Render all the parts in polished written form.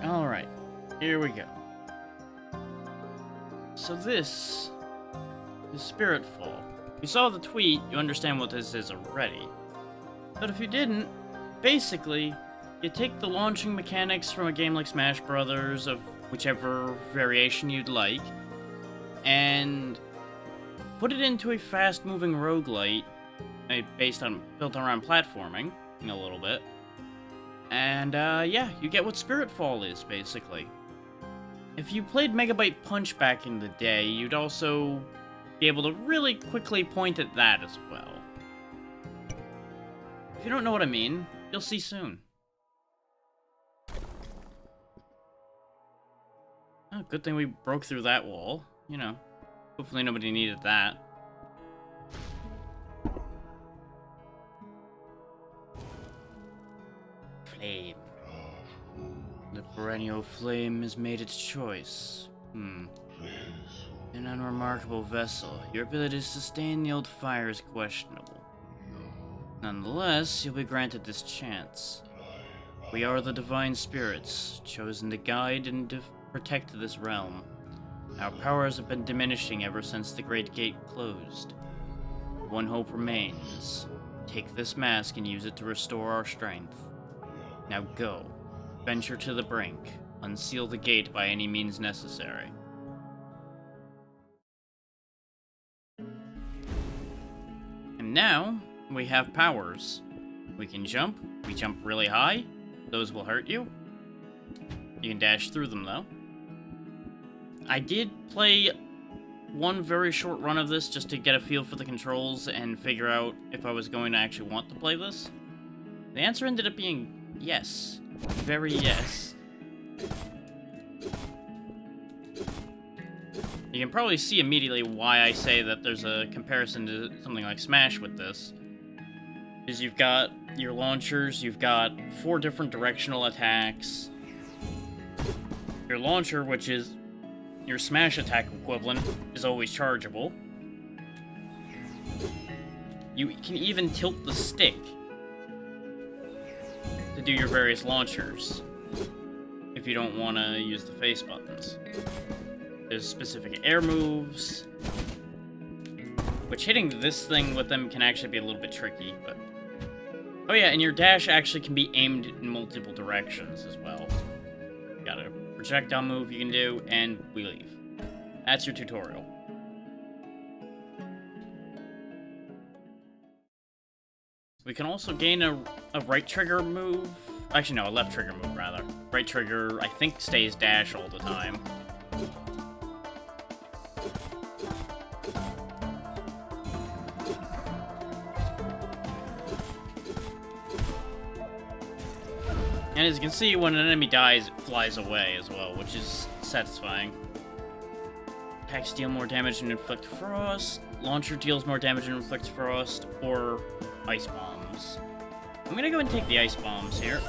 Alright, here we go. So this is Spiritfall. If you saw the tweet, you understand what this is already. But if you didn't, basically, you take the launching mechanics from a game like Smash Brothers, of whichever variation you'd like, and put it into a fast-moving roguelite, built around platforming, a little bit. And, yeah, you get what Spiritfall is, basically. If you played Megabyte Punch back in the day, you'd also be able to really quickly point at that as well. If you don't know what I mean, you'll see soon. Oh, good thing we broke through that wall. You know, hopefully nobody needed that. Flame. The perennial flame has made its choice. An unremarkable vessel. Your ability to sustain the old fire is questionable. Nonetheless, you'll be granted this chance. We are the divine spirits, chosen to guide and to protect this realm. Our powers have been diminishing ever since the Great Gate closed. One hope remains. Take this mask and use it to restore our strength. Now go. Venture to the brink. Unseal the gate by any means necessary. And now, we have powers. We can jump. We jump really high. Those will hurt you. You can dash through them, though. I did play one very short run of this just to get a feel for the controls and figure out if I was going to actually want to play this. The answer ended up being yes. Very yes. You can probably see immediately why I say that there's a comparison to something like Smash with this. Is you've got your launchers, you've got 4 different directional attacks. Your launcher, which is your Smash attack equivalent, is always chargeable. You can even tilt the stick to do your various launchers, if you don't want to use the face buttons. There's specific air moves, which hitting this thing with them can actually be a little bit tricky, but... Oh yeah, and your dash actually can be aimed in multiple directions as well. Got a projectile move you can do, and we leave. That's your tutorial. We can also gain a right trigger move. Actually, no, a left trigger move, rather. Right trigger, I think, stays dash all the time. And as you can see, when an enemy dies, it flies away as well, which is satisfying. Attacks deal more damage and inflict frost. Launcher deals more damage and inflicts frost. Or ice bombs. I'm gonna go and take the ice bombs here.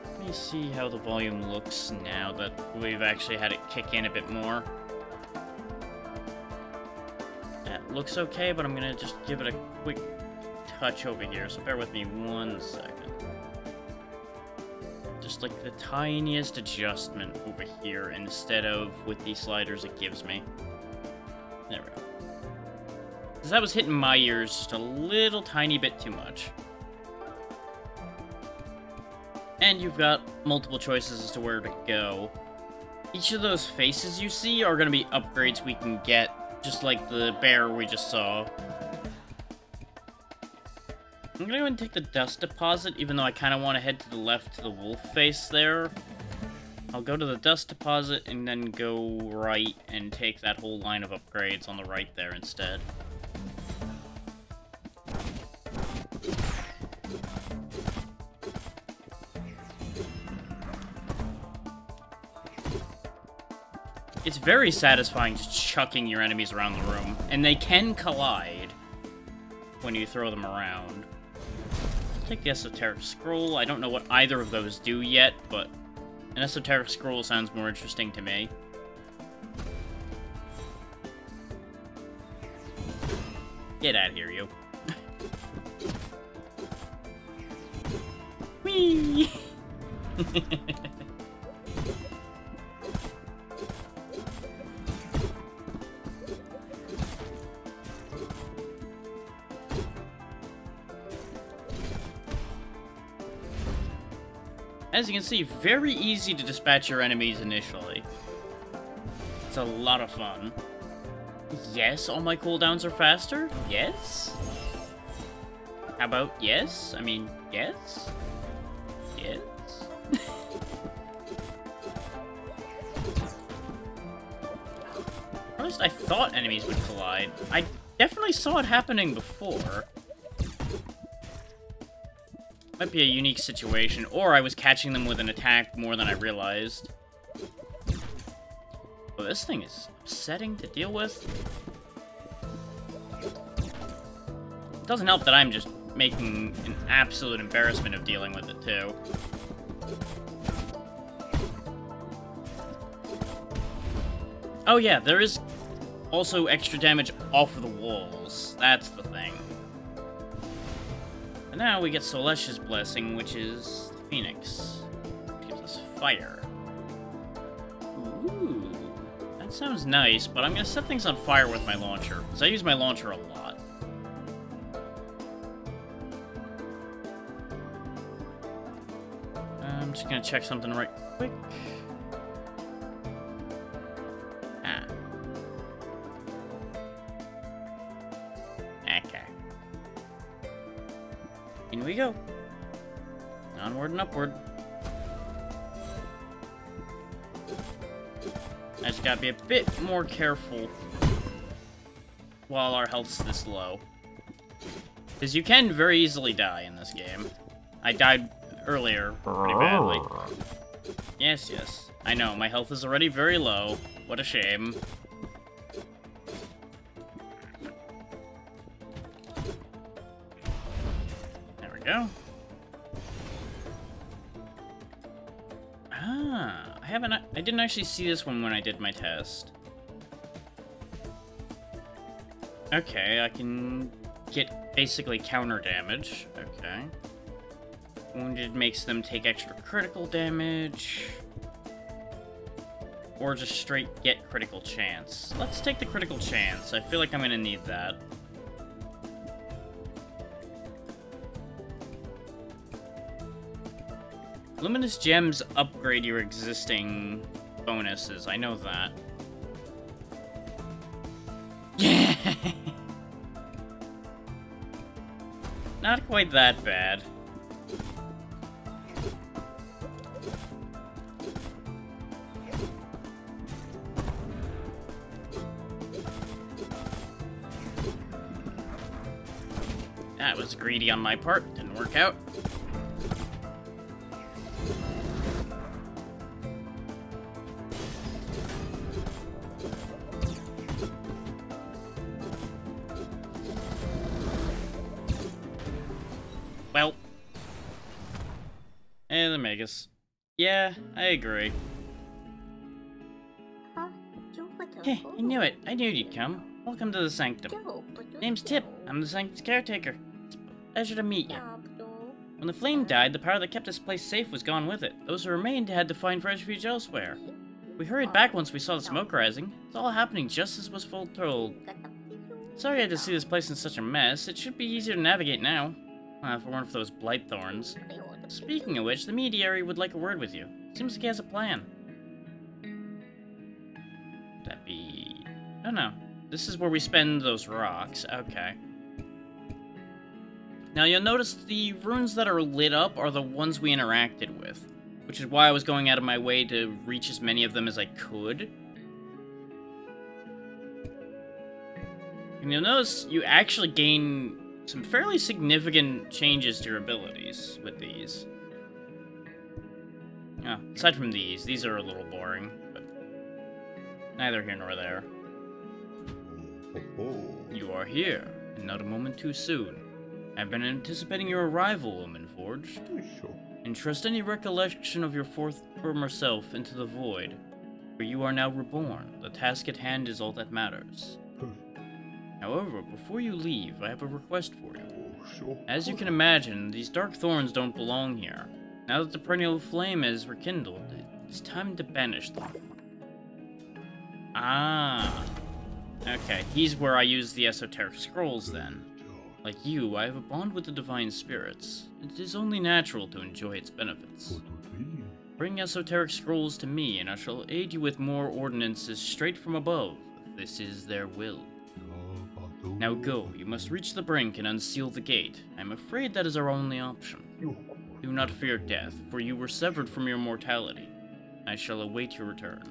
Let me see how the volume looks now that we've actually had it kick in a bit more. That looks okay, but I'm gonna just give it a quick touch over here, so bear with me 1 second. Just like the tiniest adjustment over here instead of with the sliders it gives me. There we go. Because that was hitting my ears just a little tiny bit too much. And you've got multiple choices as to where to go. Each of those faces you see are going to be upgrades we can get, just like the bear we just saw. I'm gonna go and take the dust deposit, even though I kind of want to head to the left to the wolf face there. I'll go to the dust deposit and then go right and take that whole line of upgrades on the right there instead. It's very satisfying just chucking your enemies around the room, and they can collide when you throw them around. Take the Esoteric Scroll. I don't know what either of those do yet, but an Esoteric Scroll sounds more interesting to me. Get out of here, you. Whee! As you can see, very easy to dispatch your enemies initially. It's a lot of fun. Yes, all my cooldowns are faster? Yes? How about yes? I mean, yes? Yes? At least I thought enemies would collide. I definitely saw it happening before. Might be a unique situation, or I was catching them with an attack more than I realized. Oh, this thing is upsetting to deal with. It doesn't help that I'm just making an absolute embarrassment of dealing with it, too. Oh yeah, there is also extra damage off of the walls. That's the thing. And now we get Celestia's Blessing, which is the Phoenix. Which gives us fire. Ooh, that sounds nice, but I'm gonna set things on fire with my launcher, because I use my launcher a lot. I'm just gonna check something right quick. In we go. Onward and upward. I just gotta be a bit more careful while our health's this low. Because you can very easily die in this game. I died earlier pretty badly. Yes, yes. I know, my health is already very low. What a shame. Go. Ah, I didn't actually see this one when I did my test. Okay, I can get basically counter damage. Okay. Wounded makes them take extra critical damage. Or just straight get critical chance. Let's take the critical chance. I feel like I'm gonna need that. Luminous gems upgrade your existing bonuses, I know that. Yeah! Not quite that bad. That was greedy on my part, didn't work out. Well. Hey, the Magus. Yeah, I agree. Hey, I knew it. I knew you'd come. Welcome to the Sanctum. Name's Tip. I'm the Sanctum's caretaker. It's a pleasure to meet you. When the flame died, the power that kept this place safe was gone with it. Those who remained had to find refuge elsewhere. We hurried back once we saw the smoke rising. It's all happening just as was foretold. Sorry I had to see this place in such a mess. It should be easier to navigate now. If it weren't for those blight thorns. Speaking of which, the mediary would like a word with you. Seems like he has a plan. That be... Oh no. This is where we spend those rocks. Okay. Now you'll notice the runes that are lit up are the ones we interacted with. Which is why I was going out of my way to reach as many of them as I could. And you'll notice you actually gain some fairly significant changes to your abilities with these. Oh, aside from these are a little boring, but neither here nor there. You are here, and not a moment too soon. I've been anticipating your arrival, Woman Forged. Entrust any recollection of your former self into the void, for you are now reborn. The task at hand is all that matters. However, before you leave, I have a request for you. As you can imagine, these dark thorns don't belong here. Now that the perennial flame is rekindled, it's time to banish them. Ah. Okay, he's where I use the esoteric scrolls then. Like you, I have a bond with the divine spirits. It is only natural to enjoy its benefits. Bring esoteric scrolls to me, and I shall aid you with more ordinances straight from above. This is their will. Now go, you must reach the brink and unseal the gate. I'm afraid that is our only option. Do not fear death, for you were severed from your mortality. I shall await your return.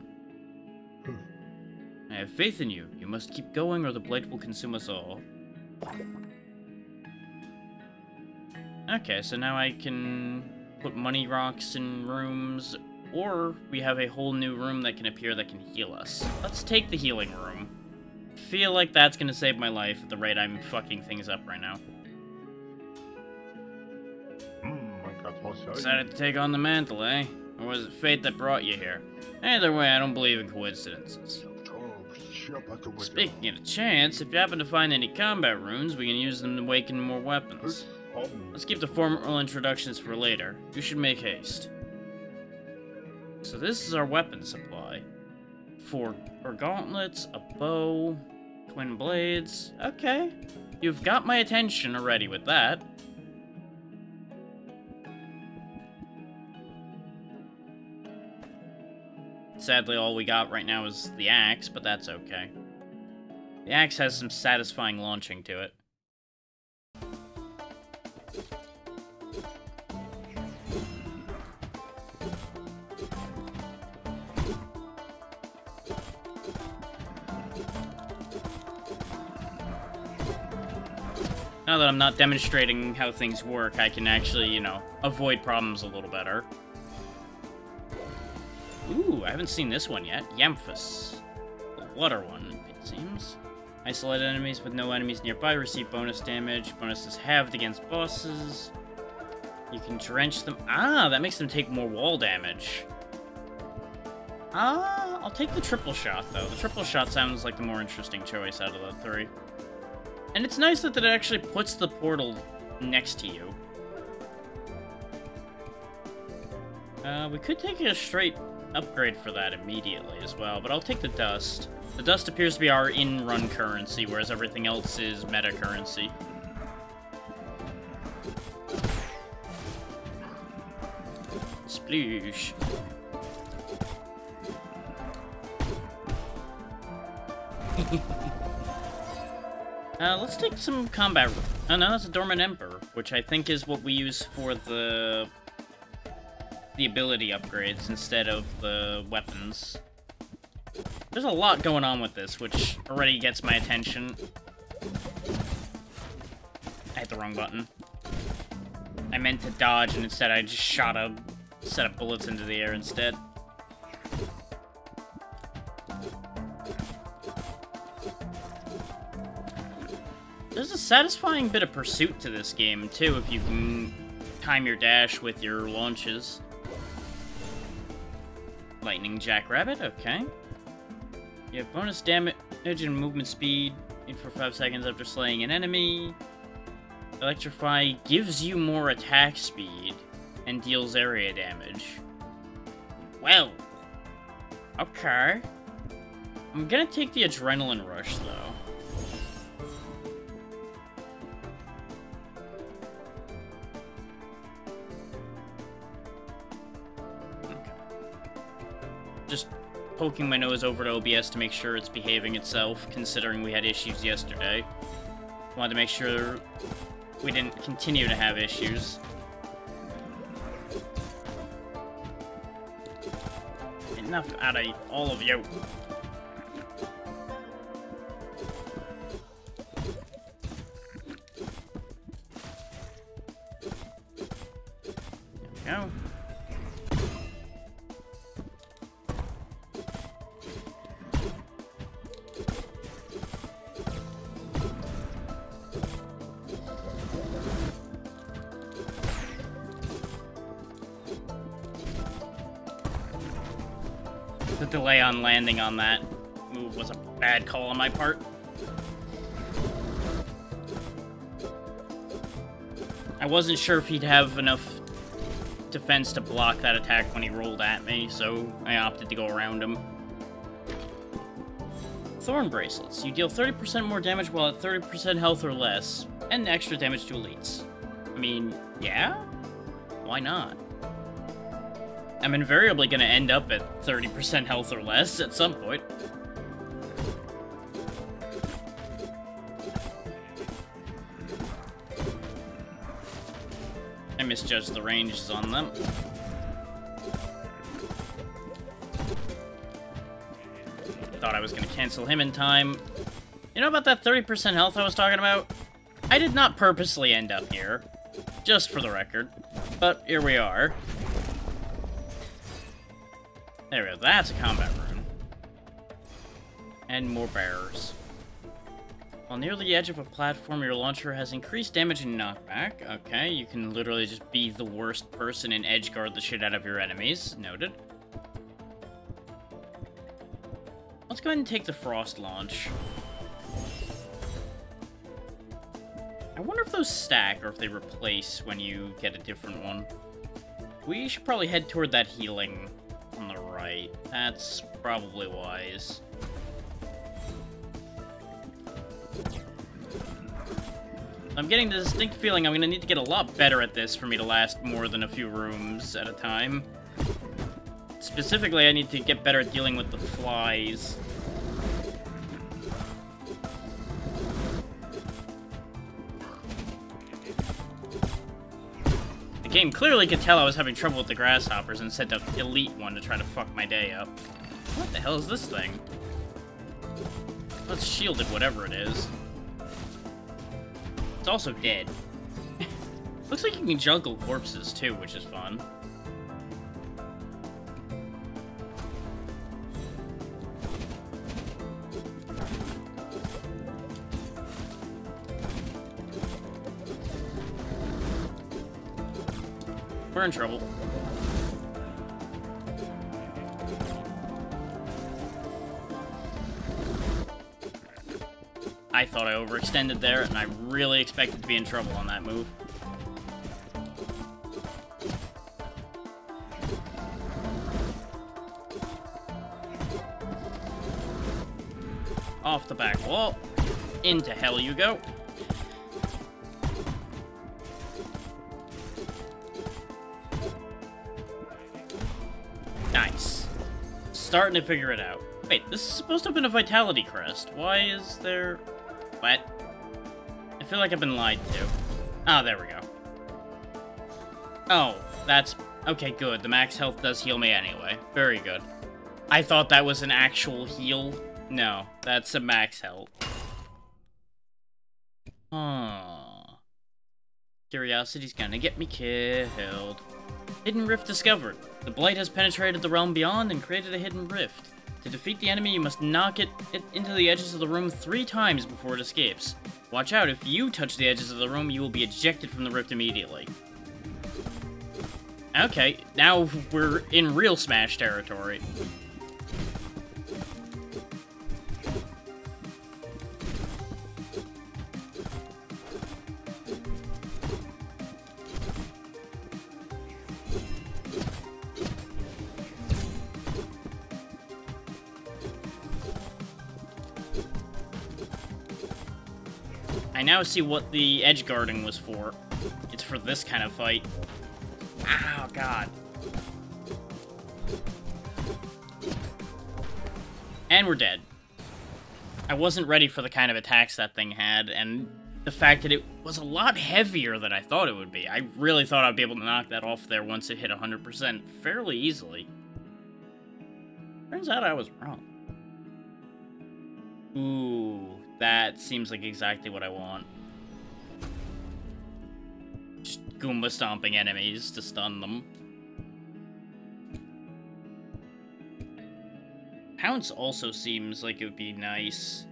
I have faith in you. You must keep going or the blight will consume us all. Okay, so now I can put money rocks in rooms, or we have a whole new room that can appear that can heal us. Let's take the healing room. Feel like that's gonna save my life at the rate I'm fucking things up right now. Decided to take on the mantle, eh? Or was it fate that brought you here? Either way, I don't believe in coincidences. Speaking of chance, if you happen to find any combat runes, we can use them to awaken more weapons. Let's keep the formal introductions for later. You should make haste. So this is our weapon supply. Four gauntlets, a bow, twin blades. Okay. You've got my attention already with that. Sadly, all we got right now is the axe, but that's okay. The axe has some satisfying launching to it. Now that I'm not demonstrating how things work, I can actually, you know, avoid problems a little better. Ooh, I haven't seen this one yet. Yamphus. The water one, it seems. Isolated enemies with no enemies nearby receive bonus damage. Bonus is halved against bosses. You can drench them. Ah, that makes them take more wall damage. Ah, I'll take the triple shot, though. The triple shot sounds like the more interesting choice out of the three. And it's nice that it actually puts the portal next to you. We could take a straight upgrade for that immediately as well, but I'll take the dust. The dust appears to be our in-run currency, whereas everything else is meta currency. Sploosh. Let's take some combat. Oh no, that's a Dormant Emperor, which I think is what we use for the ability upgrades instead of the weapons. There's a lot going on with this, which already gets my attention. I hit the wrong button. I meant to dodge, and instead I just shot a set of bullets into the air instead. There's a satisfying bit of pursuit to this game, too, if you can time your dash with your launches. Lightning Jackrabbit, okay. You have bonus damage and movement speed for 5 seconds after slaying an enemy. Electrify gives you more attack speed and deals area damage. Well, okay. I'm gonna take the Adrenaline Rush, though. Just poking my nose over to OBS to make sure it's behaving itself, considering we had issues yesterday. Wanted to make sure we didn't continue to have issues. Enough out of all of you. There we go. The delay on landing on that move was a bad call on my part. I wasn't sure if he'd have enough defense to block that attack when he rolled at me, so I opted to go around him. Thorn Bracelets. You deal 30% more damage while at 30% health or less, and extra damage to elites. I mean, yeah? Why not? I'm invariably gonna end up at 30% health or less at some point. I misjudged the ranges on them. Thought I was gonna cancel him in time. You know about that 30% health I was talking about? I did not purposely end up here. Just for the record. But here we are. There we go. That's a combat rune. And more bearers. While near the edge of a platform, your launcher has increased damage and knockback. Okay, you can literally just be the worst person and edgeguard the shit out of your enemies. Noted. Let's go ahead and take the frost launch. I wonder if those stack or if they replace when you get a different one. We should probably head toward that healing on the right. That's probably wise. I'm getting the distinct feeling I'm gonna need to get a lot better at this for me to last more than a few rooms at a time. Specifically, I need to get better at dealing with the flies. The game clearly could tell I was having trouble with the grasshoppers and sent an elite one to try to fuck my day up. What the hell is this thing? Let's shield it, whatever it is. It's also dead. Looks like you can juggle corpses too, which is fun. We're in trouble. I thought I overextended there, and I really expected to be in trouble on that move. Off the back wall. Into hell you go. Nice. Starting to figure it out. Wait, this is supposed to have been a vitality crest. Why is there... What? I feel like I've been lied to. Ah, there we go. Oh, that's... Okay, good. The max health does heal me anyway. Very good. I thought that was an actual heal. No, that's a max health. Aww. Curiosity's gonna get me killed. Hidden rift discovered. The blight has penetrated the realm beyond and created a hidden rift. To defeat the enemy, you must knock it into the edges of the room 3 times before it escapes. Watch out, if you touch the edges of the room, you will be ejected from the rift immediately. Okay, now we're in real Smash territory. I now see what the edge guarding was for. It's for this kind of fight. Ow, God. And we're dead. I wasn't ready for the kind of attacks that thing had, and the fact that it was a lot heavier than I thought it would be. I really thought I'd be able to knock that off there once it hit 100% fairly easily. Turns out I was wrong. Ooh. That seems like exactly what I want. Just Goomba stomping enemies to stun them. Pounce also seems like it would be nice.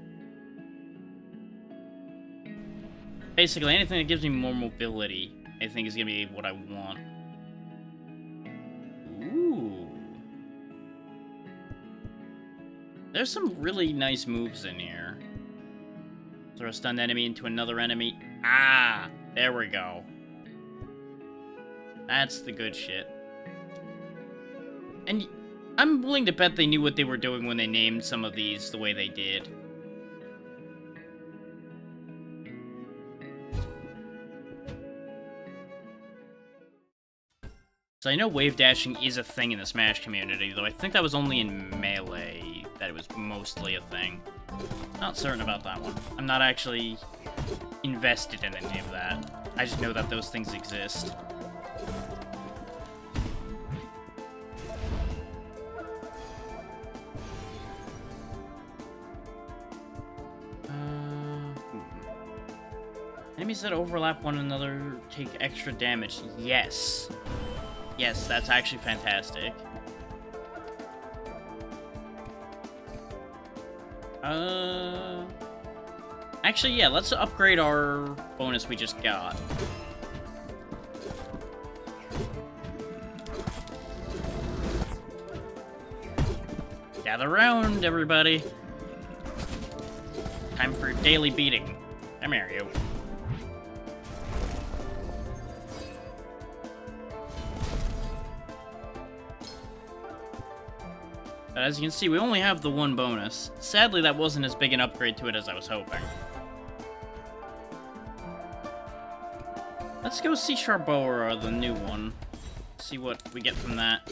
Basically, anything that gives me more mobility, I think is gonna be what I want. Ooh. There's some really nice moves in here. Throw a stunned enemy into another enemy. Ah, there we go. That's the good shit. And I'm willing to bet they knew what they were doing when they named some of these the way they did. So I know wave dashing is a thing in the Smash community, though I think that was only in Melee that it was mostly a thing. Not certain about that one. I'm not actually invested in any of that. I just know that those things exist. Enemies that overlap one another take extra damage. Yes. Yes, that's actually fantastic. Actually, yeah, let's upgrade our bonus we just got. Gather round, everybody. Time for daily beating. Come here, you. But as you can see, we only have the one bonus. Sadly, that wasn't as big an upgrade to it as I was hoping. Let's go see Charbora, the new one. See what we get from that.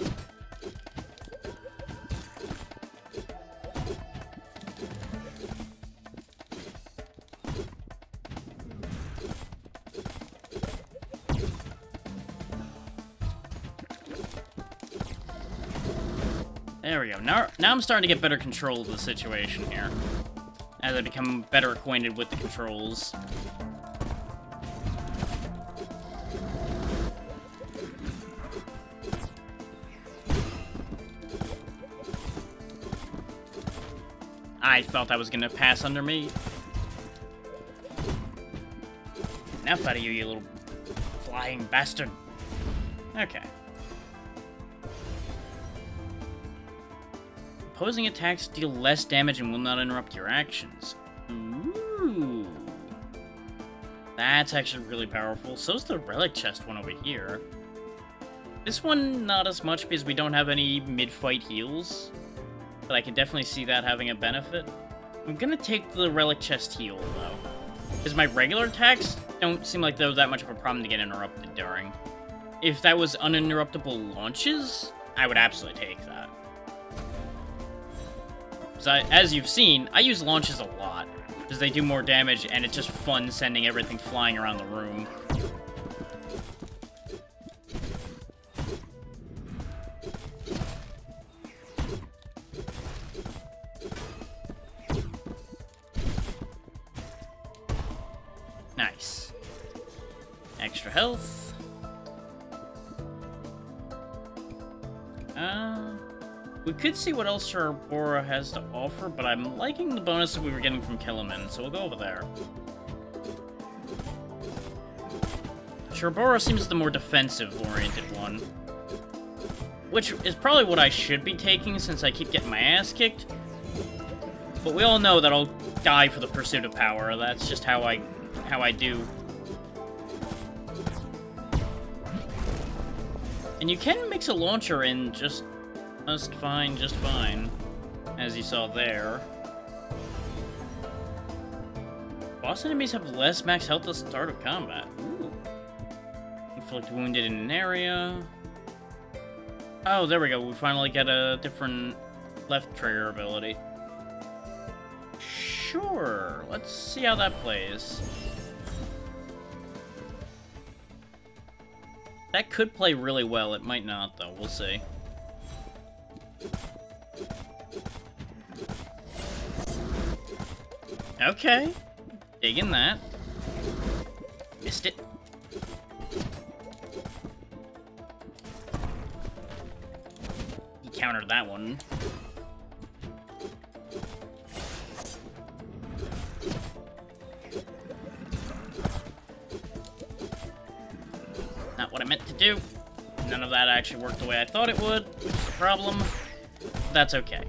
There we go. Now I'm starting to get better control of the situation here. As I become better acquainted with the controls. I thought that was gonna pass under me. Enough out of you, you little flying bastard. Okay. Opposing attacks deal less damage and will not interrupt your actions. Ooh. That's actually really powerful. So's the relic chest one over here. This one, not as much because we don't have any mid-fight heals. But I can definitely see that having a benefit. I'm gonna take the relic chest heal, though. Because my regular attacks don't seem like they're that much of a problem to get interrupted during. If that was uninterruptible launches, I would absolutely take that. As you've seen, I use launches a lot, because they do more damage, and it's just fun sending everything flying around the room. Nice. Extra health. We could see what else Charbora has to offer, but I'm liking the bonus that we were getting from Killiman, so we'll go over there. Charbora seems the more defensive-oriented one. Which is probably what I should be taking, since I keep getting my ass kicked. But we all know that I'll die for the pursuit of power. That's just how I do. And you can mix a launcher in just fine, as you saw there. Boss enemies have less max health at the start of combat. Ooh. Inflict wounded in an area. Oh, there we go. We finally get a different left trigger ability. Sure. Let's see how that plays. That could play really well. It might not, though. We'll see. Okay. Digging that. Missed it. He countered that one. Not what I meant to do. None of that actually worked the way I thought it would, which is a problem. That's okay.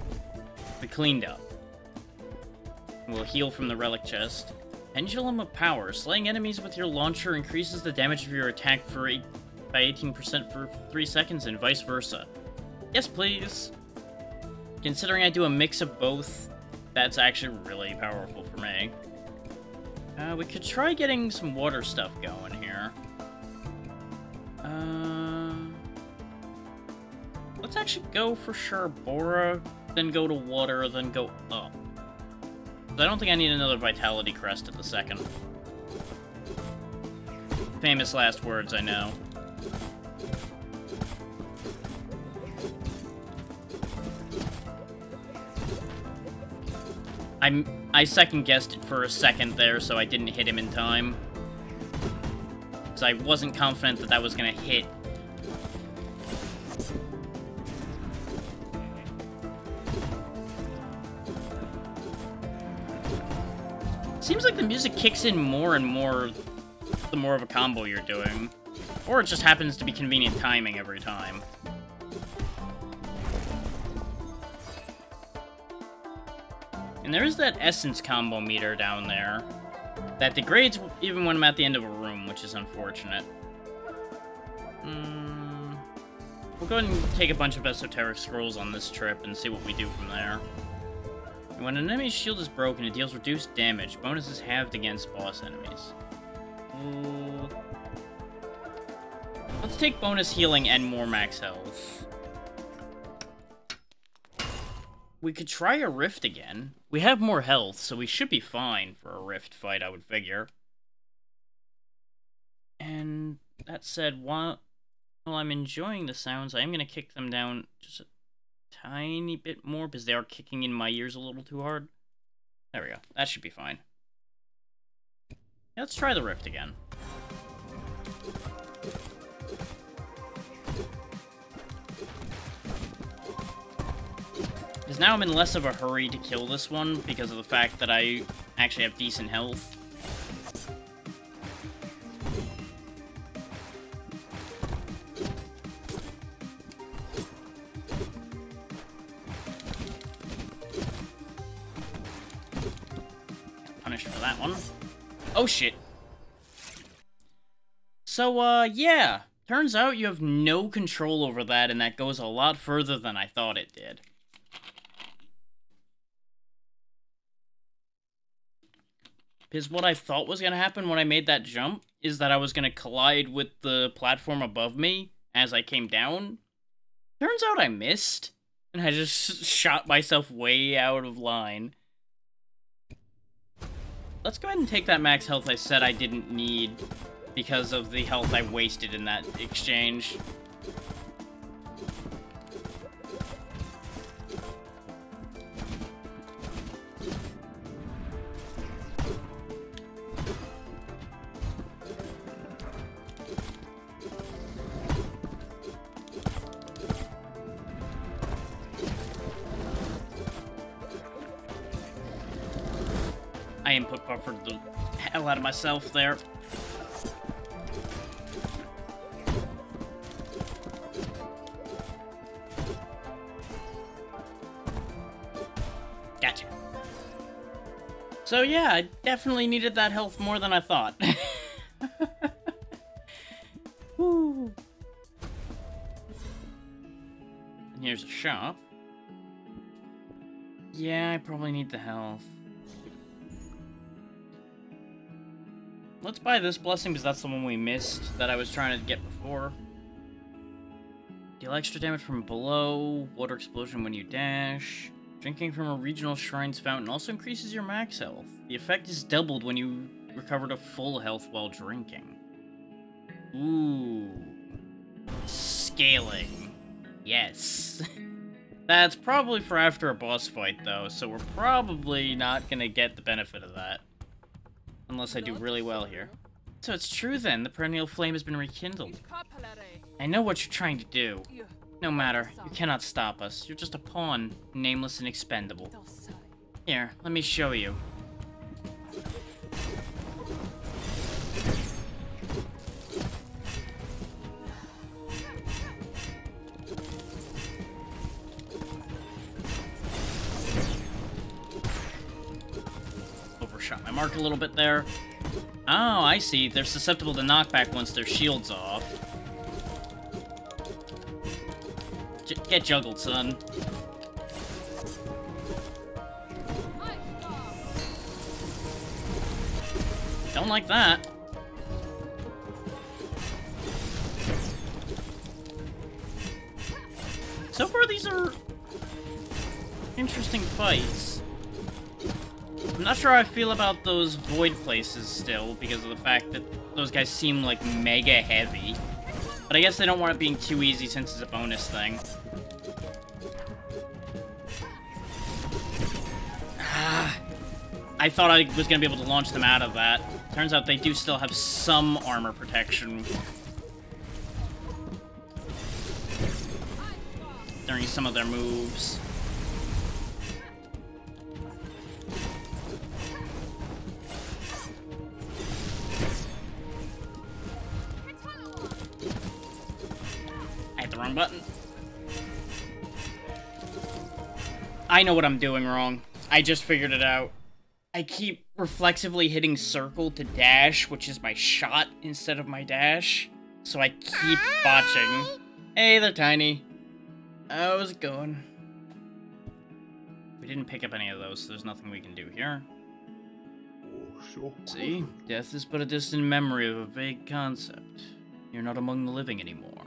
We cleaned up. We'll heal from the relic chest. Pendulum of Power. Slaying enemies with your launcher increases the damage of your attack for a by 18% for 3 seconds and vice versa. Yes, please. Considering I do a mix of both, that's actually really powerful for me. We could try getting some water stuff going here. Let's actually go for sure Bora, then go to water, then go up. I don't think I need another Vitality Crest at the second. Famous last words, I know. I second-guessed it for a second there, so I didn't hit him in time. So I wasn't confident that that was gonna hit. Seems like the music kicks in more and more the more of a combo you're doing. Or it just happens to be convenient timing every time. And there is that essence combo meter down there that degrades even when I'm at the end of a room, which is unfortunate. We'll go ahead and take a bunch of esoteric scrolls on this trip and see what we do from there. And when an enemy's shield is broken, it deals reduced damage. Bonus is halved against boss enemies. Ooh. Let's take bonus healing and more max health. We could try a rift again. We have more health, so we should be fine for a rift fight, I would figure. And that said, while I'm enjoying the sounds, I am going to kick them down just a tiny bit more, because they are kicking in my ears a little too hard. There we go. That should be fine. Let's try the rift again. Because now I'm in less of a hurry to kill this one, because of the fact that I actually have decent health. Punished for that one. Oh shit. So, yeah. Turns out you have no control over that, and that goes a lot further than I thought it did. Because what I thought was going to happen when I made that jump is that I was going to collide with the platform above me as I came down. Turns out I missed, and I just shot myself way out of line. Let's go ahead and take that max health I said I didn't need because of the health I wasted in that exchange. I input buffered the hell out of myself there. Gotcha. So yeah, I definitely needed that health more than I thought. Woo. And here's a shop. Yeah, I probably need the health. Let's buy this blessing, because that's the one we missed that I was trying to get before. Deal extra damage from below, water explosion when you dash. Drinking from a regional shrine's fountain also increases your max health. The effect is doubled when you recover to full health while drinking. Ooh. Scaling. Yes. That's probably for after a boss fight, though, so we're probably not gonna get the benefit of that. Unless I do really well here. So it's true then, the perennial flame has been rekindled. I know what you're trying to do. No matter, you cannot stop us. You're just a pawn, nameless and expendable. Here, let me show you. Overshot my mark a little bit there. Oh, I see. They're susceptible to knockback once their shield's off. Get juggled, son. Don't like that. So far, these are interesting fights. I'm not sure how I feel about those void places still, because of the fact that those guys seem like mega heavy. But I guess they don't want it being too easy since it's a bonus thing. I thought I was going to be able to launch them out of that. Turns out they do still have some armor protection during some of their moves. I hit the wrong button. I know what I'm doing wrong. I just figured it out. I keep reflexively hitting circle to dash, which is my shot instead of my dash. So I keep botching. Hey, they're tiny. How's it going? We didn't pick up any of those, so there's nothing we can do here. See? Death is but a distant memory of a vague concept. You're not among the living anymore.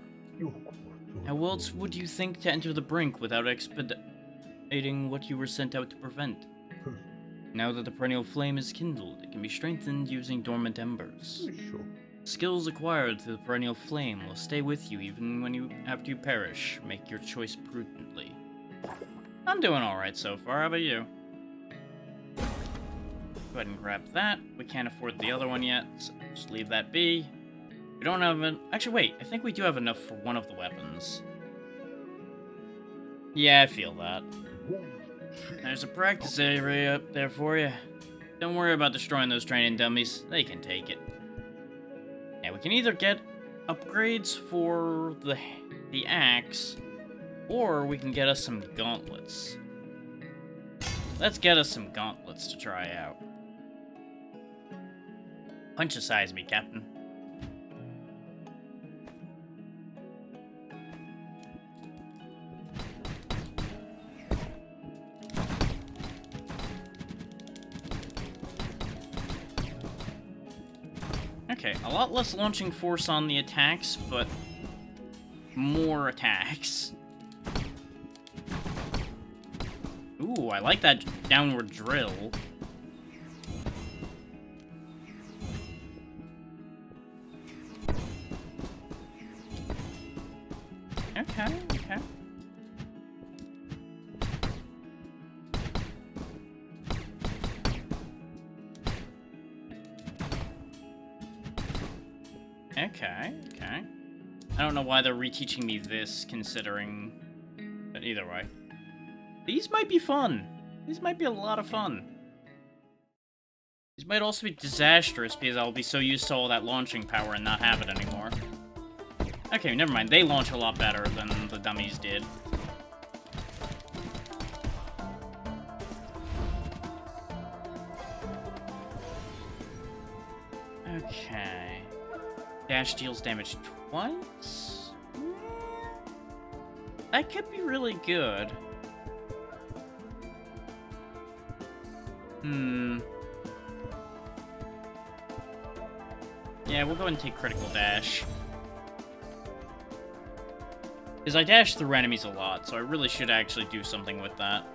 How else would you think to enter the brink without expediting what you were sent out to prevent? Now that the perennial flame is kindled, it can be strengthened using dormant embers. Skills acquired through the perennial flame will stay with you even after you perish. Make your choice prudently. I'm doing alright so far, how about you? Go ahead and grab that. We can't afford the other one yet, so just leave that be. We don't have an... Actually, wait, I think we do have enough for one of the weapons. Yeah, I feel that. There's a practice area up there for you. Don't worry about destroying those training dummies. They can take it. Yeah, we can either get upgrades for the axe, or we can get us some gauntlets. Let's get us some gauntlets to try out. Punch-a-size me, Captain. Okay, a lot less launching force on the attacks, but more attacks. Ooh, I like that downward drill. Okay, okay. Okay, okay. I don't know why they're reteaching me this, considering... But either way. These might be fun. These might be a lot of fun. These might also be disastrous, because I'll be so used to all that launching power and not have it anymore. Okay, never mind. They launch a lot better than the dummies did. Okay. Dash deals damage twice? That could be really good. Yeah, we'll go ahead and take critical dash. Because I dash through enemies a lot, so I really should actually do something with that.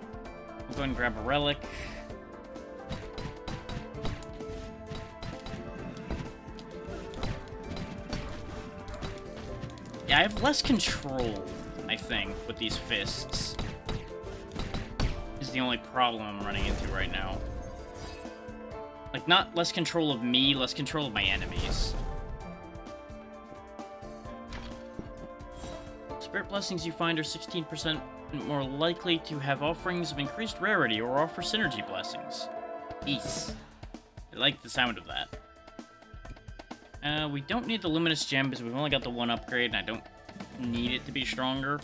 We'll go ahead and grab a relic. Yeah, I have less control, I think, with these fists. Is the only problem I'm running into right now. Like, not less control of me, less control of my enemies. Spirit blessings you find are 16% more likely to have offerings of increased rarity or offer synergy blessings. Peace. I like the sound of that. We don't need the Luminous Gem because we've only got the one upgrade and I don't need it to be stronger.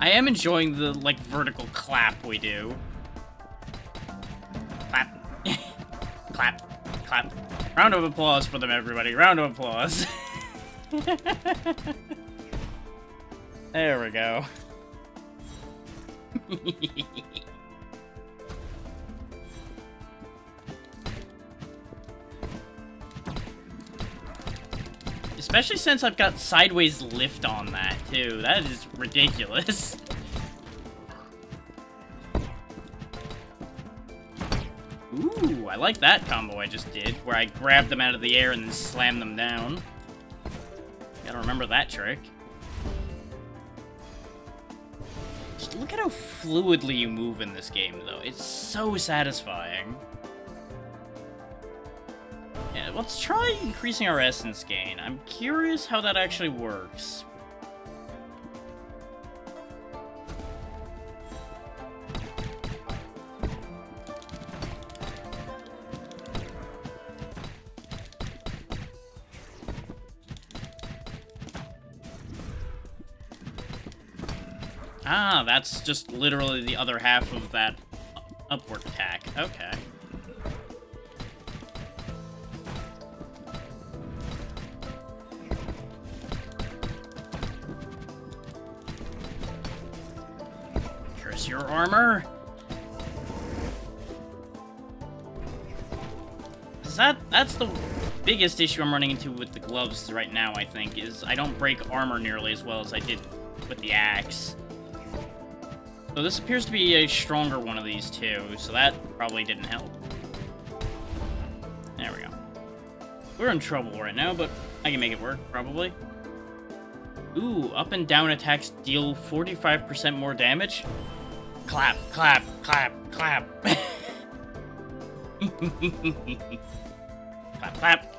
I I am enjoying the, like, vertical clap we do. Clap. Clap. Clap. Round of applause for them, everybody. Round of applause. There we go. Especially since I've got sideways lift on that, too. That is ridiculous. Ooh, I like that combo I just did, where I grabbed them out of the air and then slammed them down. Gotta remember that trick. Just look at how fluidly you move in this game, though. It's so satisfying. Yeah, let's try increasing our essence gain. I'm curious how that actually works. Ah, that's just literally the other half of that upward attack. Okay. Curse your armor. That's the biggest issue I'm running into with the gloves right now, I think, is I don't break armor nearly as well as I did with the axe. So this appears to be a stronger one of these two, so that probably didn't help. There we go. We're in trouble right now, but I can make it work, probably. Ooh, up and down attacks deal 45% more damage. Clap, clap, clap, clap. Clap, clap.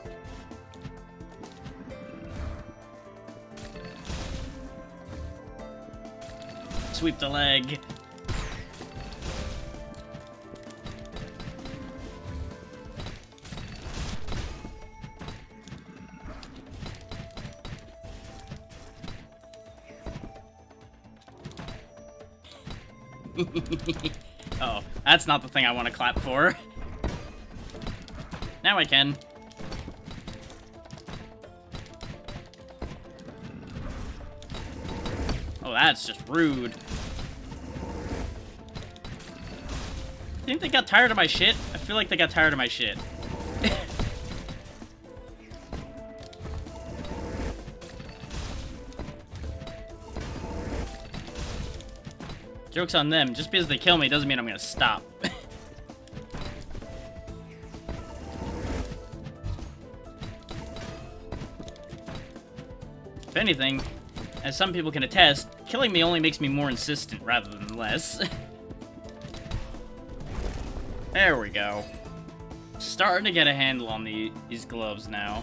Sweep the leg. Oh, that's not the thing I want to clap for. Now I can. Oh, that's just rude. Think they got tired of my shit? I feel like they got tired of my shit. Joke's on them. Just because they kill me doesn't mean I'm gonna stop. If anything, as some people can attest, killing me only makes me more insistent rather than less. There we go. Starting to get a handle on these gloves now.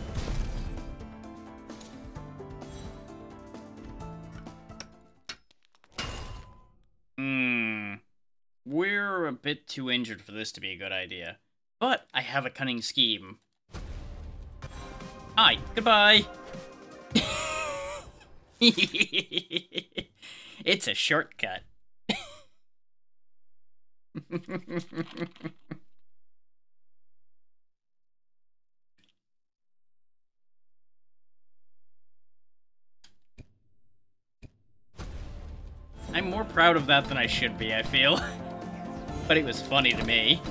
We're a bit too injured for this to be a good idea. But I have a cunning scheme. Hi, goodbye! It's a shortcut. I'm more proud of that than I should be, I feel. But it was funny to me.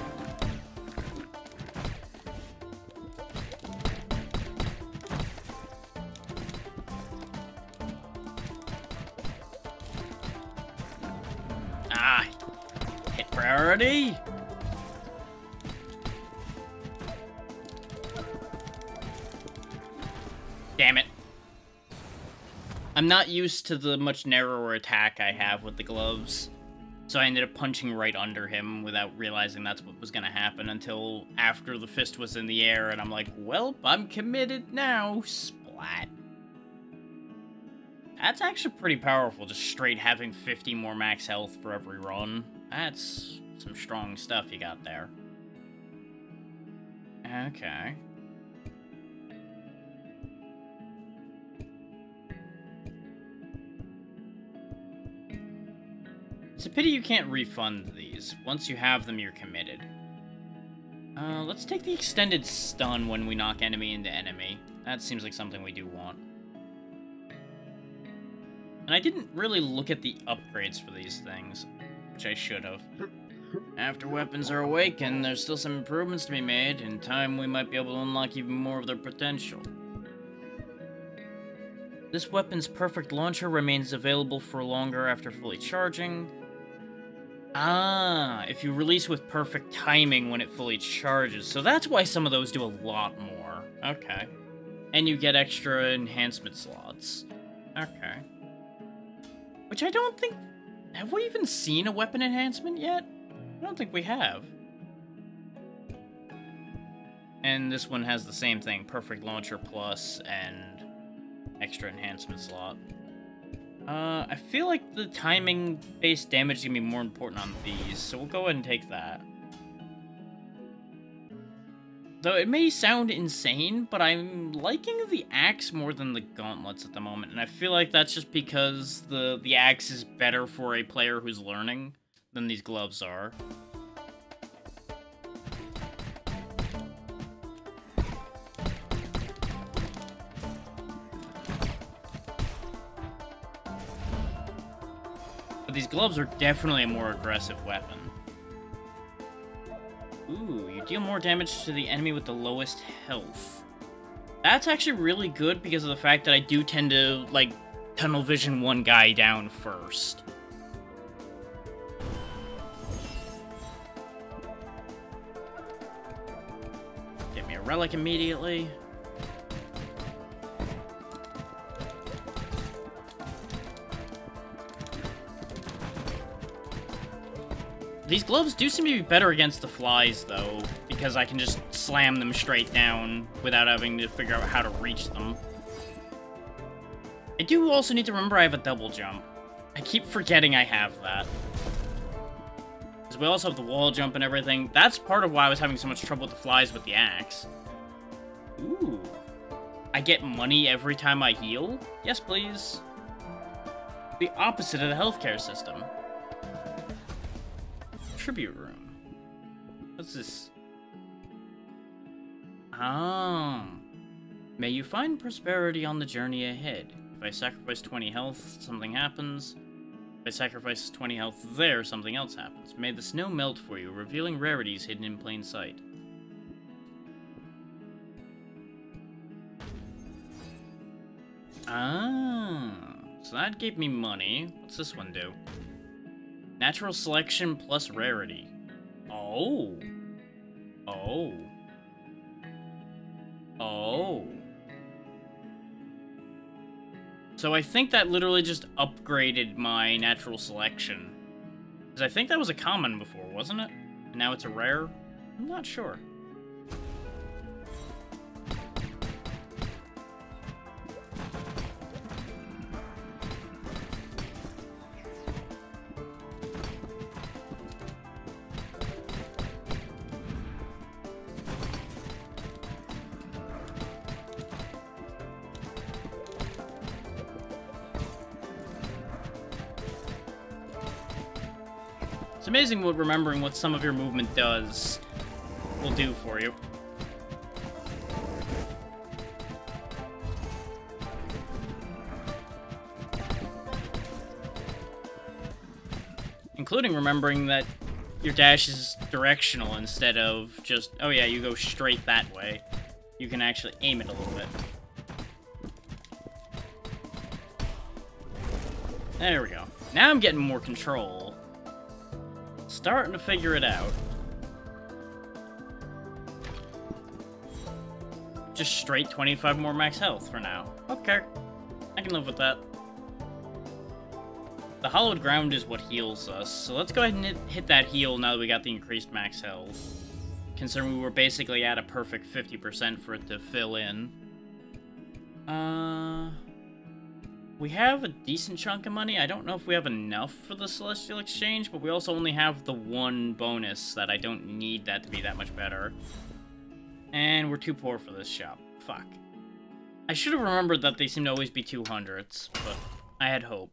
Ah, hit priority. Damn it. I'm not used to the much narrower attack I have with the gloves, so I ended up punching right under him without realizing that's what was gonna happen until after the fist was in the air, and I'm like, well, I'm committed now. Splat. That's actually pretty powerful, just straight having 50 more max health for every run. That's some strong stuff you got there. Okay. It's a pity you can't refund these. Once you have them, you're committed. Let's take the extended stun when we knock enemy into enemy. That seems like something we do want. And I didn't really look at the upgrades for these things, which I should have. After weapons are awakened, there's still some improvements to be made. In time, we might be able to unlock even more of their potential. This weapon's perfect launcher remains available for longer after fully charging. Ah, if you release with perfect timing when it fully charges. So that's why some of those do a lot more. Okay. And you get extra enhancement slots. Okay. Which I don't think... Have we even seen a weapon enhancement yet? I don't think we have. And this one has the same thing. Perfect launcher plus and extra enhancement slot. I feel like the timing-based damage is going to be more important on these, so we'll go ahead and take that. Though it may sound insane, but I'm liking the axe more than the gauntlets at the moment, and I feel like that's just because the axe is better for a player who's learning than these gloves are. These gloves are definitely a more aggressive weapon. Ooh, you deal more damage to the enemy with the lowest health. That's actually really good because of the fact that I do tend to, like, tunnel vision one guy down first. Get me a relic immediately. These gloves do seem to be better against the flies, though, because I can just slam them straight down without having to figure out how to reach them. I do also need to remember I have a double jump. I keep forgetting I have that. Because we also have the wall jump and everything. That's part of why I was having so much trouble with the flies with the axe. Ooh. I get money every time I heal? Yes, please. The opposite of the healthcare system. Tribute room. What's this? Ah. May you find prosperity on the journey ahead. If I sacrifice 20 health, something happens. If I sacrifice 20 health there, something else happens. May the snow melt for you, revealing rarities hidden in plain sight. Ah. So that gave me money. What's this one do? Natural selection plus rarity. Oh. Oh. Oh. So I think that literally just upgraded my natural selection. Because I think that was a common before, wasn't it? And now it's a rare? I'm not sure. It's amazing what remembering what some of your movement does will do for you. Including remembering that your dash is directional instead of just, oh yeah, you go straight that way. You can actually aim it a little bit. There we go. Now I'm getting more control. Starting to figure it out. Just straight 25 more max health for now. Okay. I can live with that. The hollowed ground is what heals us, so let's go ahead and hit that heal now that we got the increased max health. Considering we were basically at a perfect 50% for it to fill in. We have a decent chunk of money. I don't know if we have enough for the Celestial Exchange, but we also only have the one bonus that I don't need that to be that much better. And we're too poor for this shop. Fuck. I should have remembered that they seem to always be 200s, but I had hope.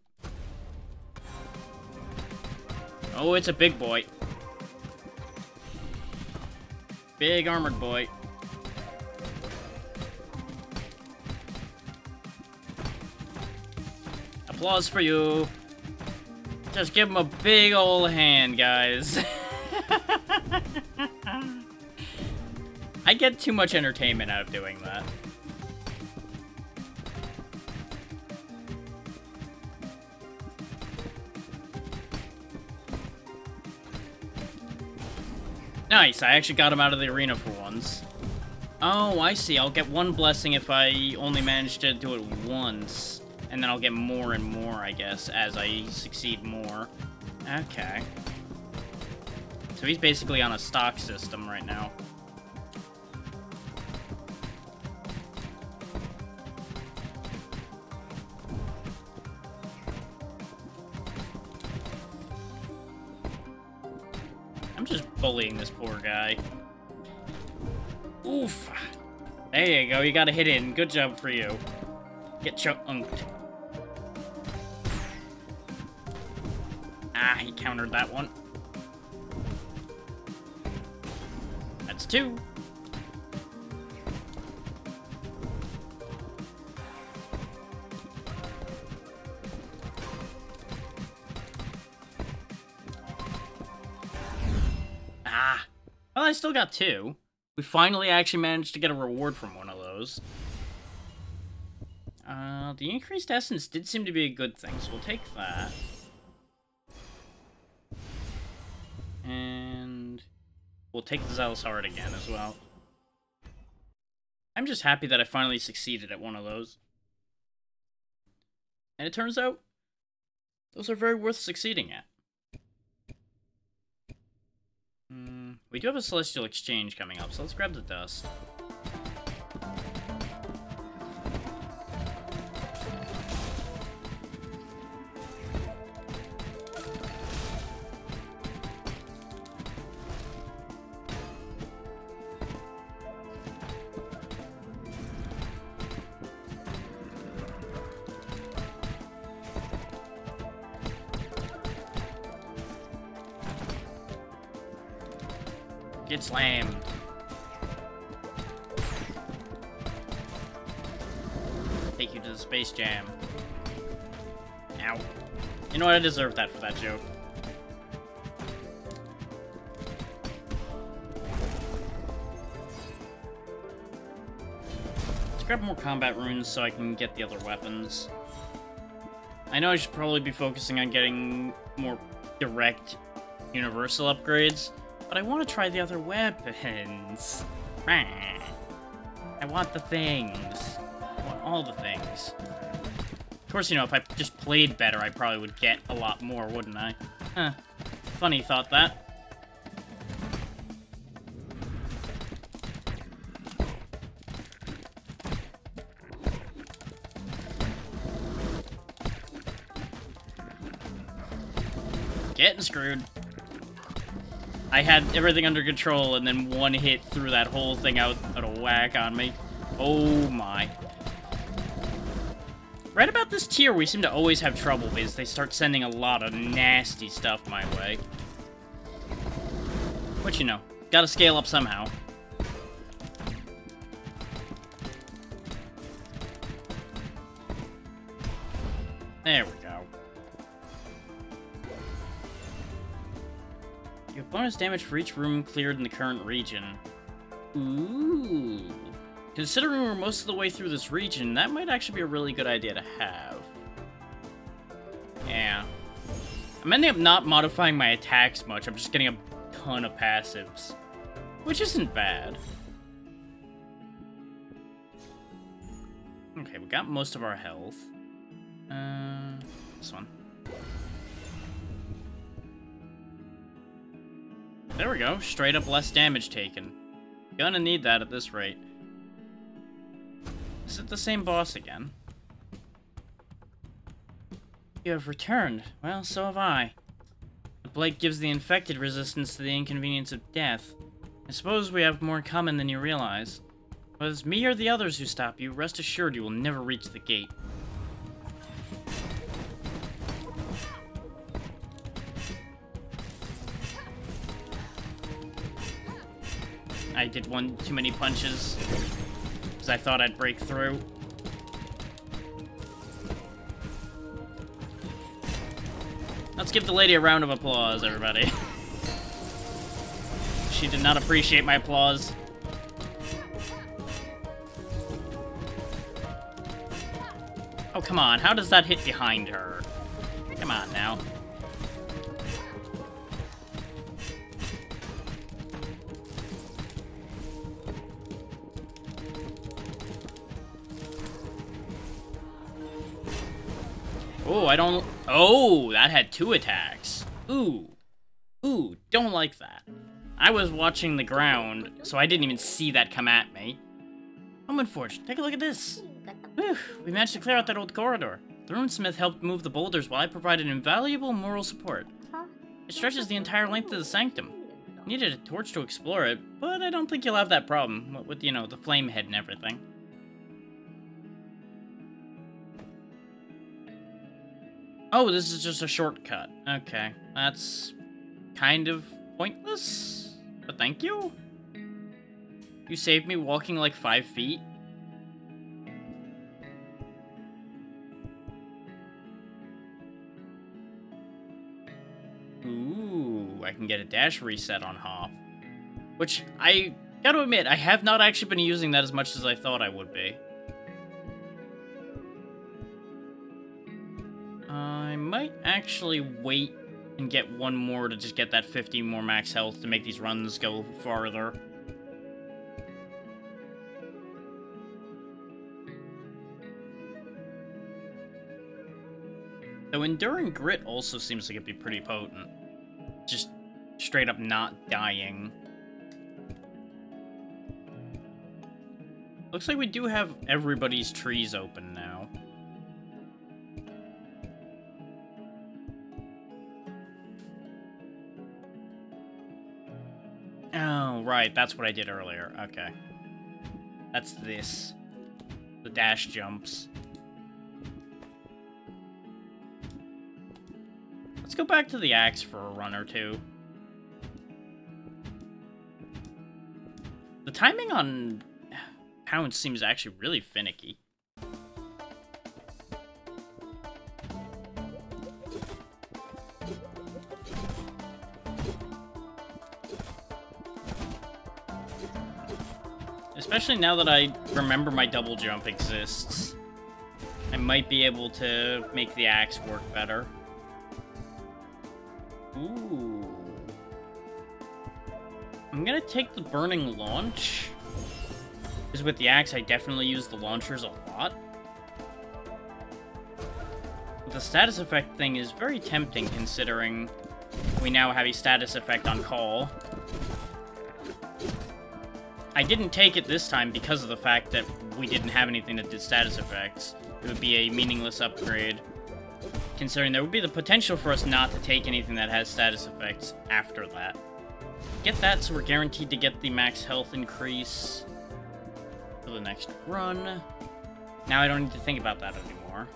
Oh, it's a big boy. Big armored boy. Applause for you. Just give him a big ol' hand, guys. I get too much entertainment out of doing that. Nice, I actually got him out of the arena for once. Oh, I see. I'll get one blessing if I only manage to do it once. And then I'll get more and more, I guess, as I succeed more. Okay. So he's basically on a stock system right now. I'm just bullying this poor guy. Oof. There you go, you got a hit in. Good job for you. Get chunked. Ah, he countered that one. That's 2. Ah. Well, I still got 2. We finally actually managed to get a reward from one of those. The increased essence did seem to be a good thing, so we'll take that. And we'll take the Zealous Heart again as well. I'm just happy that I finally succeeded at one of those. And it turns out, those are very worth succeeding at. We do have a Celestial Exchange coming up, so let's grab the dust. Get slammed. Take you to the Space Jam. Ow. You know what? I deserve that for that joke. Let's grab more combat runes so I can get the other weapons. I know I should probably be focusing on getting more direct universal upgrades, but I want to try the other weapons. I want the things. I want all the things. Of course, you know, if I just played better, I probably would get a lot more, wouldn't I? Huh. Funny thought that. Getting screwed. I had everything under control, and then one hit threw that whole thing out of whack on me. Oh my. Right about this tier, we seem to always have trouble because they start sending a lot of nasty stuff my way. But you know, gotta scale up somehow. There we go. You have bonus damage for each room cleared in the current region. Ooh. Considering we're most of the way through this region, that might actually be a really good idea to have. Yeah. I'm ending up not modifying my attacks much, I'm just getting a ton of passives. Which isn't bad. Okay, we got most of our health. This one. There we go, straight up less damage taken. Gonna need that at this rate. Is it the same boss again? You have returned. Well, so have I. The blight gives the infected resistance to the inconvenience of death. I suppose we have more in common than you realize. Whether it's me or the others who stop you, rest assured you will never reach the gate. I did one too many punches. Because I thought I'd break through. Let's give the lady a round of applause, everybody. She did not appreciate my applause. Oh, come on. How does that hit behind her? Come on, now. Oh, I don't... Oh, that had 2 attacks. Ooh. Ooh, don't like that. I was watching the ground, so I didn't even see that come at me. I'm unfortunate. Take a look at this. Whew, we managed to clear out that old corridor. The runesmith helped move the boulders while I provided invaluable moral support. It stretches the entire length of the sanctum. Needed a torch to explore it, but I don't think you'll have that problem with, you know, the flame head and everything. Oh, this is just a shortcut. Okay, that's kind of pointless, but thank you. You saved me walking like 5 feet. Ooh, I can get a dash reset on Hop. Which, I gotta admit, I have not actually been using that as much as I thought I would be. I might actually wait and get one more to just get that 50 more max health to make these runs go farther. Though Enduring Grit also seems like it'd be pretty potent. Just straight up not dying. Looks like we do have everybody's trees open now. Oh, right, that's what I did earlier. Okay. That's this. The dash jumps. Let's go back to the axe for a run or two. The timing on Pounce seems actually really finicky. Especially now that I remember my double jump exists. I might be able to make the axe work better. Ooh. I'm gonna take the burning launch. Because with the axe, I definitely use the launchers a lot. The status effect thing is very tempting, considering we now have a status effect on call. I didn't take it this time because of the fact that we didn't have anything that did status effects. It would be a meaningless upgrade. Considering there would be the potential for us not to take anything that has status effects after that. Get that, so we're guaranteed to get the max health increase for the next run. Now I don't need to think about that anymore.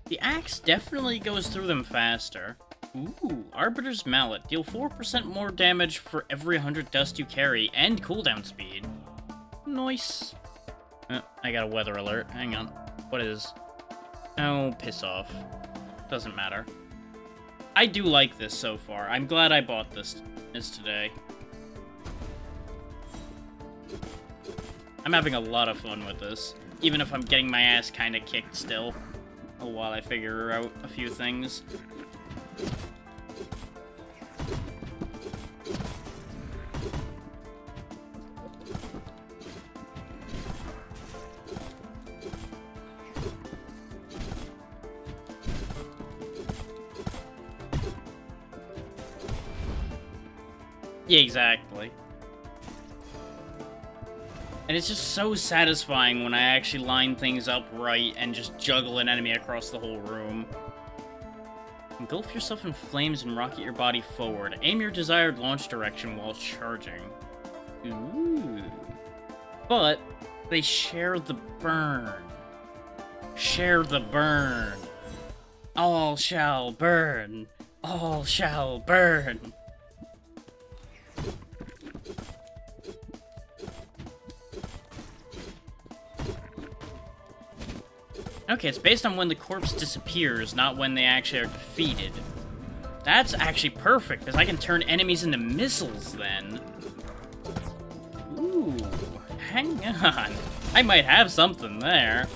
The axe definitely goes through them faster. Ooh, Arbiter's Mallet. Deal 4% more damage for every 100 dust you carry, and cooldown speed. Nice. I got a weather alert. Hang on. What is? Oh, piss off. Doesn't matter. I do like this so far. I'm glad I bought this today. I'm having a lot of fun with this, even if I'm getting my ass kind of kicked still. While I figure out a few things. Yeah, exactly. And it's just so satisfying when I actually line things up right and just juggle an enemy across the whole room. Engulf yourself in flames and rocket your body forward. Aim your desired launch direction while charging. Ooh. But they share the burn. Share the burn. All shall burn. All shall burn. Okay, it's based on when the corpse disappears, not when they actually are defeated. That's actually perfect, because I can turn enemies into missiles then. Ooh, hang on. I might have something there.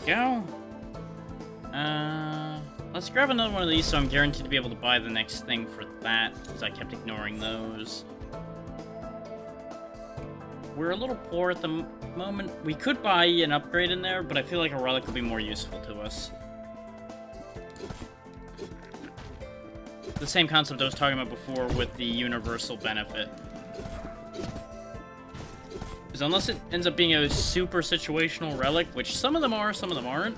Go. Let's grab another one of these so I'm guaranteed to be able to buy the next thing for that, because I kept ignoring those. We're a little poor at the moment. We could buy an upgrade in there, but I feel like a relic would be more useful to us. The same concept I was talking about before with the universal benefit. Because unless it ends up being a super situational relic, which some of them are, some of them aren't,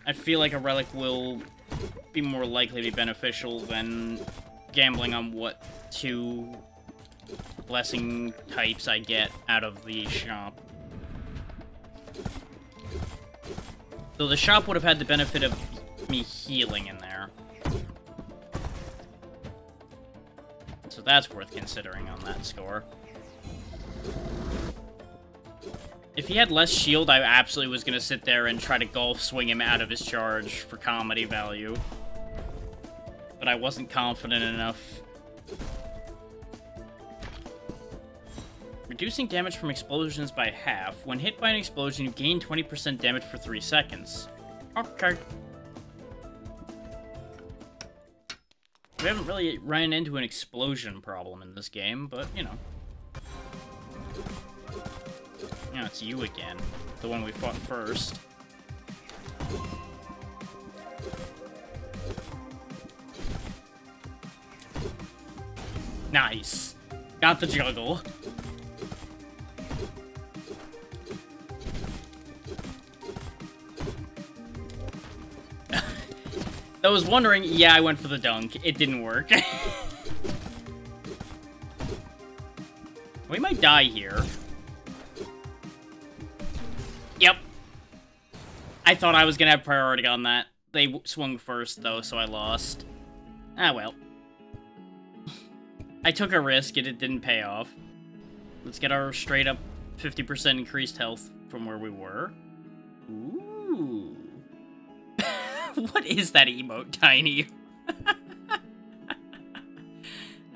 I feel like a relic will be more likely to be beneficial than gambling on what two blessing types I get out of the shop. So the shop would have had the benefit of me healing in there. So that's worth considering on that score. If he had less shield, I absolutely was going to sit there and try to golf swing him out of his charge for comedy value. But I wasn't confident enough. Reducing damage from explosions by half. When hit by an explosion, you gain 20% damage for 3 seconds. Okay. We haven't really run into an explosion problem in this game, but, you know. Yeah, it's you again. The one we fought first. Nice. Got the juggle. I was wondering, yeah, I went for the dunk. It didn't work. We might die here. Yep. I thought I was gonna have priority on that. They swung first, though, so I lost. Ah, well. I took a risk, and it didn't pay off. Let's get our straight-up 50% increased health from where we were. Ooh. What is that emote, Tiny?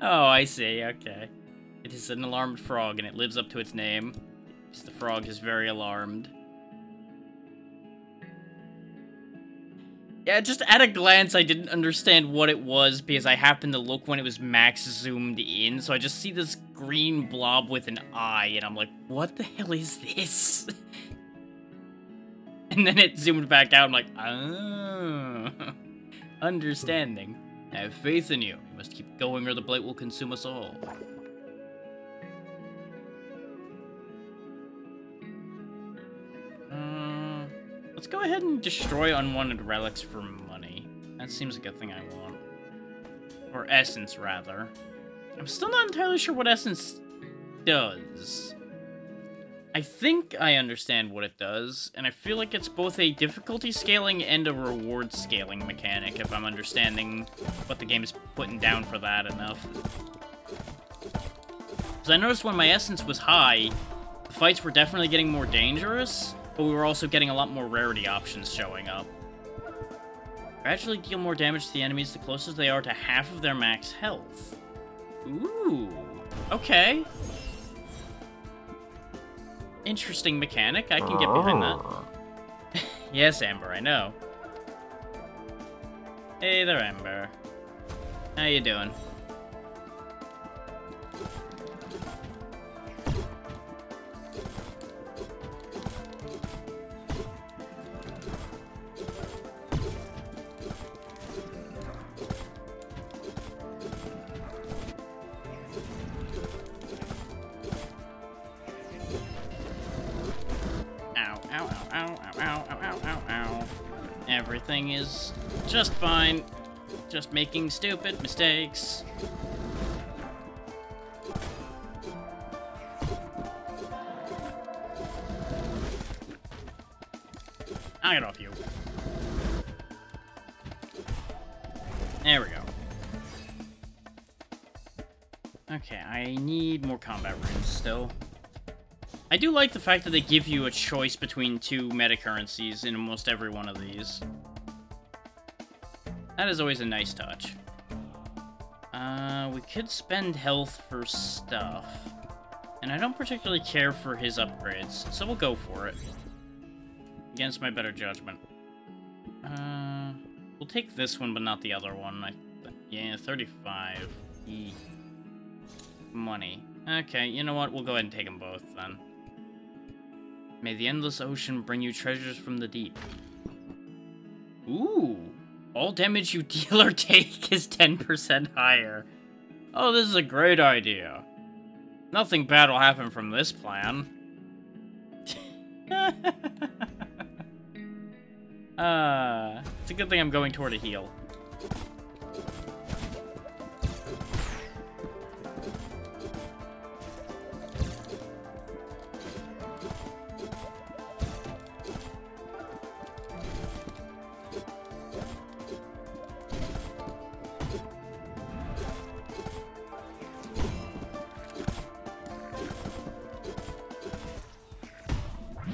Oh, I see, okay. It is an alarmed frog, and it lives up to its name. The frog is very alarmed. Yeah, just at a glance, I didn't understand what it was because I happened to look when it was max zoomed in, so I just see this green blob with an eye, and I'm like, what the hell is this? And then it zoomed back out, I'm like, oh, understanding. I have faith in you. You must keep going or the blight will consume us all. Let's go ahead and destroy unwanted relics for money. That seems like a thing I want. Or essence, rather. I'm still not entirely sure what essence does. I think I understand what it does, and I feel like it's both a difficulty scaling and a reward scaling mechanic, if I'm understanding what the game is putting down for that enough. Because I noticed when my essence was high, the fights were definitely getting more dangerous, but we were also getting a lot more rarity options showing up. Gradually deal more damage to the enemies the closer they are to half of their max health. Ooh, okay. Interesting mechanic, I can get behind that. Yes, Amber, I know. Hey there, Amber. How you doing? everything is just fine. Just making stupid mistakes. I'll get off you. There we go. Okay, I need more combat runes still. I do like the fact that they give you a choice between 2 meta currencies in almost every one of these. That is always a nice touch. We could spend health for stuff. And I don't particularly care for his upgrades, so we'll go for it. Against my better judgment. We'll take this one, but not the other one. Yeah, 35. Money. Okay, you know what? We'll go ahead and take them both, then. May the endless ocean bring you treasures from the deep. Ooh! All damage you deal or take is 10% higher. Oh, this is a great idea. Nothing bad will happen from this plan. It's a good thing I'm going toward a heal.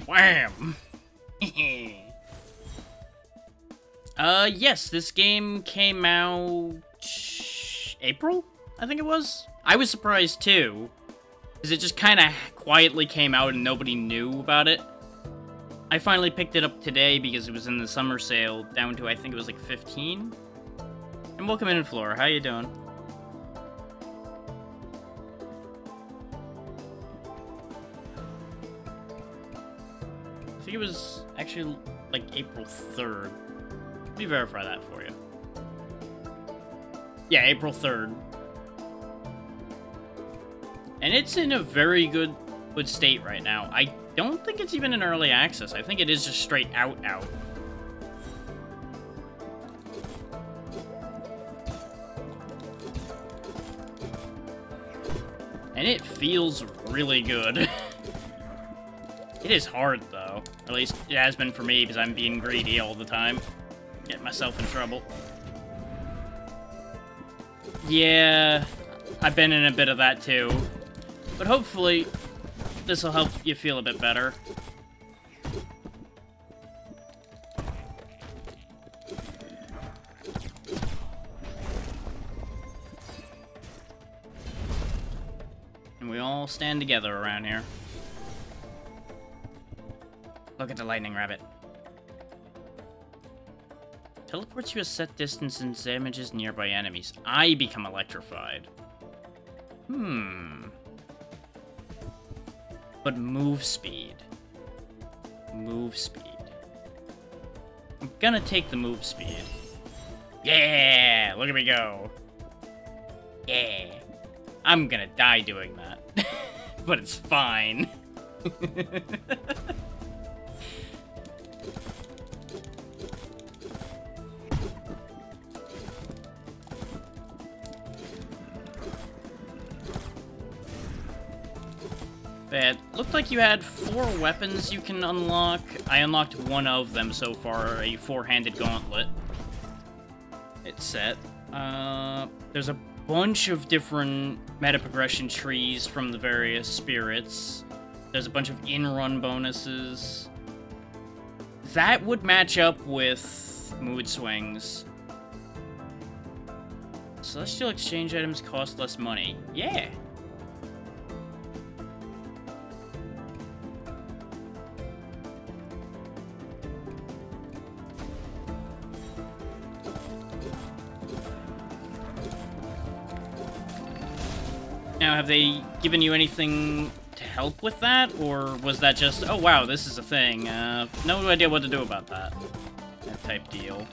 Wham! Yes, this game came out... April? I think it was? I was surprised, too. Because it just kind of quietly came out and nobody knew about it. I finally picked it up today because it was in the summer sale, down to, I think it was like 15. And welcome in, Flora. How you doing? I think it was actually like April 3rd. Let me verify that for you. Yeah, April 3rd. And it's in a very good state right now. I don't think it's even in early access. I think it is just straight out. And it feels really good. It is hard, though. Or at least it has been for me, because I'm being greedy all the time. Getting myself in trouble. Yeah, I've been in a bit of that, too. But hopefully, this will help you feel a bit better. And we all stand together around here. Look at the lightning rabbit. Teleports you a set distance and damages nearby enemies. I become electrified. But move speed. Move speed. I'm gonna take the move speed. Yeah! Look at me go. Yeah. I'm gonna die doing that. But it's fine. It looked like you had 4 weapons you can unlock. I unlocked one of them so far, a 4-handed gauntlet. It's set. There's a bunch of different meta progression trees from the various spirits. There's a bunch of in-run bonuses. That would match up with mood swings. Celestial exchange items cost less money. Yeah. Now, have they given you anything to help with that, or was that just, oh wow, this is a thing, no idea what to do about that type deal?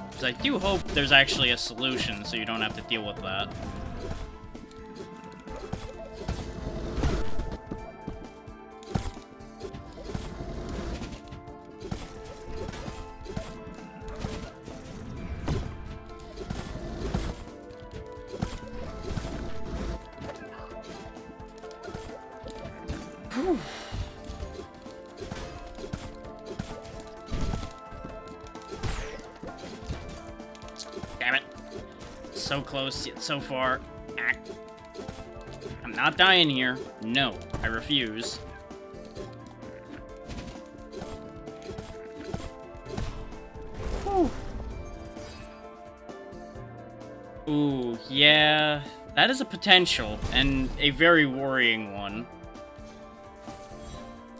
Because I do hope there's actually a solution, so you don't have to deal with that. Whew. Damn it. So close, yet so far. Ah. I'm not dying here. No, I refuse. Whew. Ooh, yeah. That is a potential, and a very worrying one.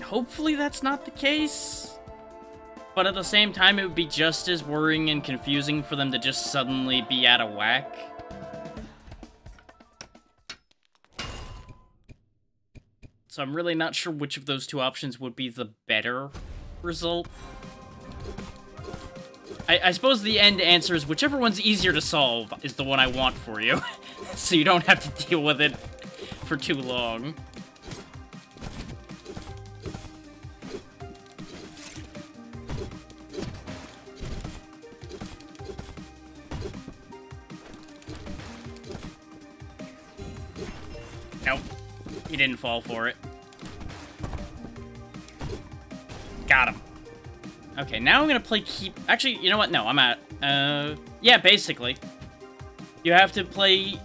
Hopefully that's not the case. But at the same time, it would be just as worrying and confusing for them to just suddenly be out of whack. So I'm really not sure which of those two options would be the better result. I suppose the end answer is whichever one's easier to solve is the one I want for you. So you don't have to deal with it for too long. Nope. He didn't fall for it. Got him. Okay, now I'm gonna play keep... Actually, you know what? No, I'm out. Yeah, basically. You have to play...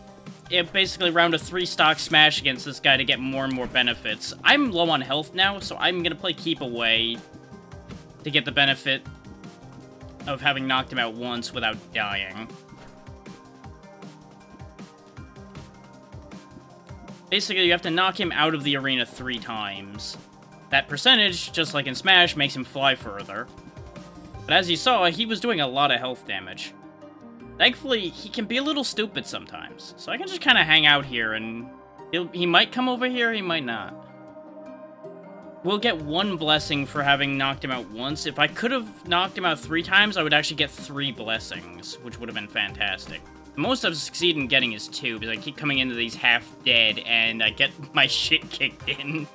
basically round a 3-stock smash against this guy to get more and more benefits. I'm low on health now, so I'm gonna play keep away to get the benefit of having knocked him out once without dying. Basically, you have to knock him out of the arena 3 times. That percentage, just like in Smash, makes him fly further. But as you saw, he was doing a lot of health damage. Thankfully, he can be a little stupid sometimes, so I can just kind of hang out here, and he might come over here, he might not. We'll get 1 blessing for having knocked him out once. If I could have knocked him out 3 times, I would actually get 3 blessings, which would have been fantastic. The most I've succeeded in getting is 2, because I keep coming into these half-dead, and I get my shit kicked in.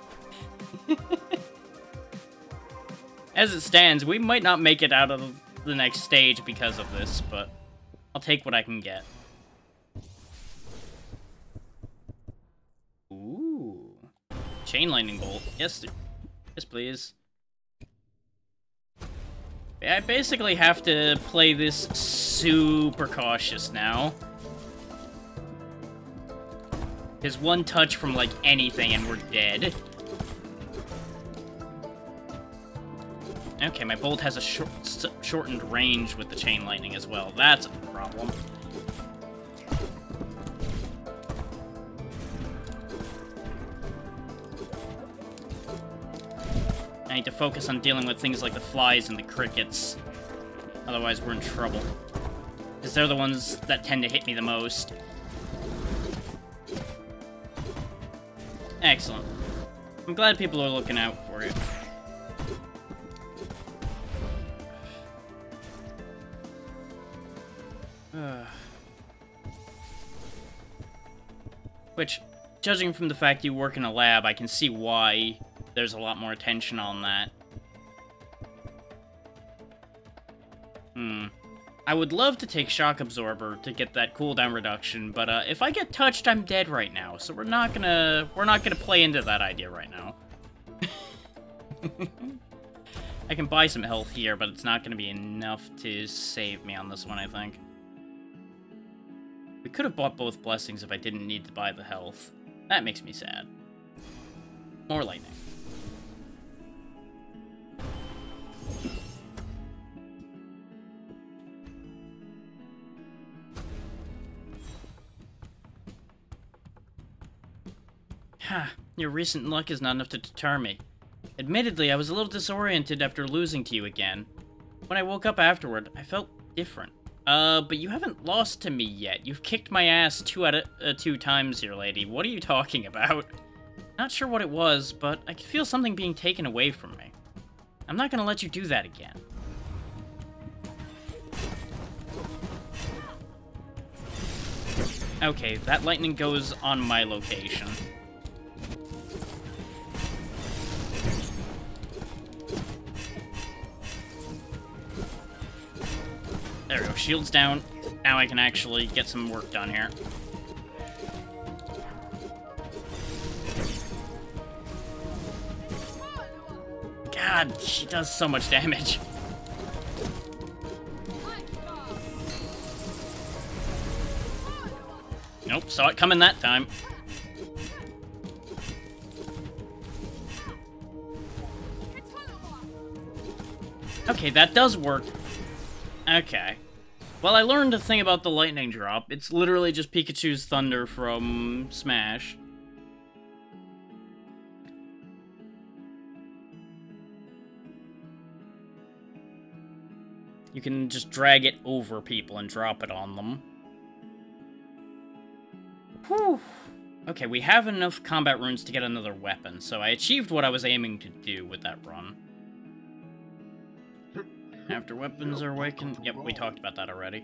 As it stands, we might not make it out of the next stage because of this, but I'll take what I can get. Ooh. Chain lightning bolt. Yes, yes, please. I basically have to play this super cautious now. Because 1 touch from, like, anything and we're dead. Okay, my bolt has a shortened range with the chain lightning as well. That's a problem. I need to focus on dealing with things like the flies and the crickets. Otherwise, we're in trouble. Because they're the ones that tend to hit me the most. Excellent. I'm glad people are looking out for you. Which, judging from the fact you work in a lab, I can see why there's a lot more attention on that. I would love to take Shock Absorber to get that cooldown reduction, but if I get touched, I'm dead right now, so we're not gonna play into that idea right now. I can buy some health here, but it's not gonna be enough to save me on this one, I think. We could have bought both blessings if I didn't need to buy the health. That makes me sad. More lightning. Ha, your recent luck is not enough to deter me. Admittedly, I was a little disoriented after losing to you again. When I woke up afterward, I felt different. But you haven't lost to me yet. You've kicked my ass 2 times here, lady. What are you talking about? Not sure what it was, but I could feel something being taken away from me. I'm not gonna let you do that again. Okay, that lightning goes on my location. There we go, shield's down. Now I can actually get some work done here. God, she does so much damage. Nope, saw it coming that time. Okay, that does work. Okay. Well, I learned a thing about the lightning drop. It's literally just Pikachu's thunder from Smash. You can just drag it over people and drop it on them. Whew. Okay, we have enough combat runes to get another weapon, so I achieved what I was aiming to do with that run. After weapons are awakened... Yep, we talked about that already.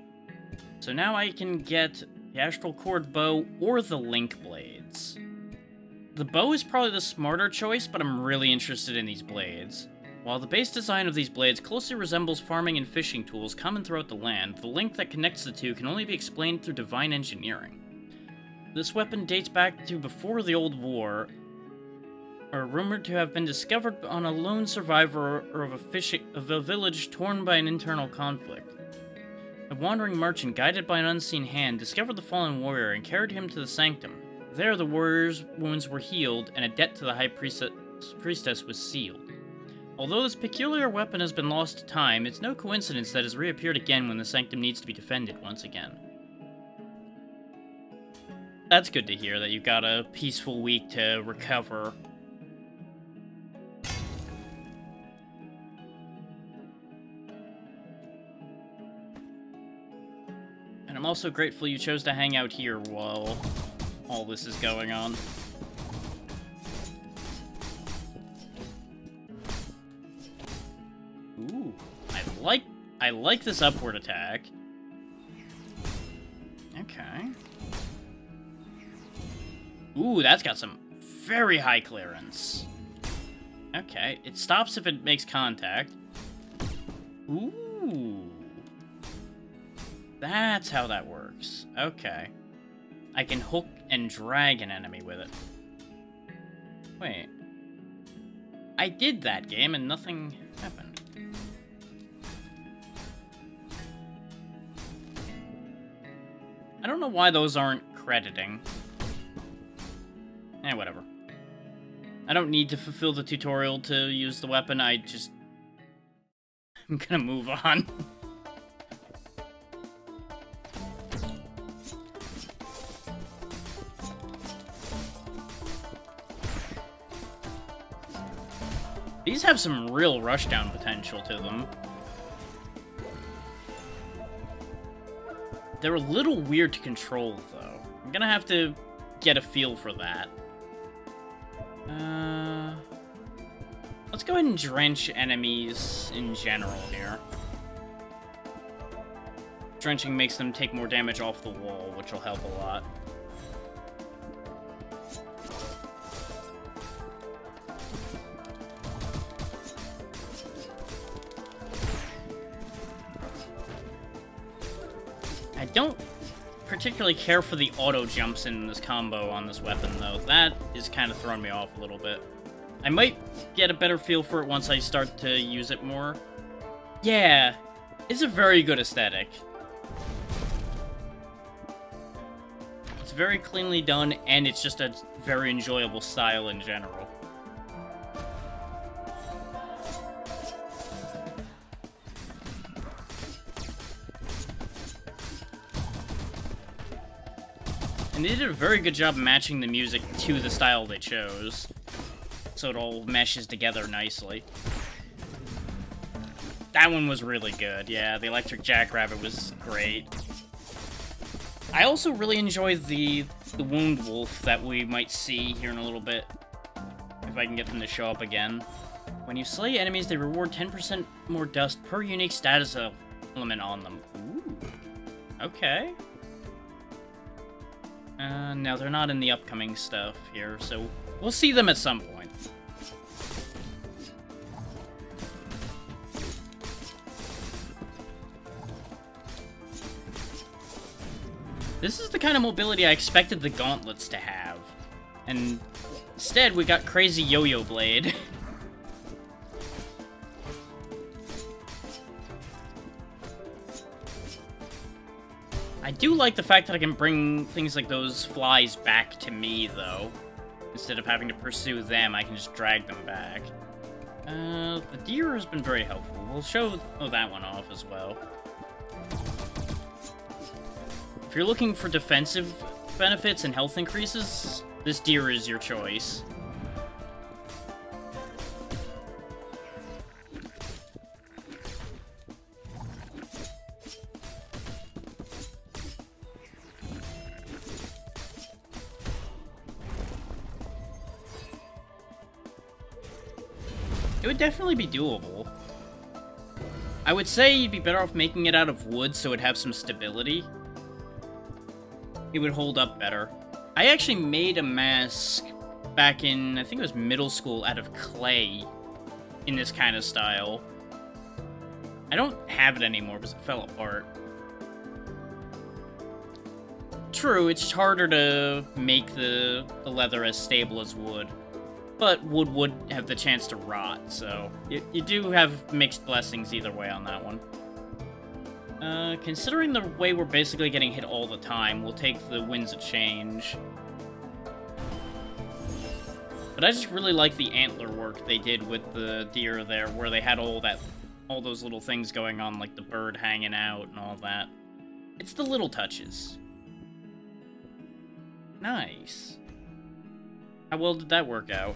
So now I can get the Astral Cord Bow or the Link Blades. The bow is probably the smarter choice, but I'm really interested in these blades. While the base design of these blades closely resembles farming and fishing tools common throughout the land, the link that connects the two can only be explained through divine engineering. This weapon dates back to before the Old War, are rumored to have been discovered on a lone survivor of a village torn by an internal conflict. A wandering merchant, guided by an unseen hand, discovered the fallen warrior and carried him to the sanctum. There, the warrior's wounds were healed, and a debt to the high priestess was sealed. Although this peculiar weapon has been lost to time, it's no coincidence that it has reappeared again when the sanctum needs to be defended once again. That's good to hear, that you've got a peaceful week to recover. And I'm also grateful you chose to hang out here while all this is going on. Ooh, I like this upward attack. Okay. Ooh, that's got some very high clearance. Okay, it stops if it makes contact. Ooh. That's how that works. Okay. I can hook and drag an enemy with it. Wait. I did that game and nothing happened. I don't know why those aren't crediting. Whatever. I don't need to fulfill the tutorial to use the weapon, I'm gonna move on. These have some real rushdown potential to them. They're a little weird to control, though. I'm gonna have to get a feel for that. Let's go ahead and drench enemies in general here. Drenching makes them take more damage off the wall, which will help a lot. I don't particularly care for the auto jumps in this combo on this weapon, though. That is kind of throwing me off a little bit. I might get a better feel for it once I start to use it more. Yeah, it's a very good aesthetic. It's very cleanly done, and it's just a very enjoyable style in general. And they did a very good job matching the music to the style they chose, so it all meshes together nicely. That one was really good, yeah, the Electric Jackrabbit was great. I also really enjoyed the Wound Wolf that we might see here in a little bit, if I can get them to show up again. When you slay enemies, they reward 10% more dust per unique status element on them. Ooh, okay. No, they're not in the upcoming stuff here, so we'll see them at some point. This is the kind of mobility I expected the gauntlets to have. And instead, we got Crazy Yo-Yo Blade. do like the fact that I can bring things like those flies back to me, though. Instead of having to pursue them, I can just drag them back. The deer has been very helpful. We'll show that one off as well. If you're looking for defensive benefits and health increases, this deer is your choice. It would definitely be doable. I would say you'd be better off making it out of wood so it'd have some stability. It would hold up better. I actually made a mask back in, I think it was middle school, out of clay in this kind of style. I don't have it anymore because it fell apart. True, it's harder to make the leather as stable as wood. But wood would have the chance to rot, so you do have mixed blessings either way on that one. Considering the way we're basically getting hit all the time, we'll take the Winds of Change. But I just really like the antler work they did with the deer there, where they had all those little things going on, like the bird hanging out and all that. It's the little touches. Nice. How well did that work out?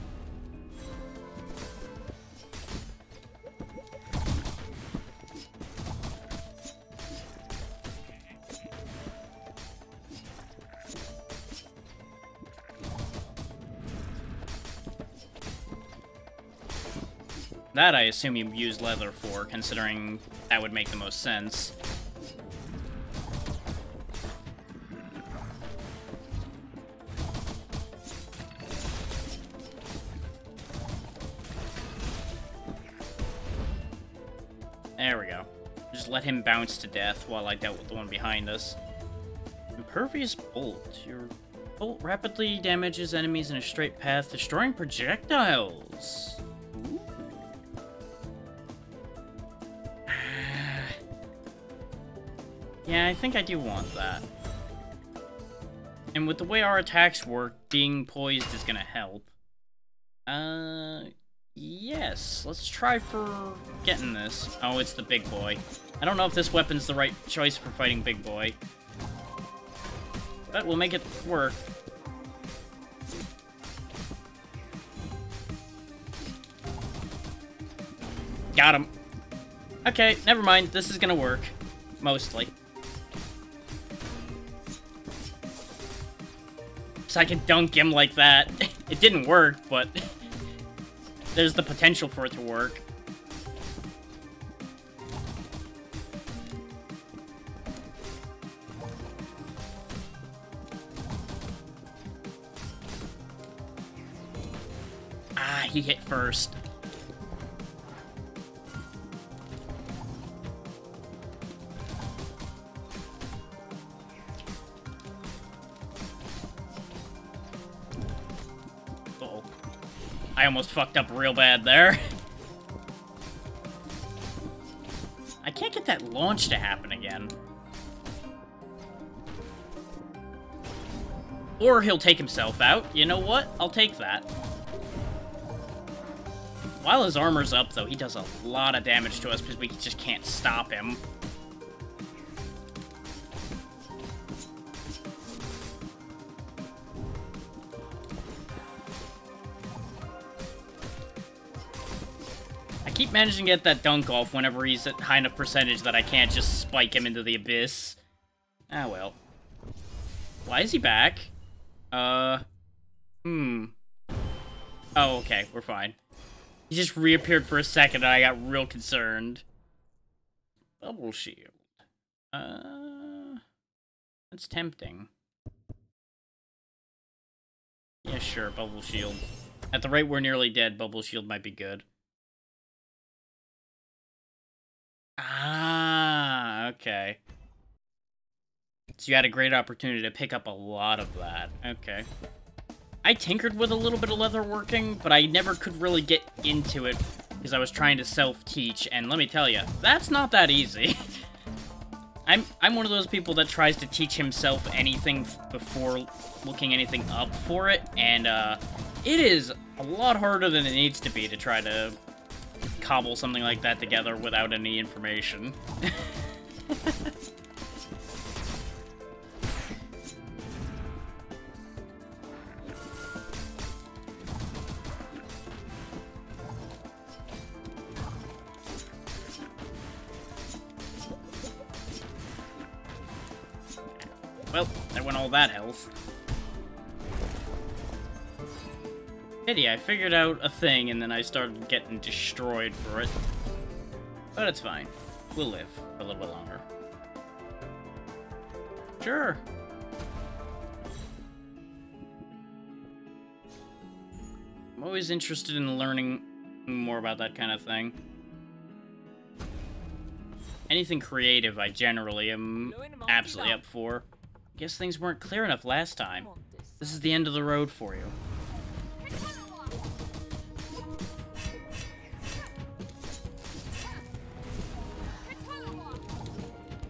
That I assume you use leather for, considering that would make the most sense. There we go. Just let him bounce to death while I dealt with the one behind us. Impervious Bolt. Your bolt rapidly damages enemies in a straight path, destroying projectiles. Ooh. Yeah, I think I do want that. And with the way our attacks work, being poised is gonna help. Yes. Let's try for getting this. Oh, it's the big boy. I don't know if this weapon's the right choice for fighting big boy. But we'll make it work. Got him. Okay, never mind. This is gonna work. Mostly. So I can dunk him like that. It didn't work, but there's the potential for it to work. Ah, he hit first. I almost fucked up real bad there. I can't get that launch to happen again. Or he'll take himself out. You know what? I'll take that. While his armor's up, though, he does a lot of damage to us because we just can't stop him. I keep managing to get that dunk off whenever he's at high enough percentage that I can't just spike him into the abyss. Ah, well. Why is he back? Oh, okay, we're fine. He just reappeared for a second and I got real concerned. Bubble shield. That's tempting. Yeah, sure, bubble shield. At the rate we're nearly dead, bubble shield might be good. Ah, okay. So you had a great opportunity to pick up a lot of that. Okay. I tinkered with a little bit of leather working, but I never could really get into it because I was trying to self-teach, and let me tell you, that's not that easy. I'm one of those people that tries to teach himself anything before looking anything up for it, and it is a lot harder than it needs to be to try to cobble something like that together without any information. Well, there went all that health. Pity, I figured out a thing and then I started getting destroyed for it. But it's fine. We'll live for a little bit longer. Sure. I'm always interested in learning more about that kind of thing. Anything creative, I generally am absolutely up for. Guess things weren't clear enough last time. This is the end of the road for you.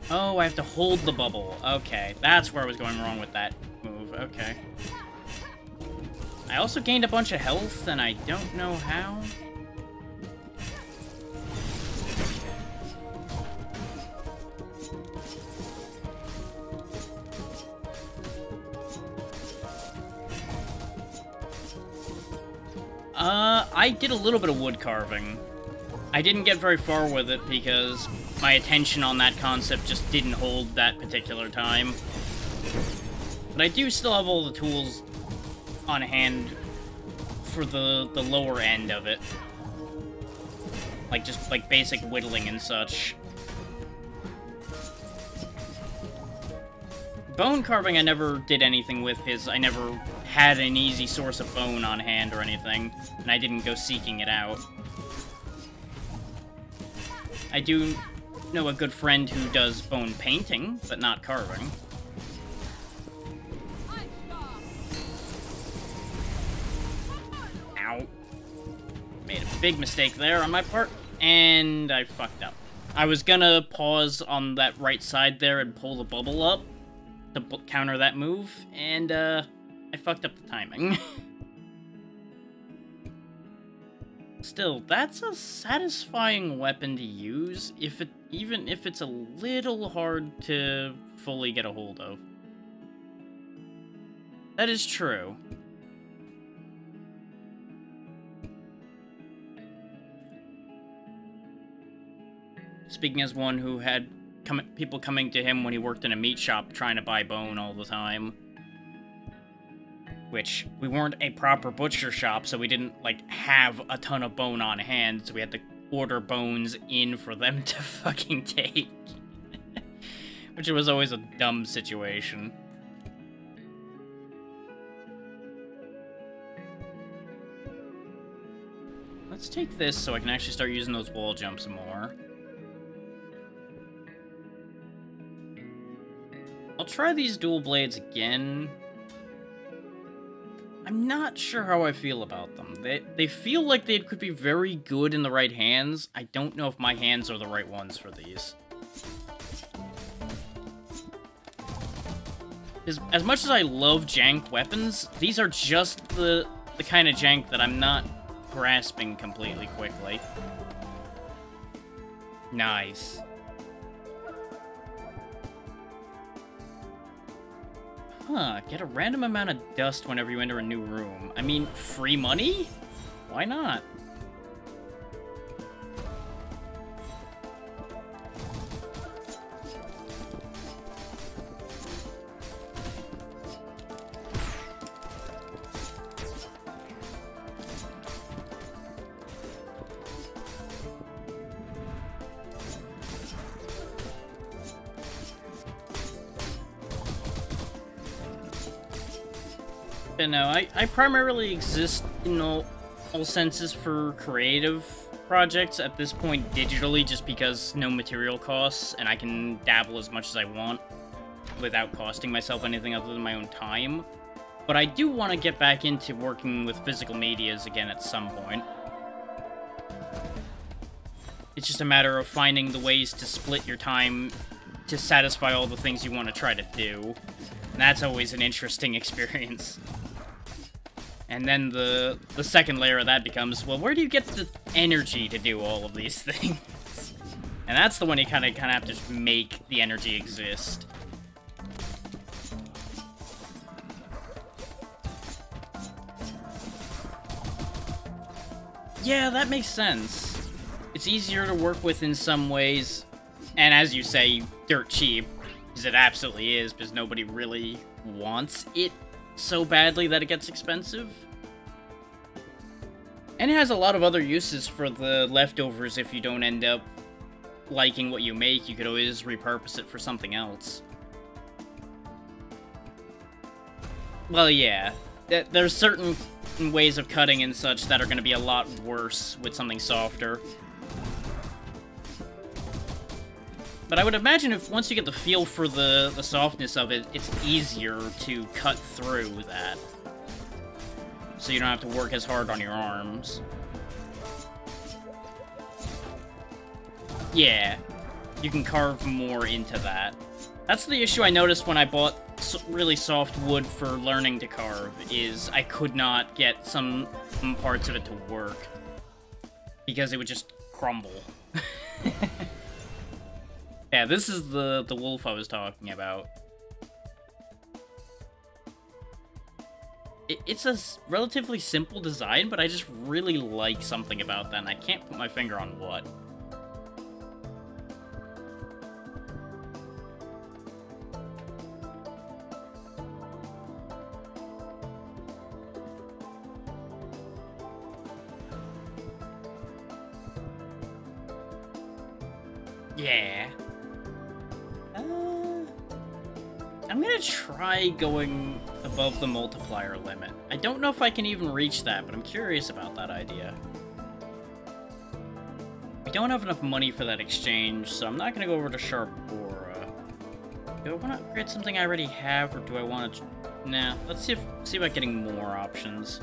Oh, I have to hold the bubble. Okay, that's where I was going wrong with that move. Okay. I also gained a bunch of health, and I don't know how. I did a little bit of wood carving. I didn't get very far with it because my attention on that concept just didn't hold that particular time. But I do still have all the tools on hand for the lower end of it. Like, just, like, basic whittling and such. Bone carving I never did anything with because I never had an easy source of bone on hand or anything, and I didn't go seeking it out. I do know a good friend who does bone painting, but not carving. Ow. Made a big mistake there on my part, and I fucked up. I was gonna pause on that right side there and pull the bubble up to counter that move, and I fucked up the timing. Still, that's a satisfying weapon to use, even if it's a little hard to fully get a hold of. That is true. Speaking as one who had people coming to him when he worked in a meat shop trying to buy bone all the time. Which, we weren't a proper butcher shop, so we didn't, like, have a ton of bone on hand, so we had to order bones in for them to fucking take. Which was always a dumb situation. Let's take this so I can actually start using those wall jumps more. I'll try these dual blades again. I'm not sure how I feel about them. They feel like they could be very good in the right hands. I don't know if my hands are the right ones for these. As much as I love jank weapons, these are just the kind of jank that I'm not grasping completely quickly. Nice. Huh, get a random amount of dust whenever you enter a new room. I mean, free money? Why not? But no, I primarily exist in all senses for creative projects at this point digitally, just because no material costs, and I can dabble as much as I want without costing myself anything other than my own time. But I do want to get back into working with physical medias again at some point. It's just a matter of finding the ways to split your time to satisfy all the things you want to try to do. And that's always an interesting experience. And then the second layer of that becomes, well, where do you get the energy to do all of these things? And that's the one you kind of have to just make the energy exist. Yeah, that makes sense. It's easier to work with in some ways, and as you say, dirt cheap, because it absolutely is, because nobody really wants it so badly that it gets expensive. And it has a lot of other uses for the leftovers if you don't end up liking what you make. You could always repurpose it for something else. Well, yeah. There's certain ways of cutting and such that are going to be a lot worse with something softer. But I would imagine if once you get the feel for the softness of it, it's easier to cut through that. So you don't have to work as hard on your arms. Yeah, you can carve more into that. That's the issue I noticed when I bought really soft wood for learning to carve, is I could not get some parts of it to work. Because it would just crumble. Yeah, this is the wolf I was talking about. It's a relatively simple design, but I just really like something about that, and I can't put my finger on what. Yeah. I'm gonna try going above the multiplier limit. I don't know if I can even reach that, but I'm curious about that idea. We don't have enough money for that exchange, so I'm not gonna go over to Sharpora. Do I want to upgrade something I already have, or do I want to... Nah, let's see about getting more options.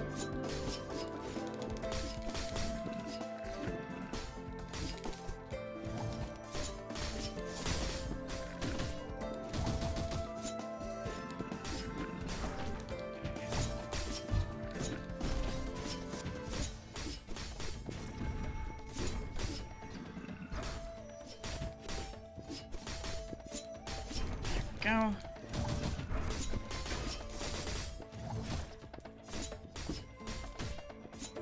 Go.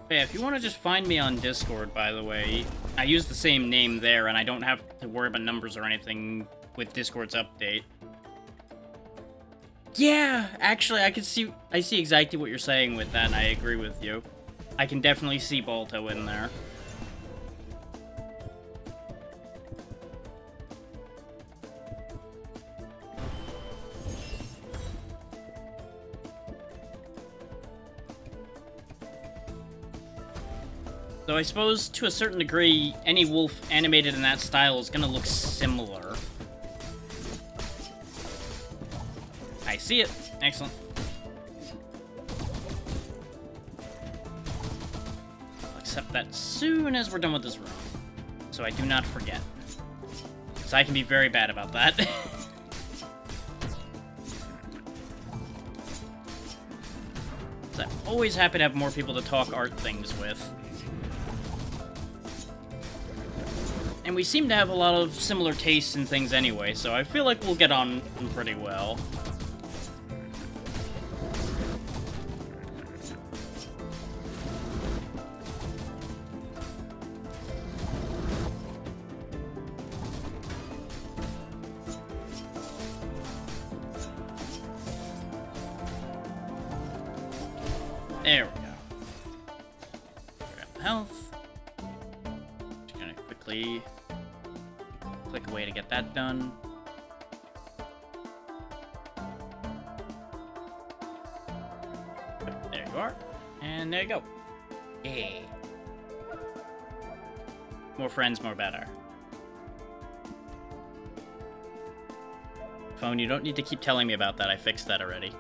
Yeah, if you want to just find me on Discord, by the way, I use the same name there, and I don't have to worry about numbers or anything with Discord's update. Yeah, actually, I see exactly what you're saying with that, and I agree with you. I can definitely see Balto in there. So I suppose, to a certain degree, any wolf animated in that style is gonna look similar. I see it. Excellent. I'll accept that as soon as we're done with this room, so I do not forget. So I can be very bad about that. So I'm always happy to have more people to talk art things with. And we seem to have a lot of similar tastes in things anyway, so I feel like we'll get on pretty well. There we go. Grab the health. Just gonna quickly click away to get that done. There you are. And there you go. Yay. More friends, more better. Phone, you don't need to keep telling me about that. I fixed that already.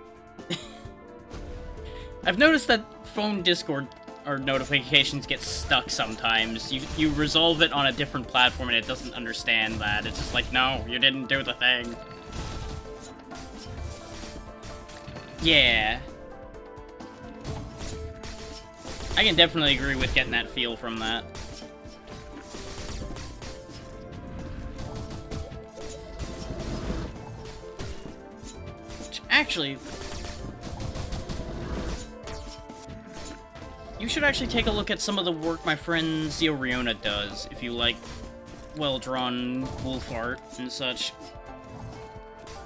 I've noticed that phone Discord or notifications get stuck sometimes. You resolve it on a different platform and it doesn't understand that. It's just like, no, you didn't do the thing. Yeah. I can definitely agree with getting that feel from that. Actually, you should actually take a look at some of the work my friend Zio Riona does, if you like well-drawn wolf art and such.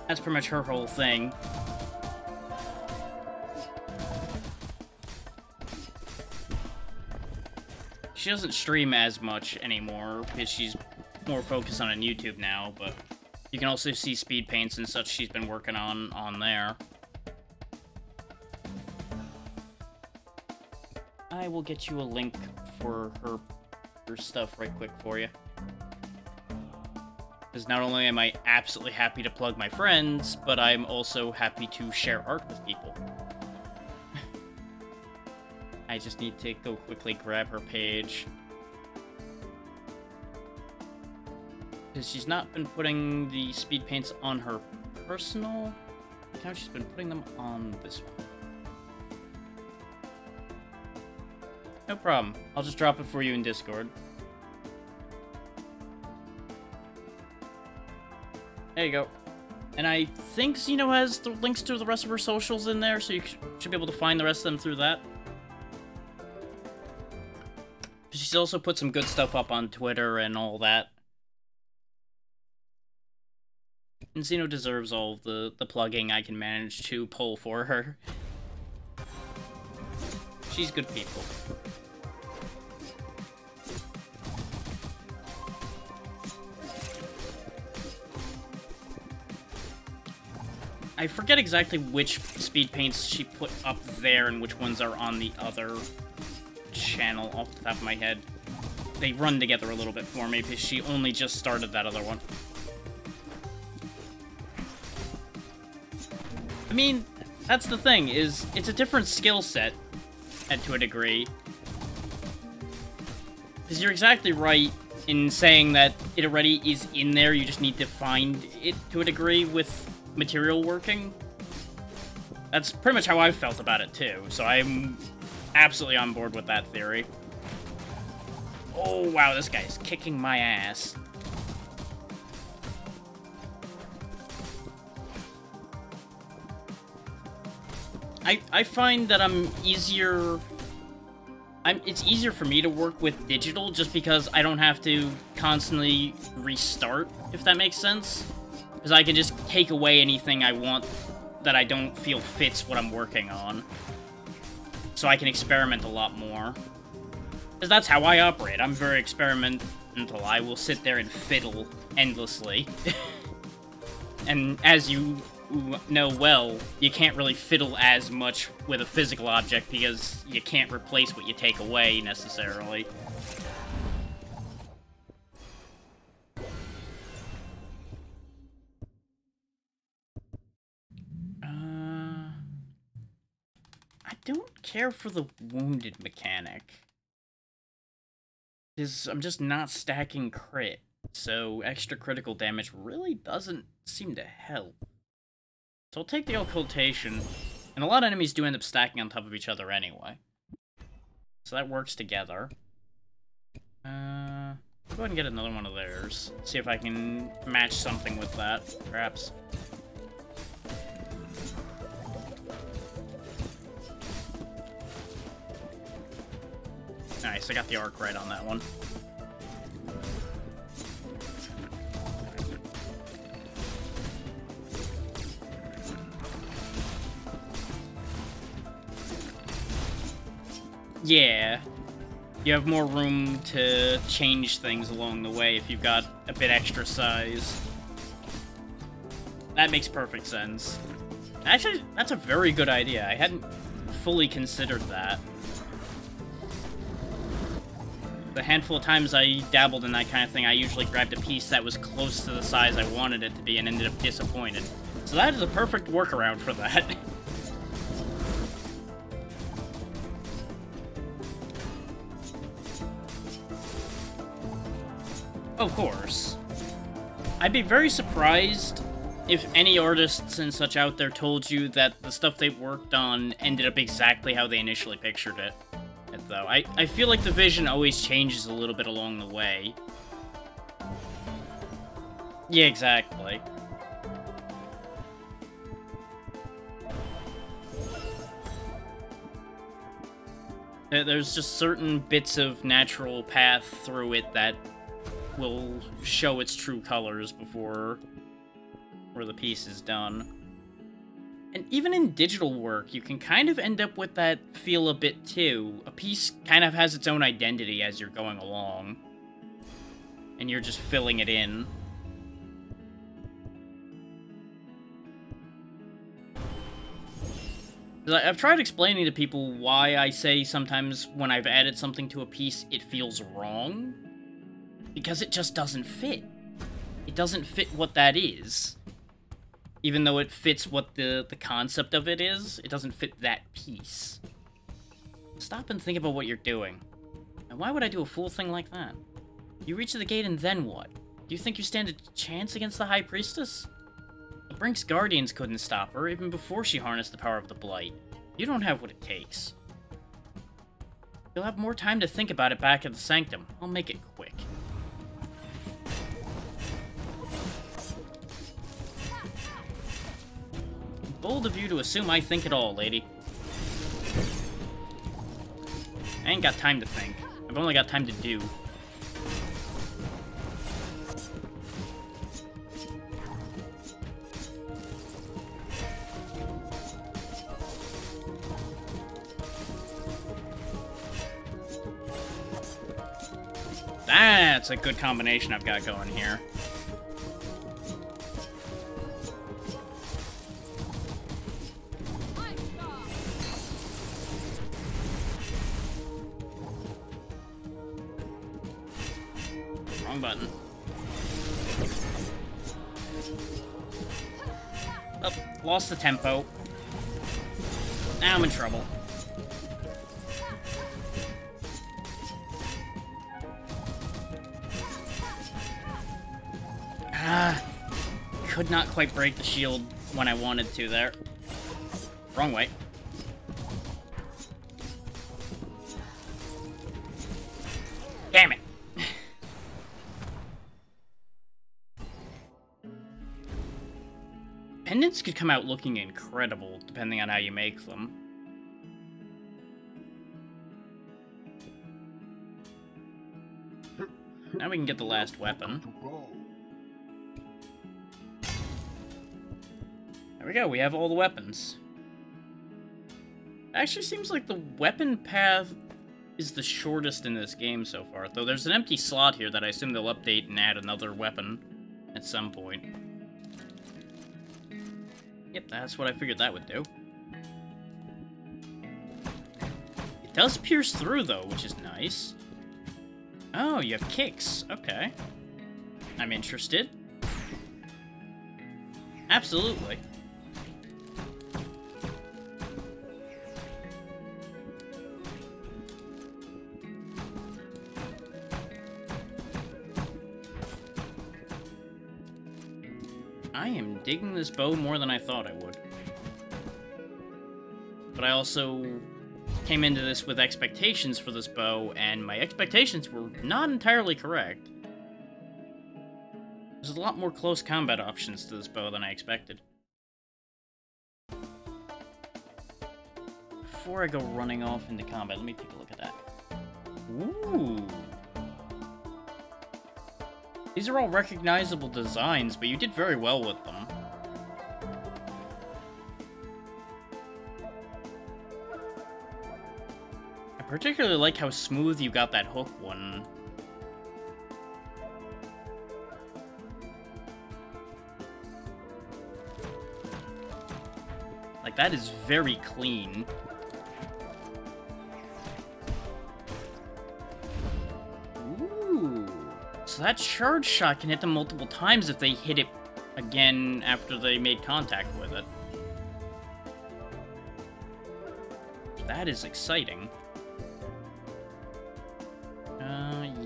That's pretty much her whole thing. She doesn't stream as much anymore, because she's more focused on YouTube now, but you can also see speed paints and such she's been working on there. I will get you a link for her stuff right quick for you. Because not only am I absolutely happy to plug my friends, but I'm also happy to share art with people. I just need to go quickly grab her page. Because she's not been putting the speed paints on her personal account, she's been putting them on this one. No problem. I'll just drop it for you in Discord. There you go. And I think Xeno has the links to the rest of her socials in there, so you should be able to find the rest of them through that. She's also put some good stuff up on Twitter and all that. And Xeno deserves all of the plugging I can manage to pull for her. She's good people. I forget exactly which speed paints she put up there and which ones are on the other channel off the top of my head. They run together a little bit for me because she only just started that other one. I mean, that's the thing, is it's a different skill set, to a degree. Because you're exactly right in saying that it already is in there, you just need to find it to a degree with material working. That's pretty much how I've felt about it too, so I'm absolutely on board with that theory. Oh wow, this guy's kicking my ass. I find that it's easier for me to work with digital just because I don't have to constantly restart, if that makes sense. Because I can just take away anything I want that I don't feel fits what I'm working on. So I can experiment a lot more. Because that's how I operate. I'm very experimental. I will sit there and fiddle endlessly. And as you know well, you can't really fiddle as much with a physical object because you can't replace what you take away, necessarily. I don't care for the wounded mechanic. Because I'm just not stacking crit, so extra critical damage really doesn't seem to help. So I'll take the occultation, and a lot of enemies do end up stacking on top of each other anyway. So that works together. Go ahead and get another one of theirs. See if I can match something with that, perhaps. Nice, I got the arc right on that one. Yeah. You have more room to change things along the way if you've got a bit extra size. That makes perfect sense. Actually, that's a very good idea. I hadn't fully considered that. The handful of times I dabbled in that kind of thing, I usually grabbed a piece that was close to the size I wanted it to be and ended up disappointed. So that is a perfect workaround for that. Of course. I'd be very surprised if any artists and such out there told you that the stuff they worked on ended up exactly how they initially pictured it, though. I feel like the vision always changes a little bit along the way. Yeah, exactly. There's just certain bits of natural path through it that will show its true colors before the piece is done. And even in digital work, you can kind of end up with that feel a bit too. A piece kind of has its own identity as you're going along, and you're just filling it in. I've tried explaining to people why I say sometimes when I've added something to a piece, it feels wrong. Because it just doesn't fit. It doesn't fit what that is. Even though it fits what the concept of it is, it doesn't fit that piece. Stop and think about what you're doing. And why would I do a fool thing like that? You reach the gate and then what? Do you think you stand a chance against the High Priestess? The Brink's Guardians couldn't stop her, even before she harnessed the power of the Blight. You don't have what it takes. You'll have more time to think about it back at the Sanctum. I'll make it quick. Bold of you to assume I think it all, lady. I ain't got time to think. I've only got time to do. That's a good combination I've got going here. Wrong button. Oh, lost the tempo. Now I'm in trouble. Could not quite break the shield when I wanted to there. Wrong way. Damn it. Pendants could come out looking incredible, depending on how you make them. Now we can get the last weapon. There we go, we have all the weapons. It actually seems like the weapon path is the shortest in this game so far, though there's an empty slot here that I assume they'll update and add another weapon at some point. Yep, that's what I figured that would do. It does pierce through, though, which is nice. Oh, you have kicks. Okay. I'm interested. Absolutely. I am digging this bow more than I thought I would. But I also came into this with expectations for this bow, and my expectations were not entirely correct. There's a lot more close combat options to this bow than I expected. Before I go running off into combat, let me take a look at that. Ooh! These are all recognizable designs, but you did very well with them. I particularly like how smooth you got that hook one. Like, that is very clean. Ooh. So that charge shot can hit them multiple times if they hit it again after they made contact with it. That is exciting.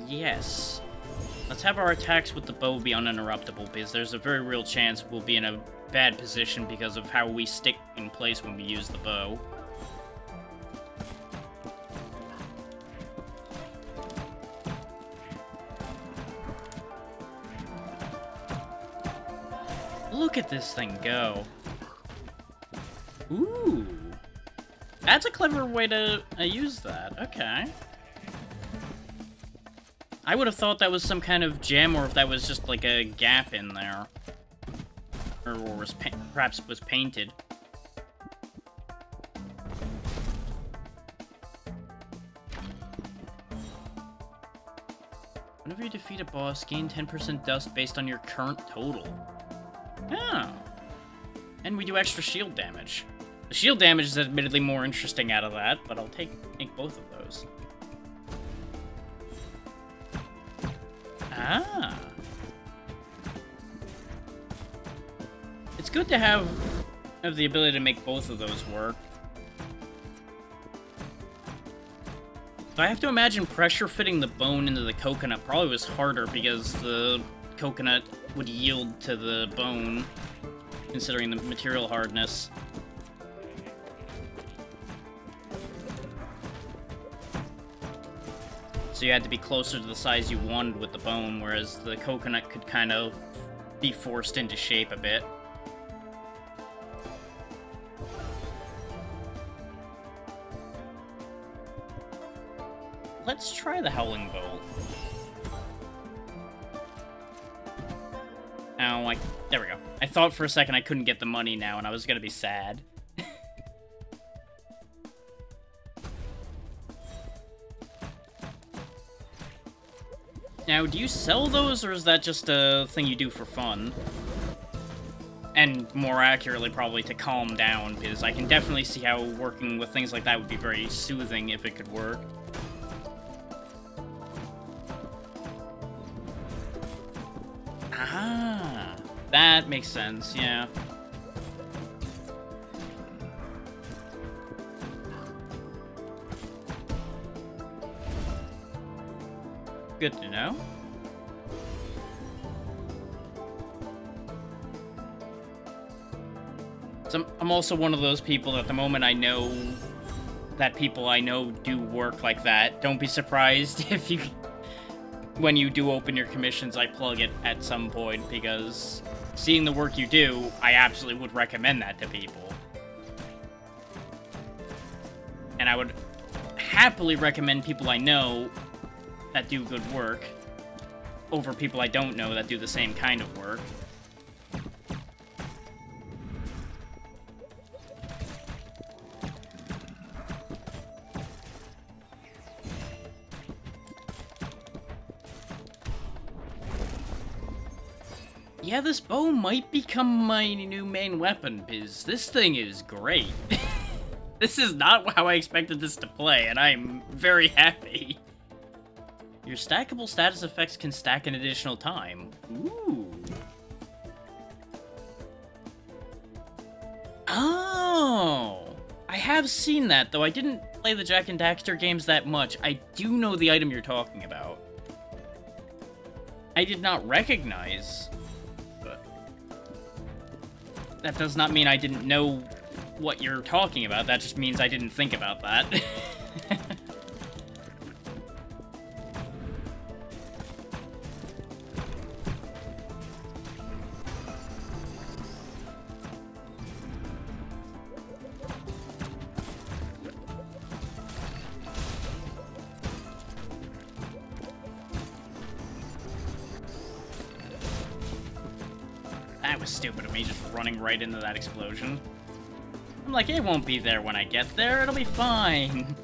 Yes. Let's have our attacks with the bow be uninterruptible, because there's a very real chance we'll be in a bad position because of how we stick in place when we use the bow. Look at this thing go. Ooh. That's a clever way to use that. Okay. I would have thought that was some kind of gem, or if that was just like a gap in there. Or was perhaps was painted. Whenever you defeat a boss, gain 10% dust based on your current total. Oh. And we do extra shield damage. The shield damage is admittedly more interesting out of that, but I'll take both of those. Ah. It's good to have the ability to make both of those work. So I have to imagine pressure fitting the bone into the coconut probably was harder because the coconut would yield to the bone, considering the material hardness. So you had to be closer to the size you wanted with the bone, whereas the coconut could kind of be forced into shape a bit. Let's try the Howling Bolt. Oh, there we go. I thought for a second I couldn't get the money now, and I was gonna be sad. Now, do you sell those, or is that just a thing you do for fun? And more accurately, probably to calm down, because I can definitely see how working with things like that would be very soothing if it could work. Ah, that makes sense, yeah. Good to know. So I'm also one of those people that the moment I know that people I know do work like that, don't be surprised if when you do open your commissions, I plug it at some point, because seeing the work you do, I absolutely would recommend that to people. And I would happily recommend people I know that do good work over people I don't know that do the same kind of work. Yeah, this bow might become my new main weapon, because this thing is great. This is not how I expected this to play, and I'm very happy. Your stackable status effects can stack an additional time. Ooh. Oh! I have seen that, though I didn't play the Jak and Daxter games that much. I do know the item you're talking about. I did not recognize, but that does not mean I didn't know what you're talking about. That just means I didn't think about that. That was stupid of me, just running right into that explosion. I'm like, it won't be there when I get there, it'll be fine.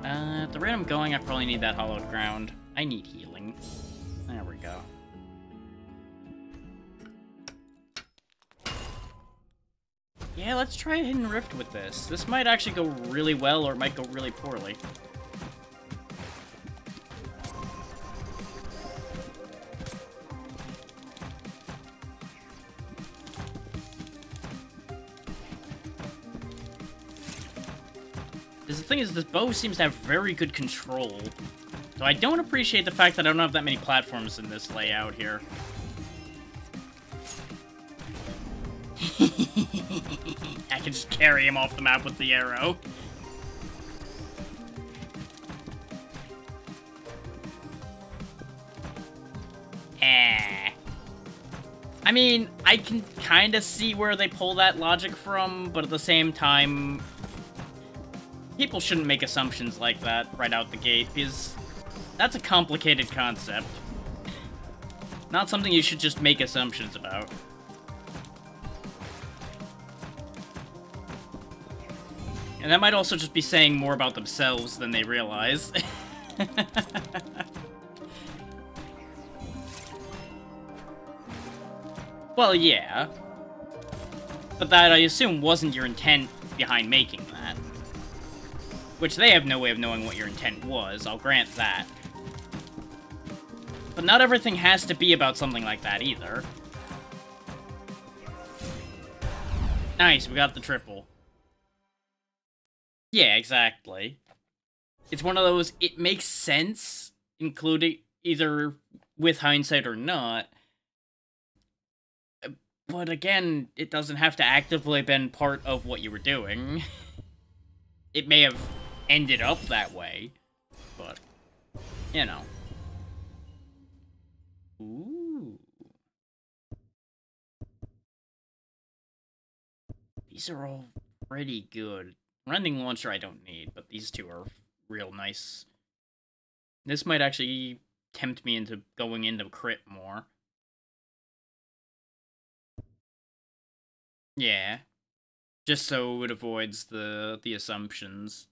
At the rate I'm going, I probably need that hollowed ground. I need healing. There we go. Yeah, let's try a Hidden Rift with this. This might actually go really well, or it might go really poorly. Because the thing is, this bow seems to have very good control. So I don't appreciate the fact that I don't have that many platforms in this layout here. I can just carry him off the map with the arrow. I mean, I can kind of see where they pull that logic from, but at the same time, people shouldn't make assumptions like that right out the gate, because that's a complicated concept. Not something you should just make assumptions about. And that might also just be saying more about themselves than they realize. Well, yeah. But that, I assume, wasn't your intent behind making that. Which they have no way of knowing what your intent was, I'll grant that. But not everything has to be about something like that, either. Nice, we got the triple. Yeah, exactly. It's one of those, it makes sense, including either with hindsight or not. But again, it doesn't have to actively have been part of what you were doing. It may have ended up that way, but, you know. Ooh. These are all pretty good. Rending Launcher I don't need, but these two are real nice. This might actually tempt me into going into crit more. Yeah. Just so it avoids the assumptions.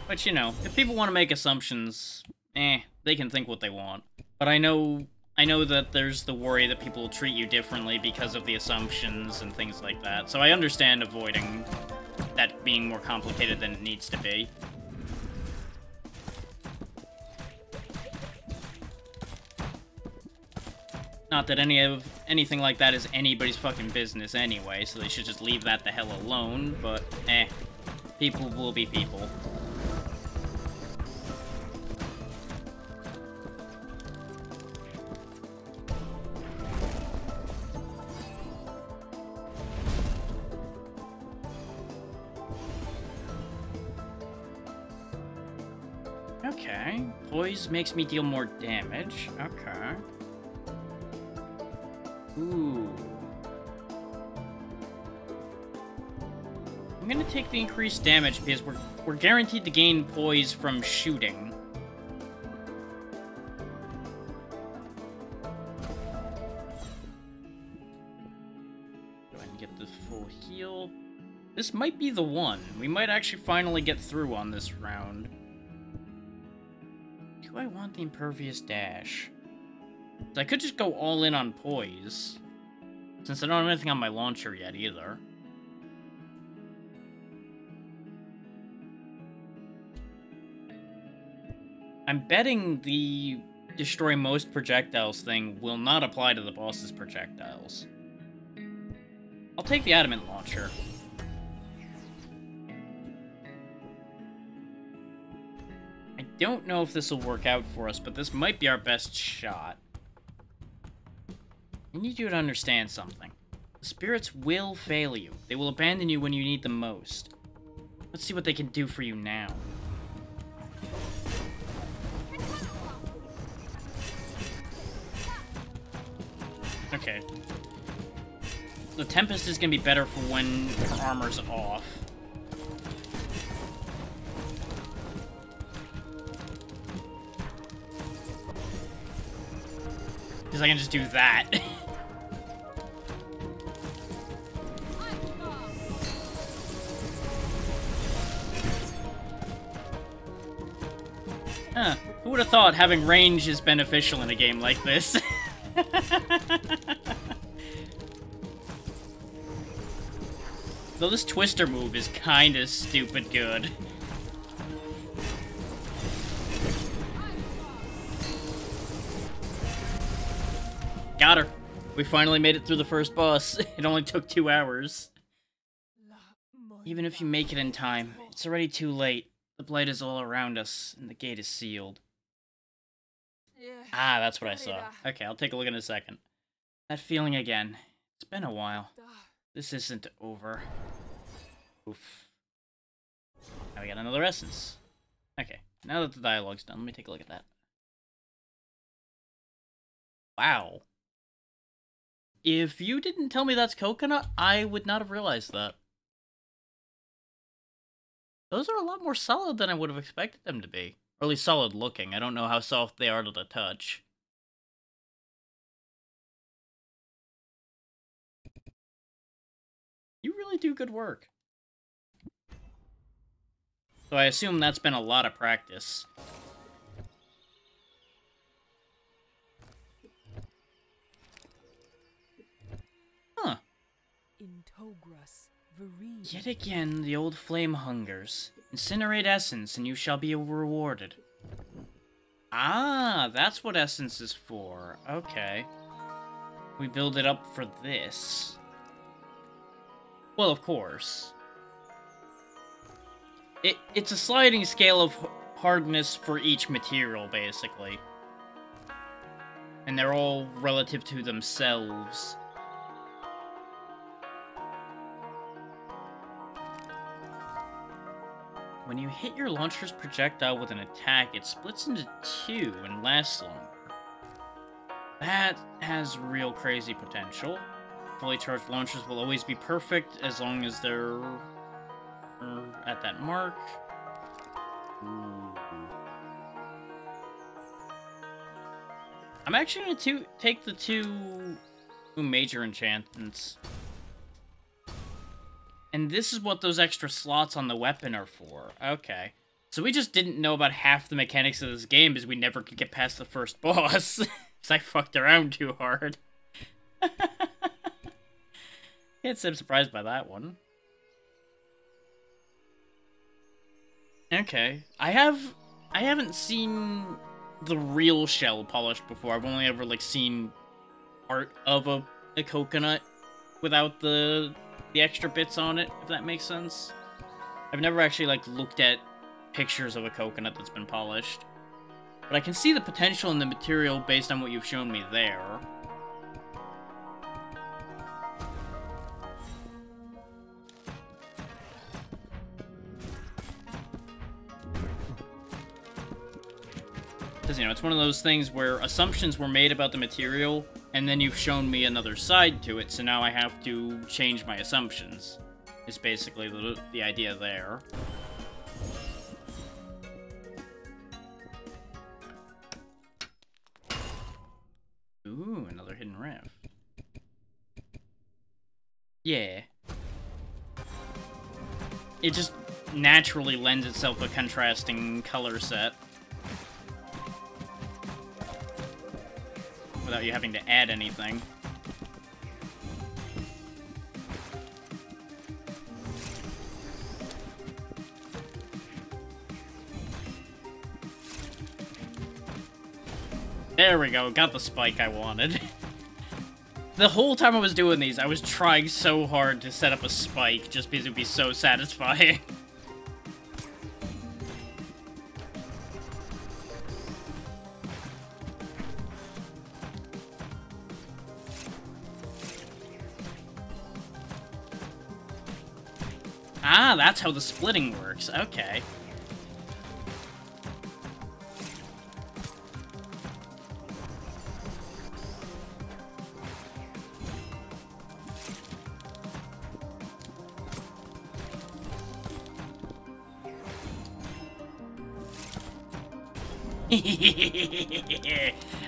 But, you know, if people want to make assumptions, they can think what they want. But I know that there's the worry that people will treat you differently because of the assumptions and things like that. So I understand avoiding that being more complicated than it needs to be. Not that anything like that is anybody's fucking business anyway, so they should just leave that the hell alone, but, people will be people. Okay, poise makes me deal more damage, okay. Ooh. I'm gonna take the increased damage because we're guaranteed to gain poise from shooting. Go ahead and get the full heal. This might be the one. We might actually finally get through on this round. Do I want the impervious dash? I could just go all in on poise, since I don't have anything on my launcher yet, either. I'm betting the destroy most projectiles thing will not apply to the boss's projectiles. I'll take the adamant launcher. I don't know if this will work out for us, but this might be our best shot. I need you to understand something. The spirits will fail you. They will abandon you when you need them most. Let's see what they can do for you now. Okay. The Tempest is gonna be better for when her armor's off. Because I can just do that. Huh. Who would have thought having range is beneficial in a game like this? Though this twister move is kinda stupid good. Got her. We finally made it through the first boss. It only took 2 hours. Even if you make it in time, it's already too late. The blight is all around us, and the gate is sealed. Ah, that's what I saw. Okay, I'll take a look in a second. That feeling again. It's been a while. This isn't over. Oof. Now we got another essence. Okay, now that the dialogue's done, let me take a look at that. Wow. If you didn't tell me that's coconut, I would not have realized that. Those are a lot more solid than I would have expected them to be. Or at least solid looking. I don't know how soft they are to the touch. You really do good work. So I assume that's been a lot of practice. Huh. Yet again, the old flame hungers. Incinerate essence, and you shall be rewarded. Ah, that's what essence is for. Okay. We build it up for this. Well, of course. It's a sliding scale of hardness for each material, basically. And they're all relative to themselves. When you hit your launcher's projectile with an attack, it splits into 2 and lasts longer. That has real crazy potential. Fully charged launchers will always be perfect as long as they're at that mark. Ooh. I'm actually going to take the 2 major enchantments. And this is what those extra slots on the weapon are for. Okay. So we just didn't know about half the mechanics of this game because we never could get past the first boss. Because I fucked around too hard. Can't say I'm surprised by that one. Okay. I haven't seen the real shell polished before. I've only ever, like, seen art of a coconut without the extra bits on it, if that makes sense. I've never actually, like, looked at pictures of a coconut that's been polished. But I can see the potential in the material based on what you've shown me there. Because, you know, it's one of those things where assumptions were made about the material, and then you've shown me another side to it, so now I have to change my assumptions. Is basically the idea there. Ooh, another hidden rift. Yeah. It just naturally lends itself a contrasting color set. Without you having to add anything. There we go, got the spike I wanted. The whole time I was doing these, I was trying so hard to set up a spike just because it would be so satisfying. Ah, that's how the splitting works. Okay.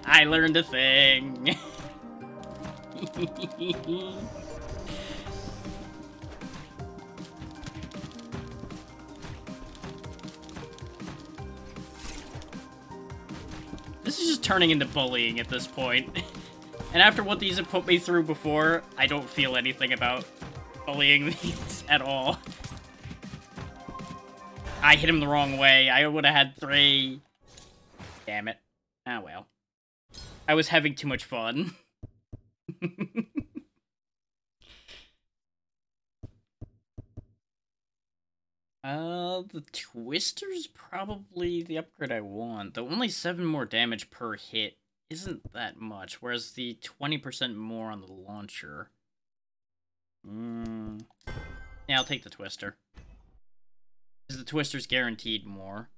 I learned a thing. This is just turning into bullying at this point. And after what these have put me through before, I don't feel anything about bullying these at all. I hit him the wrong way. I would have had 3. Damn it. Ah, well. I was having too much fun. The Twister's probably the upgrade I want. Though only 7 more damage per hit isn't that much, whereas the 20% more on the launcher. Yeah, I'll take the Twister. Because the Twister's guaranteed more.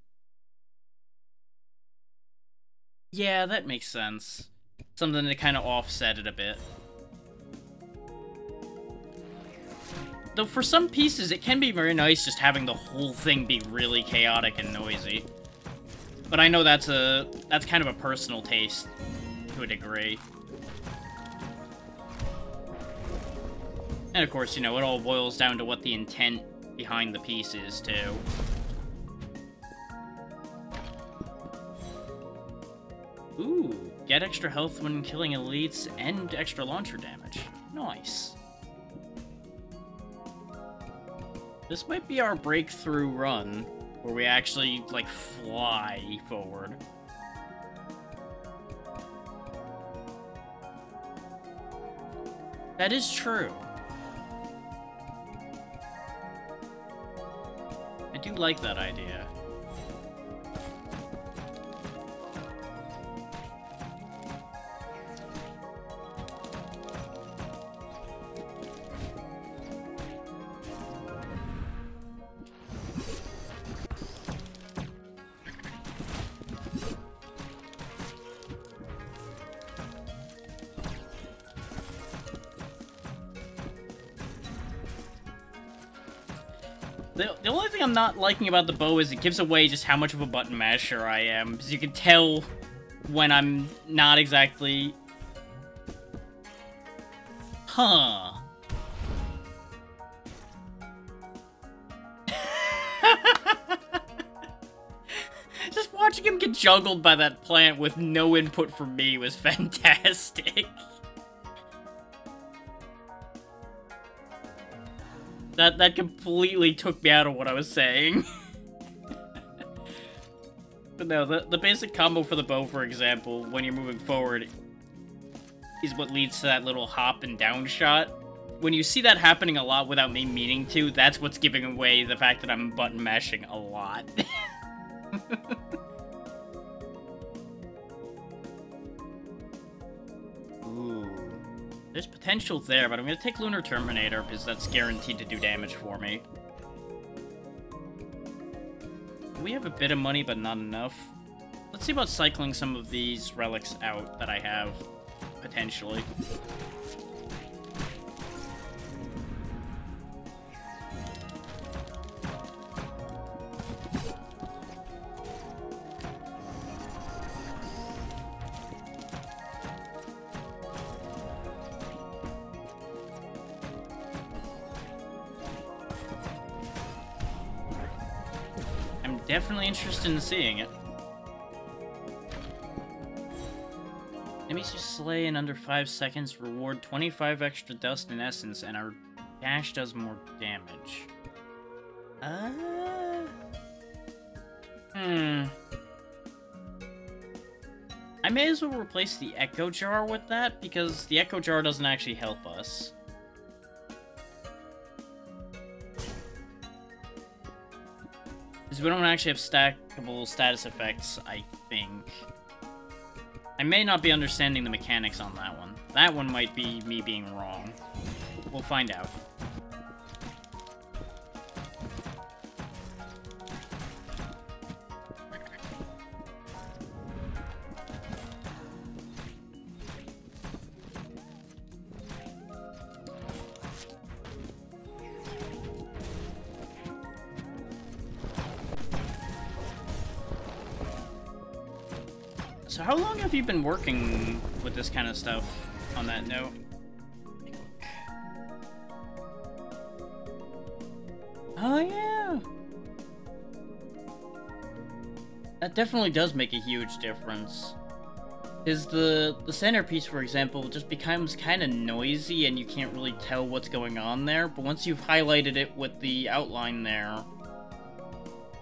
Yeah, that makes sense. Something to kind of offset it a bit. Though for some pieces, it can be very nice just having the whole thing be really chaotic and noisy. But I know that's kind of a personal taste, to a degree. And of course, you know, it all boils down to what the intent behind the piece is, too. Ooh, get extra health when killing elites and extra launcher damage. Nice. This might be our breakthrough run, where we actually, like, fly forward. That is true. I do like that idea. The only thing I'm not liking about the bow is it gives away just how much of a button masher I am, because you can tell when I'm not exactly... Huh. Just watching him get juggled by that plant with no input from me was fantastic. That completely took me out of what I was saying. But no, the basic combo for the bow, for example, when you're moving forward, is what leads to that little hop and down shot. When you see that happening a lot without me meaning to, that's what's giving away the fact that I'm button mashing a lot. Ooh. There's potential there, but I'm going to take Lunar Terminator, because that's guaranteed to do damage for me. We have a bit of money, but not enough. Let's see about cycling some of these relics out that I have, potentially. Definitely interested in seeing it. Enemies you slay in under 5 seconds reward 25 extra dust and essence, and our dash does more damage. I may as well replace the Echo Jar with that, because the Echo Jar doesn't actually help us. Because we don't actually have stackable status effects, I think. I may not be understanding the mechanics on that one. That one might be me being wrong. We'll find out. So how long have you been working with this kind of stuff, on that note? Oh yeah! That definitely does make a huge difference. Because the centerpiece, for example, just becomes kind of noisy and you can't really tell what's going on there, but once you've highlighted it with the outline there,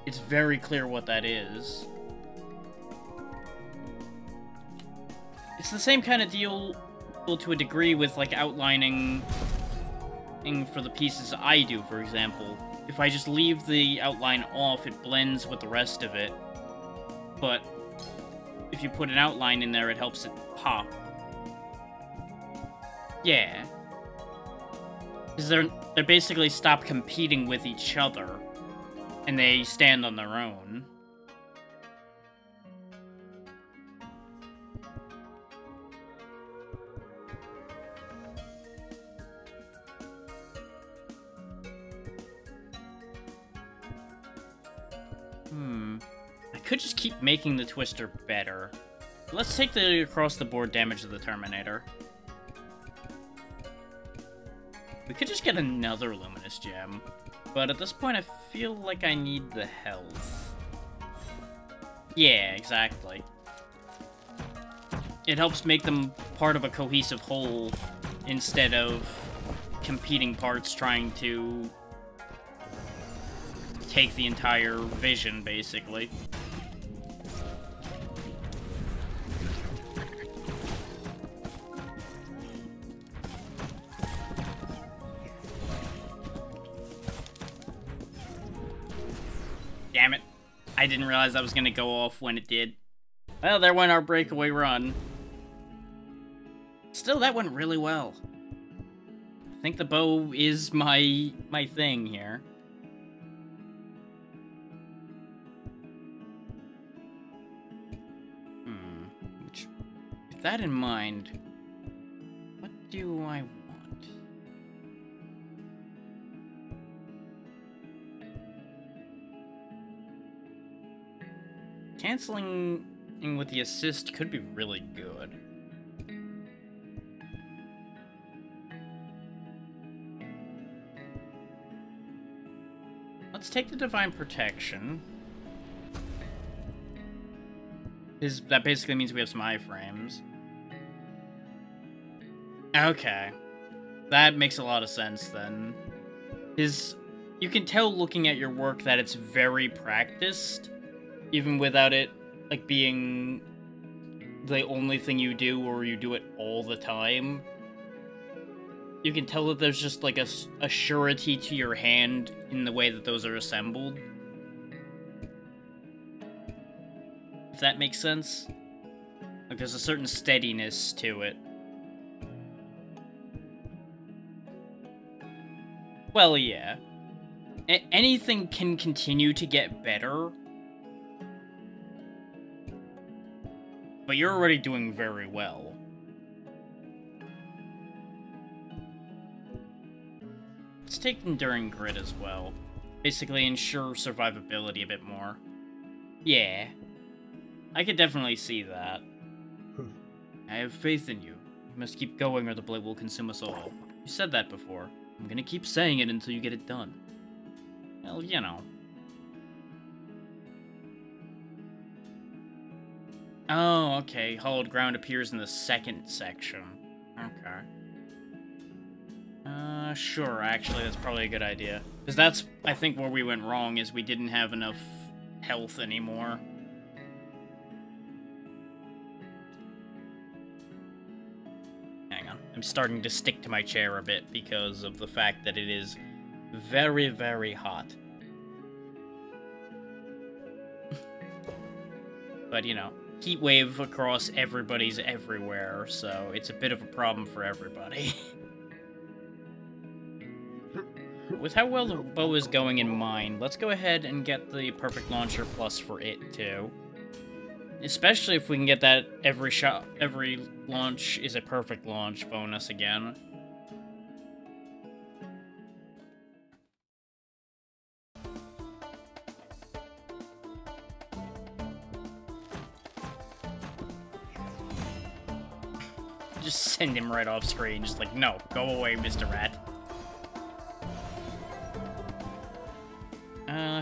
it's very clear what that is. It's the same kind of deal well, to a degree with, like, outlining for the pieces I do, for example. If I just leave the outline off, it blends with the rest of it. But if you put an outline in there, it helps it pop. Yeah. Because they're basically stop competing with each other, and they stand on their own. I could just keep making the Twister better. Let's take the across-the-board damage of the Terminator. We could just get another Luminous Gem, but at this point I feel like I need the health. Yeah, exactly. It helps make them part of a cohesive whole, instead of competing parts trying to take the entire vision, basically. Damn it. I didn't realize that was gonna go off when it did. Well, there went our breakaway run. Still, that went really well. I think the bow is my thing here. With that in mind, what do I want? Canceling with the assist could be really good. Let's take the Divine Protection. That basically means we have some iframes. Okay. That makes a lot of sense, then. You can tell looking at your work that it's very practiced, even without it, like, being the only thing you do, or you do it all the time. You can tell that there's just, like, a surety to your hand in the way that those are assembled. If that makes sense? Like, there's a certain steadiness to it. Well, yeah. Anything can continue to get better, but you're already doing very well. Let's take Enduring Grit as well. Basically ensure survivability a bit more. Yeah. I could definitely see that. I have faith in you. You must keep going or the blade will consume us all. You said that before. I'm gonna keep saying it until you get it done. Well, you know. Oh, okay. Hollowed ground appears in the second section. Okay. Sure, actually, that's probably a good idea. Because that's, I think, where we went wrong, is we didn't have enough health anymore. Hang on. I'm starting to stick to my chair a bit because of the fact that it is very, very hot. But, you know, heat wave across everybody's everywhere, so it's a bit of a problem for everybody. With how well the bow is going in mind, let's go ahead and get the Perfect Launcher Plus for it, too. Especially if we can get that every launch is a perfect launch bonus again. Just send him right off screen, just like, no, go away, Mr. Rat.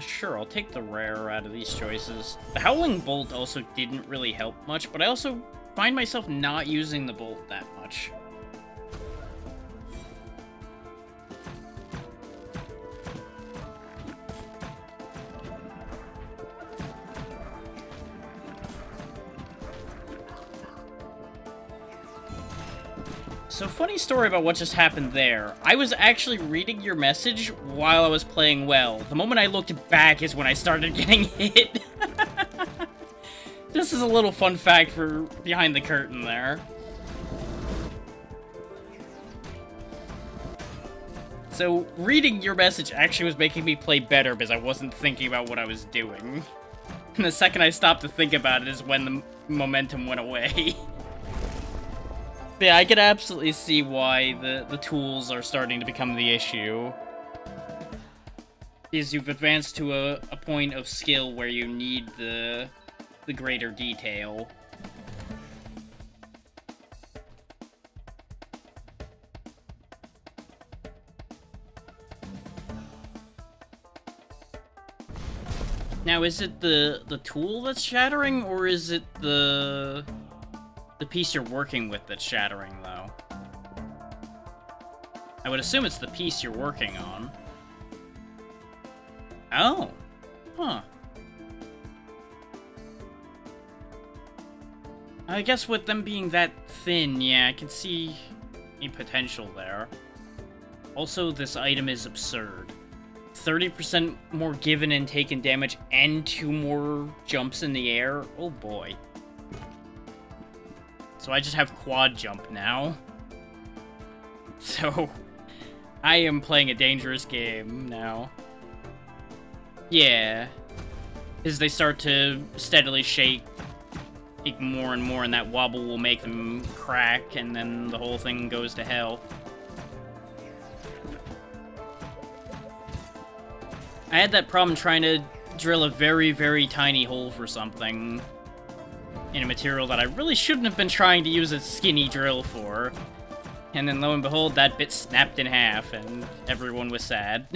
Sure, I'll take the rare out of these choices. The Howling Bolt also didn't really help much, but I also find myself not using the bolt that much. So, funny story about what just happened there. I was actually reading your message while I was playing well. The moment I looked back is when I started getting hit. This is a little fun fact for behind the curtain there. So, reading your message actually was making me play better because I wasn't thinking about what I was doing. And the second I stopped to think about it is when the momentum went away. But yeah, I can absolutely see why the tools are starting to become the issue. Because you've advanced to a point of skill where you need the greater detail. Now, is it the tool that's shattering, or is it the piece you're working with that's shattering, though? I would assume it's the piece you're working on. Oh. Huh. I guess with them being that thin, yeah, I can see any potential there. Also, this item is absurd. 30% more given and taken damage, and 2 more jumps in the air? Oh boy. So I just have quad jump now. So, I am playing a dangerous game now. Yeah. As they start to steadily shake more and more, and that wobble will make them crack, and then the whole thing goes to hell. I had that problem trying to drill a very, very tiny hole for something in a material that I really shouldn't have been trying to use a skinny drill for. And then lo and behold, that bit snapped in half, and everyone was sad.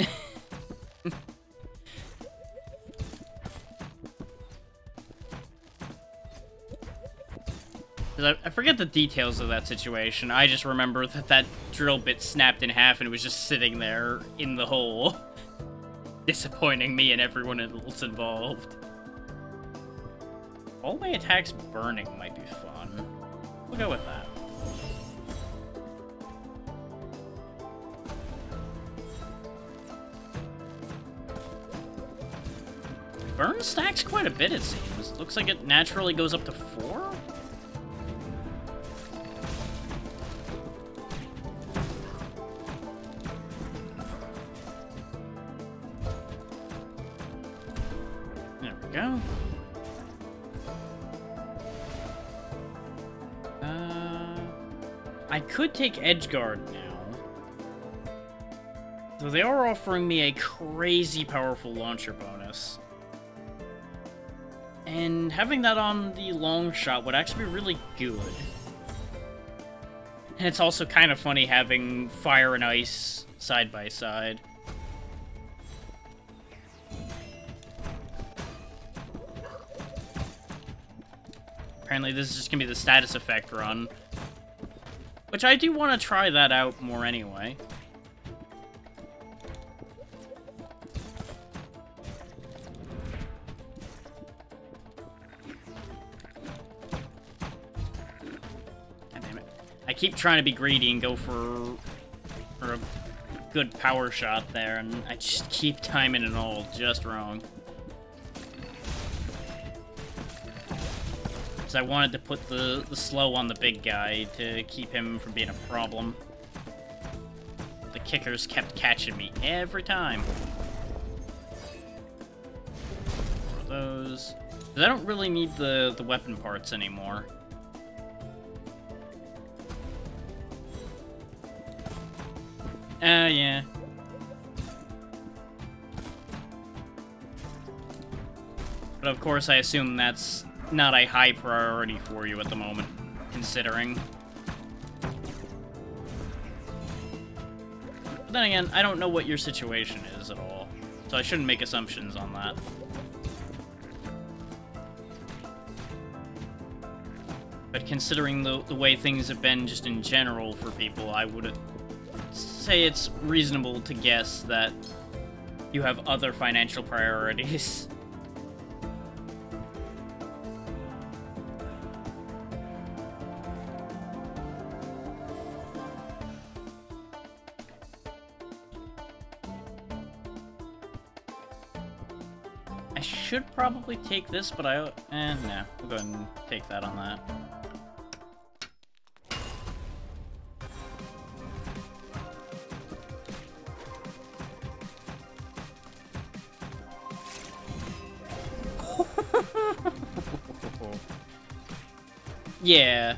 I forget the details of that situation. I just remember that drill bit snapped in half and it was just sitting there in the hole. Disappointing me and everyone else involved. All my attacks burning might be fun. We'll go with that. Burn stacks quite a bit, it seems. Looks like it naturally goes up to 4? There we go. I could take Edgeguard now. Though they are offering me a crazy powerful launcher bonus. And having that on the long shot would actually be really good. And it's also kind of funny having fire and ice side by side. Apparently this is just gonna be the status effect run. Which I do want to try that out more anyway. God damn it. I keep trying to be greedy and go for a good power shot there, and I just keep timing it all just wrong. I wanted to put the slow on the big guy to keep him from being a problem. The kickers kept catching me every time. For those. 'Cause I don't really need the weapon parts anymore. Yeah. But of course I assume that's not a high priority for you at the moment, considering. But then again, I don't know what your situation is at all, so I shouldn't make assumptions on that. But considering the way things have been just in general for people, I would say it's reasonable to guess that you have other financial priorities. should probably take this, but no. We'll go ahead and take that on that. Yeah.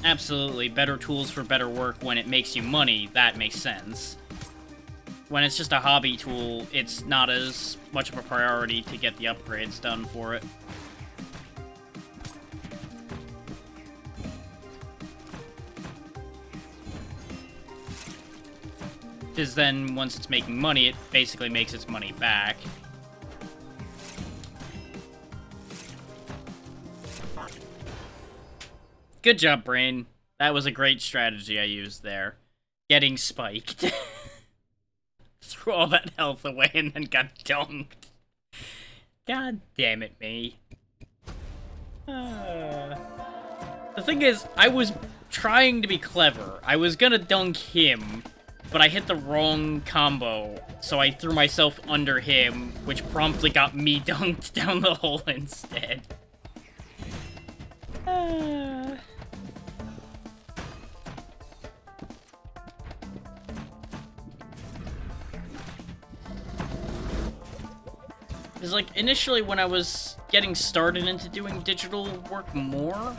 Absolutely. Better tools for better work when it makes you money, that makes sense. When it's just a hobby tool, it's not as much of a priority to get the upgrades done for it. Because then, once it's making money, it basically makes its money back. Good job, Brain. That was a great strategy I used there. Getting spiked. Threw all that health away and then got dunked. God damn it, me. The thing is, I was trying to be clever. I was gonna dunk him, but I hit the wrong combo, so I threw myself under him, which promptly got me dunked down the hole instead. Because, like, initially when I was getting started into doing digital work more,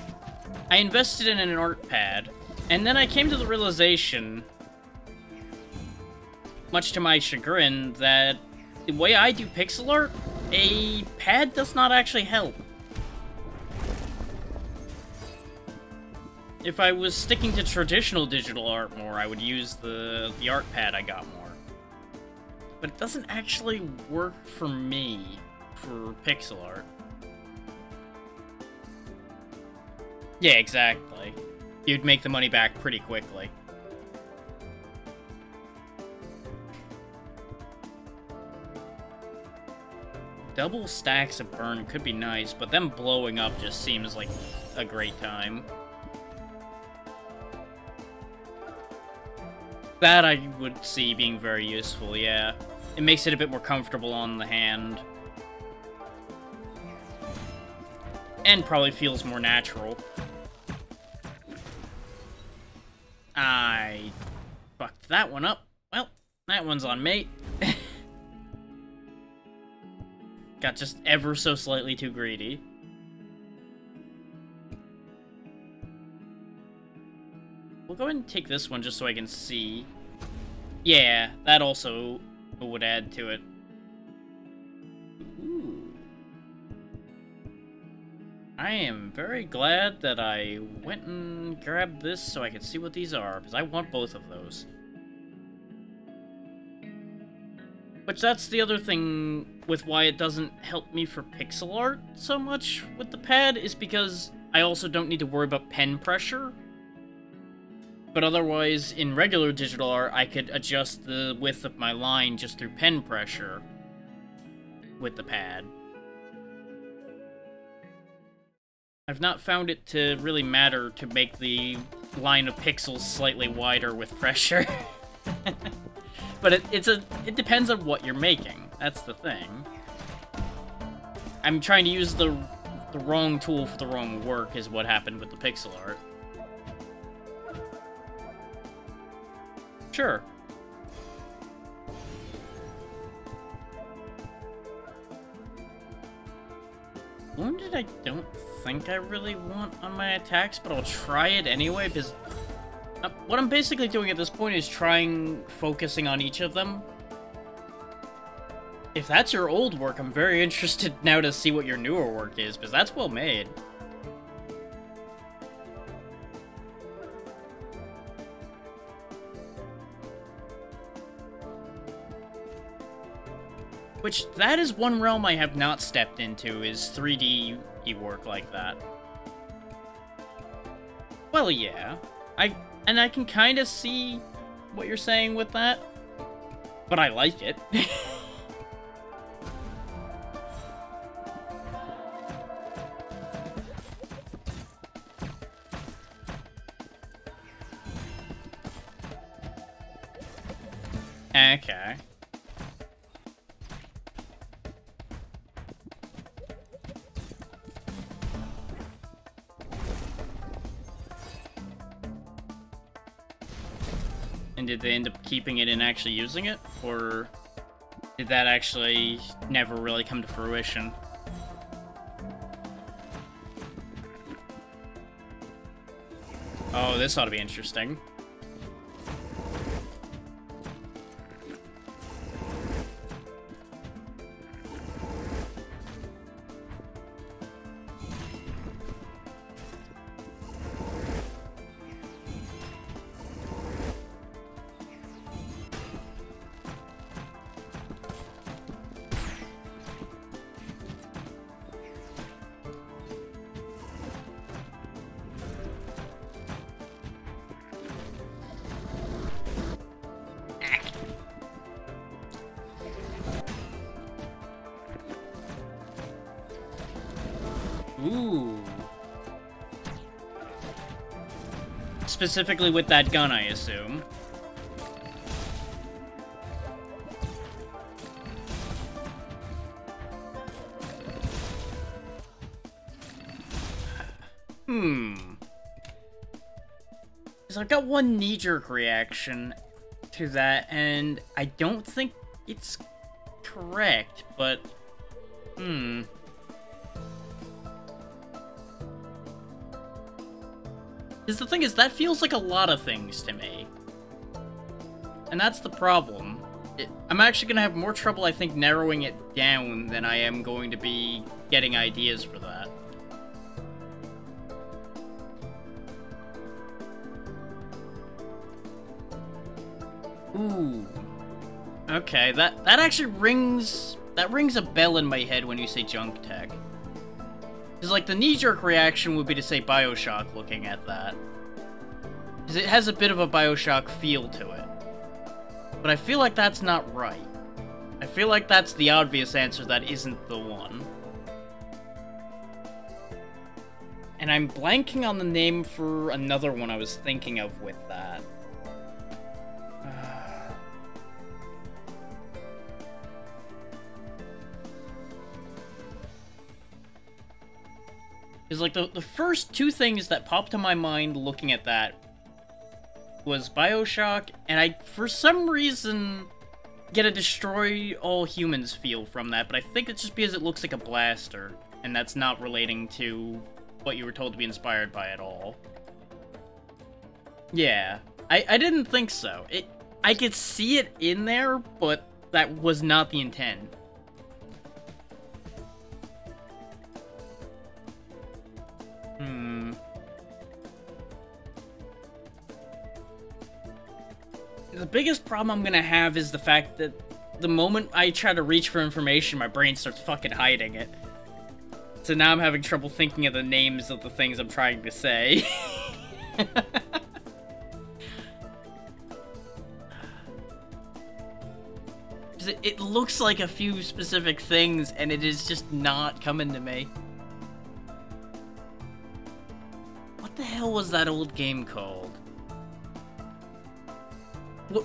I invested in an art pad, and then I came to the realization, much to my chagrin, that the way I do pixel art, a pad does not actually help. If I was sticking to traditional digital art more, I would use the art pad I got more. But it doesn't actually work for me for pixel art. Yeah, exactly. You'd make the money back pretty quickly. Double stacks of burn could be nice, but them blowing up just seems like a great time. That I would see being very useful, yeah. It makes it a bit more comfortable on the hand. And probably feels more natural. I fucked that one up. Well, that one's on me. Got just ever so slightly too greedy. We'll go ahead and take this one just so I can see. Yeah, that also would add to it. Ooh. I am very glad that I went and grabbed this so I could see what these are, because I want both of those. Which that's the other thing with why it doesn't help me for pixel art so much with the pad, is because I also don't need to worry about pen pressure. But otherwise, in regular digital art, I could adjust the width of my line just through pen pressure with the pad. I've not found it to really matter to make the line of pixels slightly wider with pressure. But it depends on what you're making. That's the thing. I'm trying to use the wrong tool for the wrong work is what happened with the pixel art. Sure. Wounded I don't think I really want on my attacks, but I'll try it anyway, because what I'm basically doing at this point is focusing on each of them. If that's your old work, I'm very interested now to see what your newer work is, because that's well made. Which, that is one realm I have not stepped into, is 3D work like that. Well, yeah. And I can kind of see what you're saying with that, but I like it. Okay. And did they end up keeping it and actually using it? Or did that actually never really come to fruition? Oh, this ought to be interesting. Ooh. Specifically with that gun, I assume. Because I've got one knee-jerk reaction to that, and I don't think it's correct, but... Because the thing is, that feels like a lot of things to me. And that's the problem. I'm actually going to have more trouble, I think, narrowing it down than I am going to be getting ideas for that. Ooh. Okay, that actually rings a bell in my head when you say junk tech. Because, like, the knee-jerk reaction would be to say BioShock looking at that. Because it has a bit of a BioShock feel to it. But I feel like that's not right. I feel like that's the obvious answer that isn't the one. And I'm blanking on the name for another one I was thinking of with that. Because, like, the first two things that popped to my mind looking at that was BioShock, and I, for some reason, get a destroy all humans feel from that, but I think it's just because it looks like a blaster, and that's not relating to what you were told to be inspired by at all. Yeah, I didn't think so. I could see it in there, but that was not the intent. The biggest problem I'm gonna have is the fact that the moment I try to reach for information, my brain starts fucking hiding it. So now I'm having trouble thinking of the names of the things I'm trying to say. It looks like a few specific things, and it is just not coming to me. What the hell was that old game called?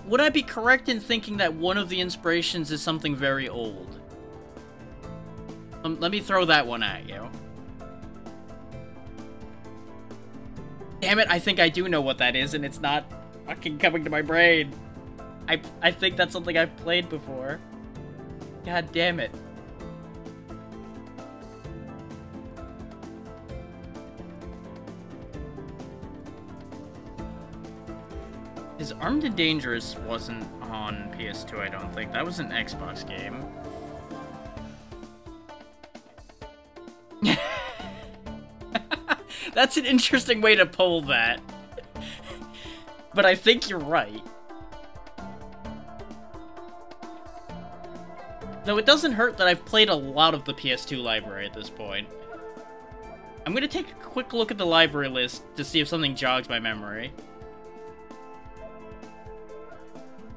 Would I be correct in thinking that one of the inspirations is something very old? Let me throw that one at you. Damn it, I think I do know what that is, and it's not fucking coming to my brain. I think that's something I've played before. God damn it. His Armed and Dangerous wasn't on PS2, I don't think. That was an Xbox game. That's an interesting way to pull that. But I think you're right. Though it doesn't hurt that I've played a lot of the PS2 library at this point. I'm gonna take a quick look at the library list to see if something jogs my memory.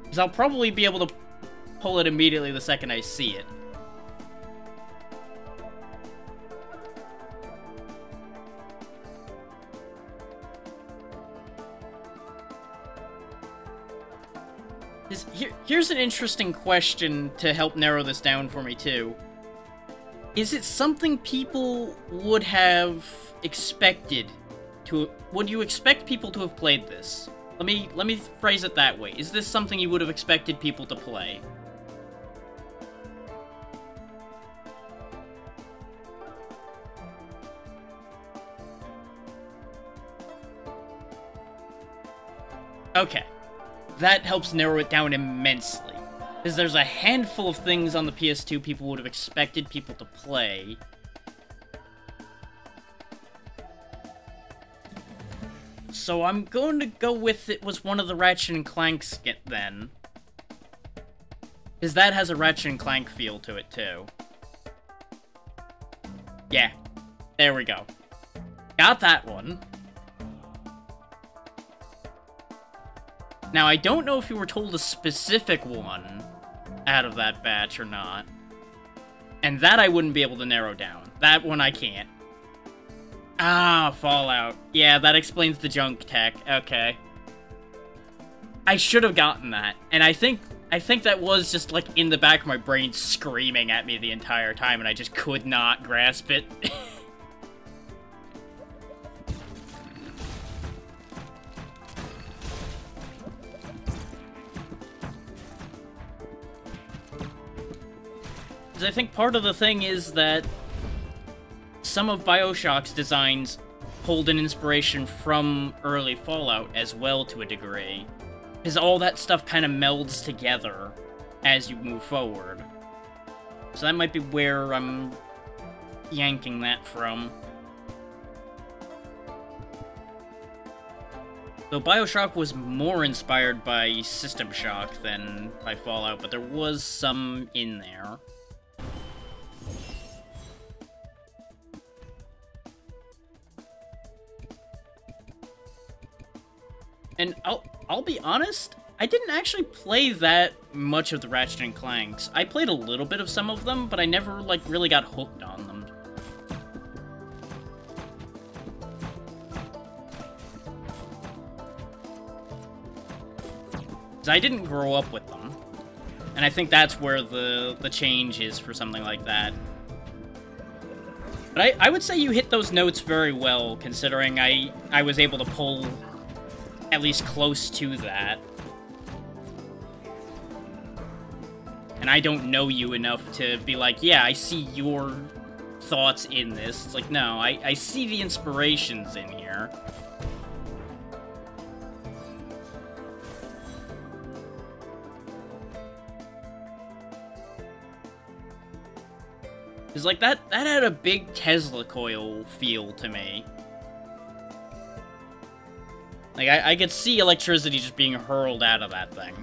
Because I'll probably be able to pull it immediately the second I see it. Here's an interesting question to help narrow this down for me, too. Is it something people would have expected to... Would you expect people to have played this? let me phrase it that way. Is this something you would have expected people to play? Okay. That helps narrow it down immensely. Because there's a handful of things on the PS2 people would have expected people to play. So I'm going to go with it was one of the Ratchet & Clanks then. Because that has a Ratchet & Clank feel to it, too. Yeah. There we go. Got that one. Now, I don't know if you were told a specific one out of that batch or not. And that I wouldn't be able to narrow down. That one I can't. Ah, Fallout. Yeah, that explains the junk tech. Okay. I should have gotten that. And I think that was just, like, in the back of my brain screaming at me the entire time, and I just could not grasp it. I think part of the thing is that some of BioShock's designs hold an inspiration from early Fallout as well to a degree. Because all that stuff kind of melds together as you move forward. So that might be where I'm yanking that from. Though BioShock was more inspired by System Shock than by Fallout, but there was some in there. And I'll be honest, I didn't actually play that much of the Ratchet & Clanks. I played a little bit of some of them, but I never, like, really got hooked on them. 'Cause I didn't grow up with them. And I think that's where the change is for something like that. But I would say you hit those notes very well, considering I was able to pull at least close to that. And I don't know you enough to be like, yeah, I see your thoughts in this. It's like, no, I see the inspirations in here. It's like, that had a big Tesla coil feel to me. Like, I could see electricity just being hurled out of that thing.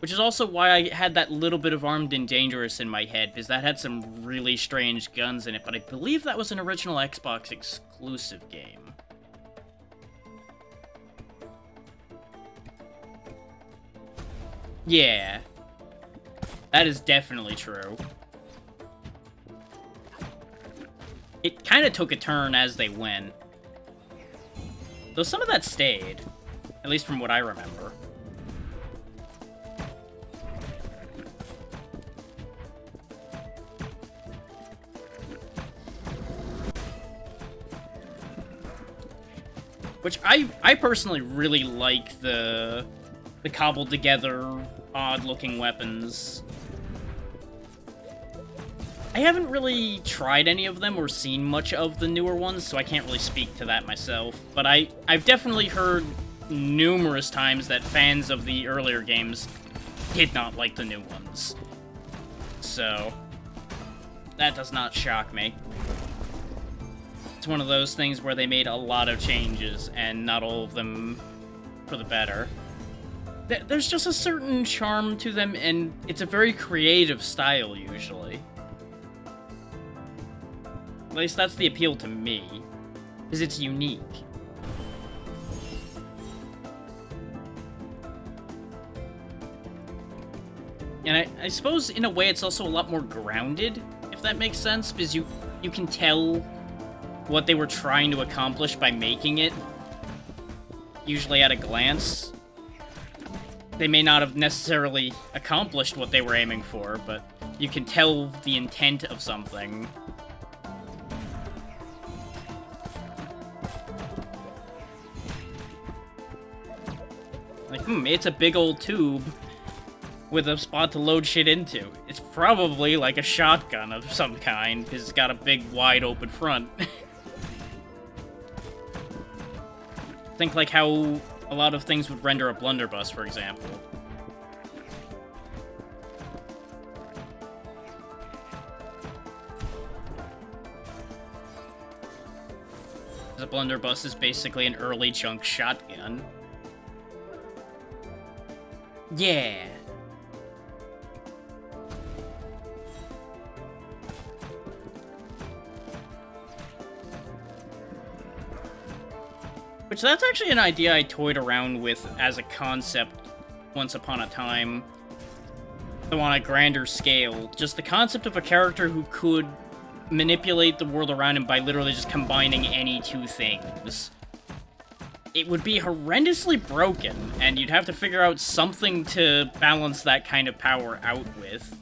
Which is also why I had that little bit of Armed and Dangerous in my head, because that had some really strange guns in it, but I believe that was an original Xbox exclusive game. Yeah. That is definitely true. It kind of took a turn as they went. Though some of that stayed. At least from what I remember. Which I personally really like the cobbled together, odd looking weapons. I haven't really tried any of them or seen much of the newer ones, so I can't really speak to that myself. But I've definitely heard numerous times that fans of the earlier games did not like the new ones. So, that does not shock me. It's one of those things where they made a lot of changes, and not all of them for the better. There's just a certain charm to them, and it's a very creative style, usually. At least that's the appeal to me, because it's unique. And I suppose, in a way, it's also a lot more grounded, if that makes sense, because you can tell what they were trying to accomplish by making it, usually at a glance. They may not have necessarily accomplished what they were aiming for, but you can tell the intent of something. like, it's a big old tube with a spot to load shit into. It's probably like a shotgun of some kind, because it's got a big, wide open front. Think like how a lot of things would render a blunderbuss, for example. The blunderbuss is basically an early chunk shotgun. Yeah. Which, that's actually an idea I toyed around with as a concept once upon a time. Though on a grander scale. Just the concept of a character who could manipulate the world around him by literally just combining any two things. It would be horrendously broken, and you'd have to figure out something to balance that kind of power out with.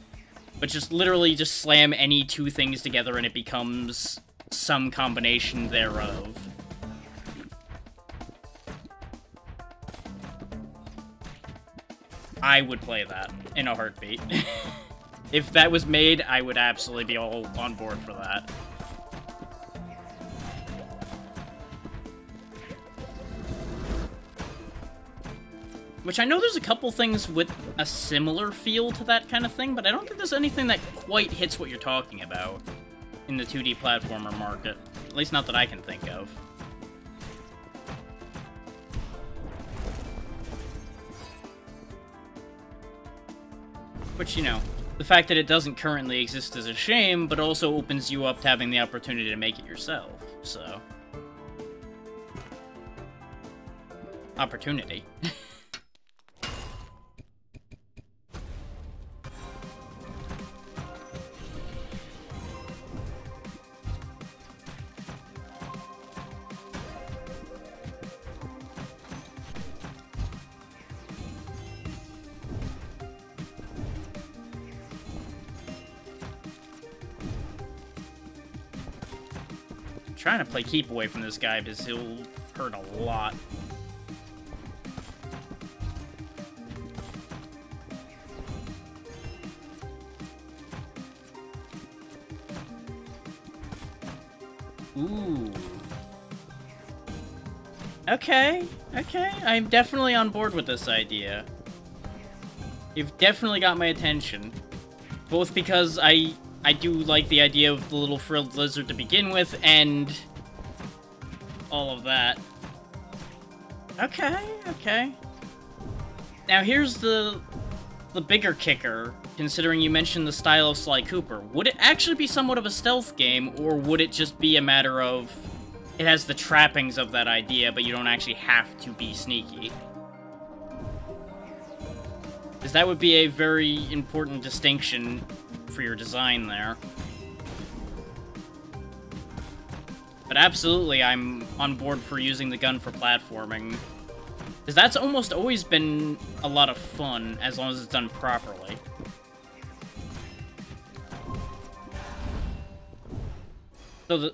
But just literally just slam any two things together and it becomes some combination thereof. I would play that in a heartbeat. If that was made, I would absolutely be all on board for that. Which I know there's a couple things with a similar feel to that kind of thing, but I don't think there's anything that quite hits what you're talking about in the 2D platformer market. At least not that I can think of. Which, you know, the fact that it doesn't currently exist is a shame, but also opens you up to having the opportunity to make it yourself, so... Opportunity. Trying to play keep away from this guy because he'll hurt a lot. Ooh. Okay, I'm definitely on board with this idea. You've definitely got my attention. Both because I do like the idea of the little frilled lizard to begin with, and all of that. Okay. Now here's the bigger kicker, considering you mentioned the style of Sly Cooper. Would it actually be somewhat of a stealth game, or would it just be a matter of it has the trappings of that idea, but you don't actually have to be sneaky? Because that would be a very important distinction for your design there. But absolutely, I'm on board for using the gun for platforming. Because that's almost always been a lot of fun, as long as it's done properly. So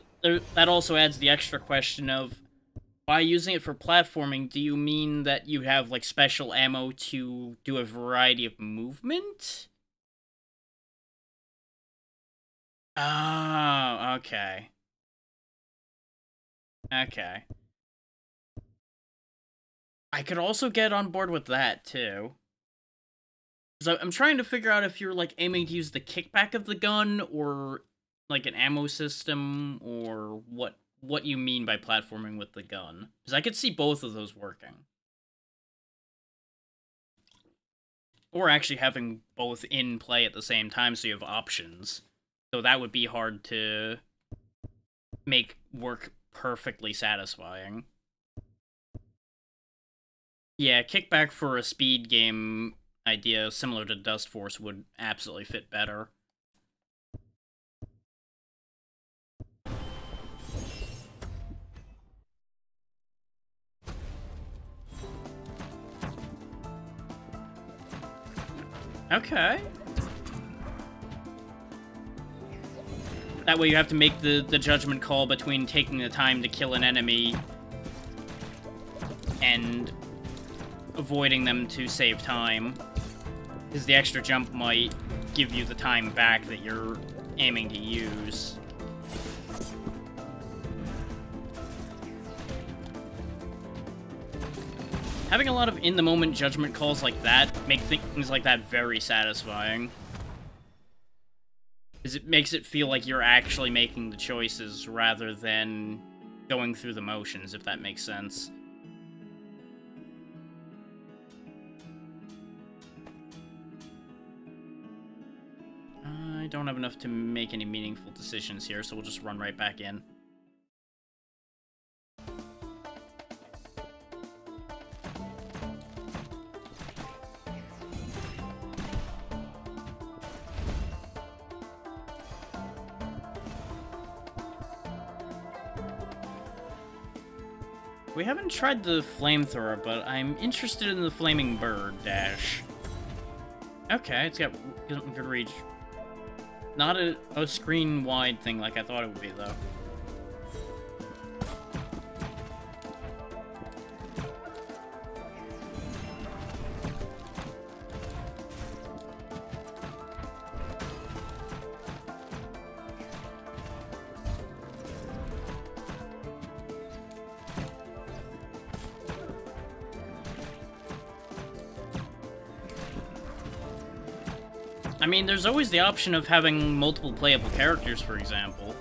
that also adds the extra question of, by using it for platforming, do you mean that you have, like, special ammo to do a variety of movement? Oh, okay. Okay. I could also get on board with that, too. So I'm trying to figure out if you're, like, aiming to use the kickback of the gun, or, like, an ammo system, or what you mean by platforming with the gun. Because I could see both of those working. Or actually having both in play at the same time, so you have options. So that would be hard to make work perfectly satisfying. Yeah, kickback for a speed game idea similar to Dust Force would absolutely fit better. Okay. That way you have to make the judgment call between taking the time to kill an enemy and avoiding them to save time. Because the extra jump might give you the time back that you're aiming to use. Having a lot of in-the-moment judgment calls like that make things like that very satisfying. Because it makes it feel like you're actually making the choices rather than going through the motions, if that makes sense. I don't have enough to make any meaningful decisions here, so we'll just run right back in. We haven't tried the flamethrower, but I'm interested in the flaming bird dash. Okay, it's got good reach. Not a screen-wide thing like I thought it would be, though. I mean, there's always the option of having multiple playable characters, for example.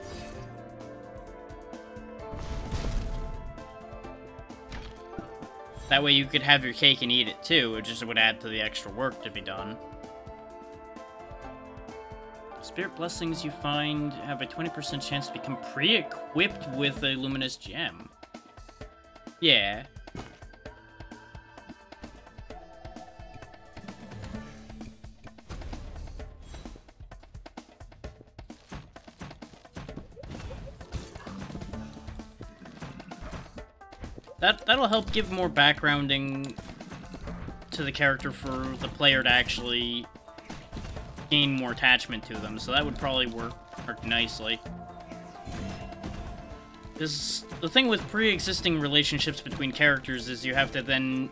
That way you could have your cake and eat it too, it just would add to the extra work to be done. Spirit blessings you find have a 20% chance to become pre-equipped with a luminous gem. Yeah. That'll help give more backgrounding to the character for the player to actually gain more attachment to them, so that would probably work nicely. Because the thing with pre-existing relationships between characters is you have to then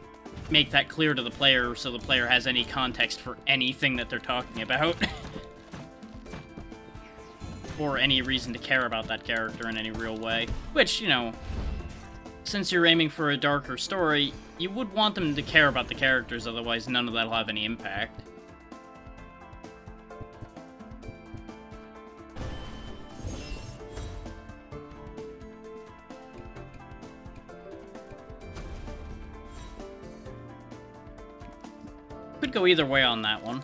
make that clear to the player so the player has any context for anything that they're talking about. Or any reason to care about that character in any real way. Which, you know, since you're aiming for a darker story, you would want them to care about the characters, otherwise none of that'll have any impact. Could go either way on that one.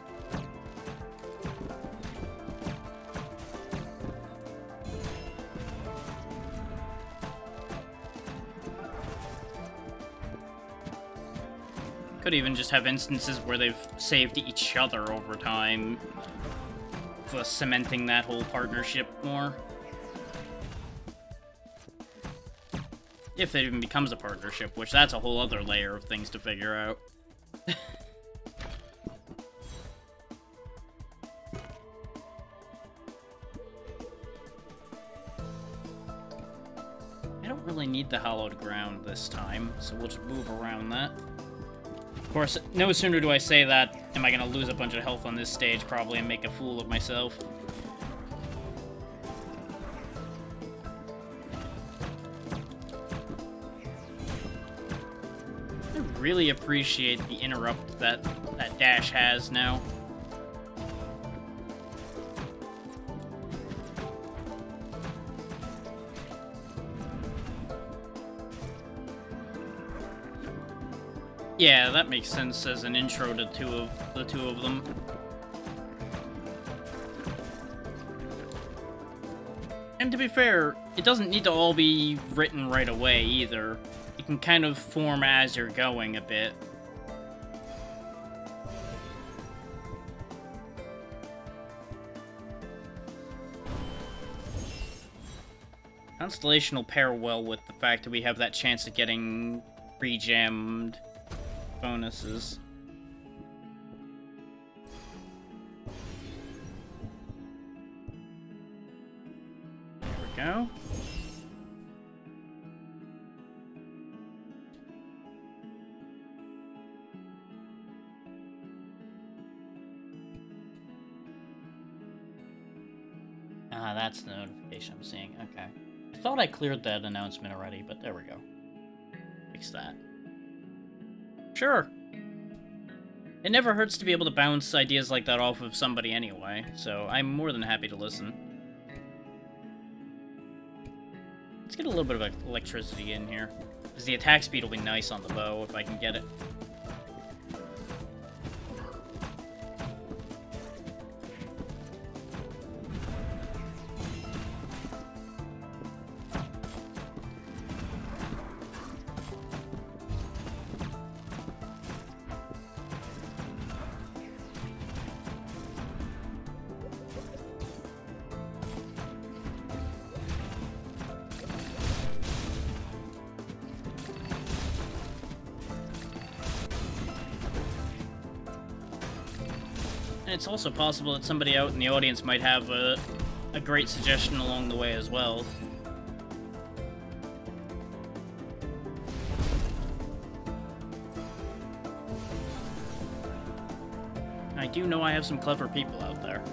Could even just have instances where they've saved each other over time, thus cementing that whole partnership more. If it even becomes a partnership, which that's a whole other layer of things to figure out. I don't really need the hallowed ground this time, so we'll just move around that. Of course, no sooner do I say that, am I gonna lose a bunch of health on this stage, probably, and make a fool of myself. I really appreciate the interrupt that dash has now. Yeah, that makes sense as an intro to the two of them. And to be fair, it doesn't need to all be written right away, either. You can kind of form as you're going a bit. Constellation will pair well with the fact that we have that chance of getting pre-jammed bonuses. There we go. Ah, that's the notification I'm seeing. Okay. I thought I cleared that announcement already, but there we go. Fix that. Sure. It never hurts to be able to bounce ideas like that off of somebody anyway, so I'm more than happy to listen. Let's get a little bit of electricity in here, because the attack speed will be nice on the bow if I can get it. And it's also possible that somebody out in the audience might have a great suggestion along the way as well. I do know I have some clever people out there.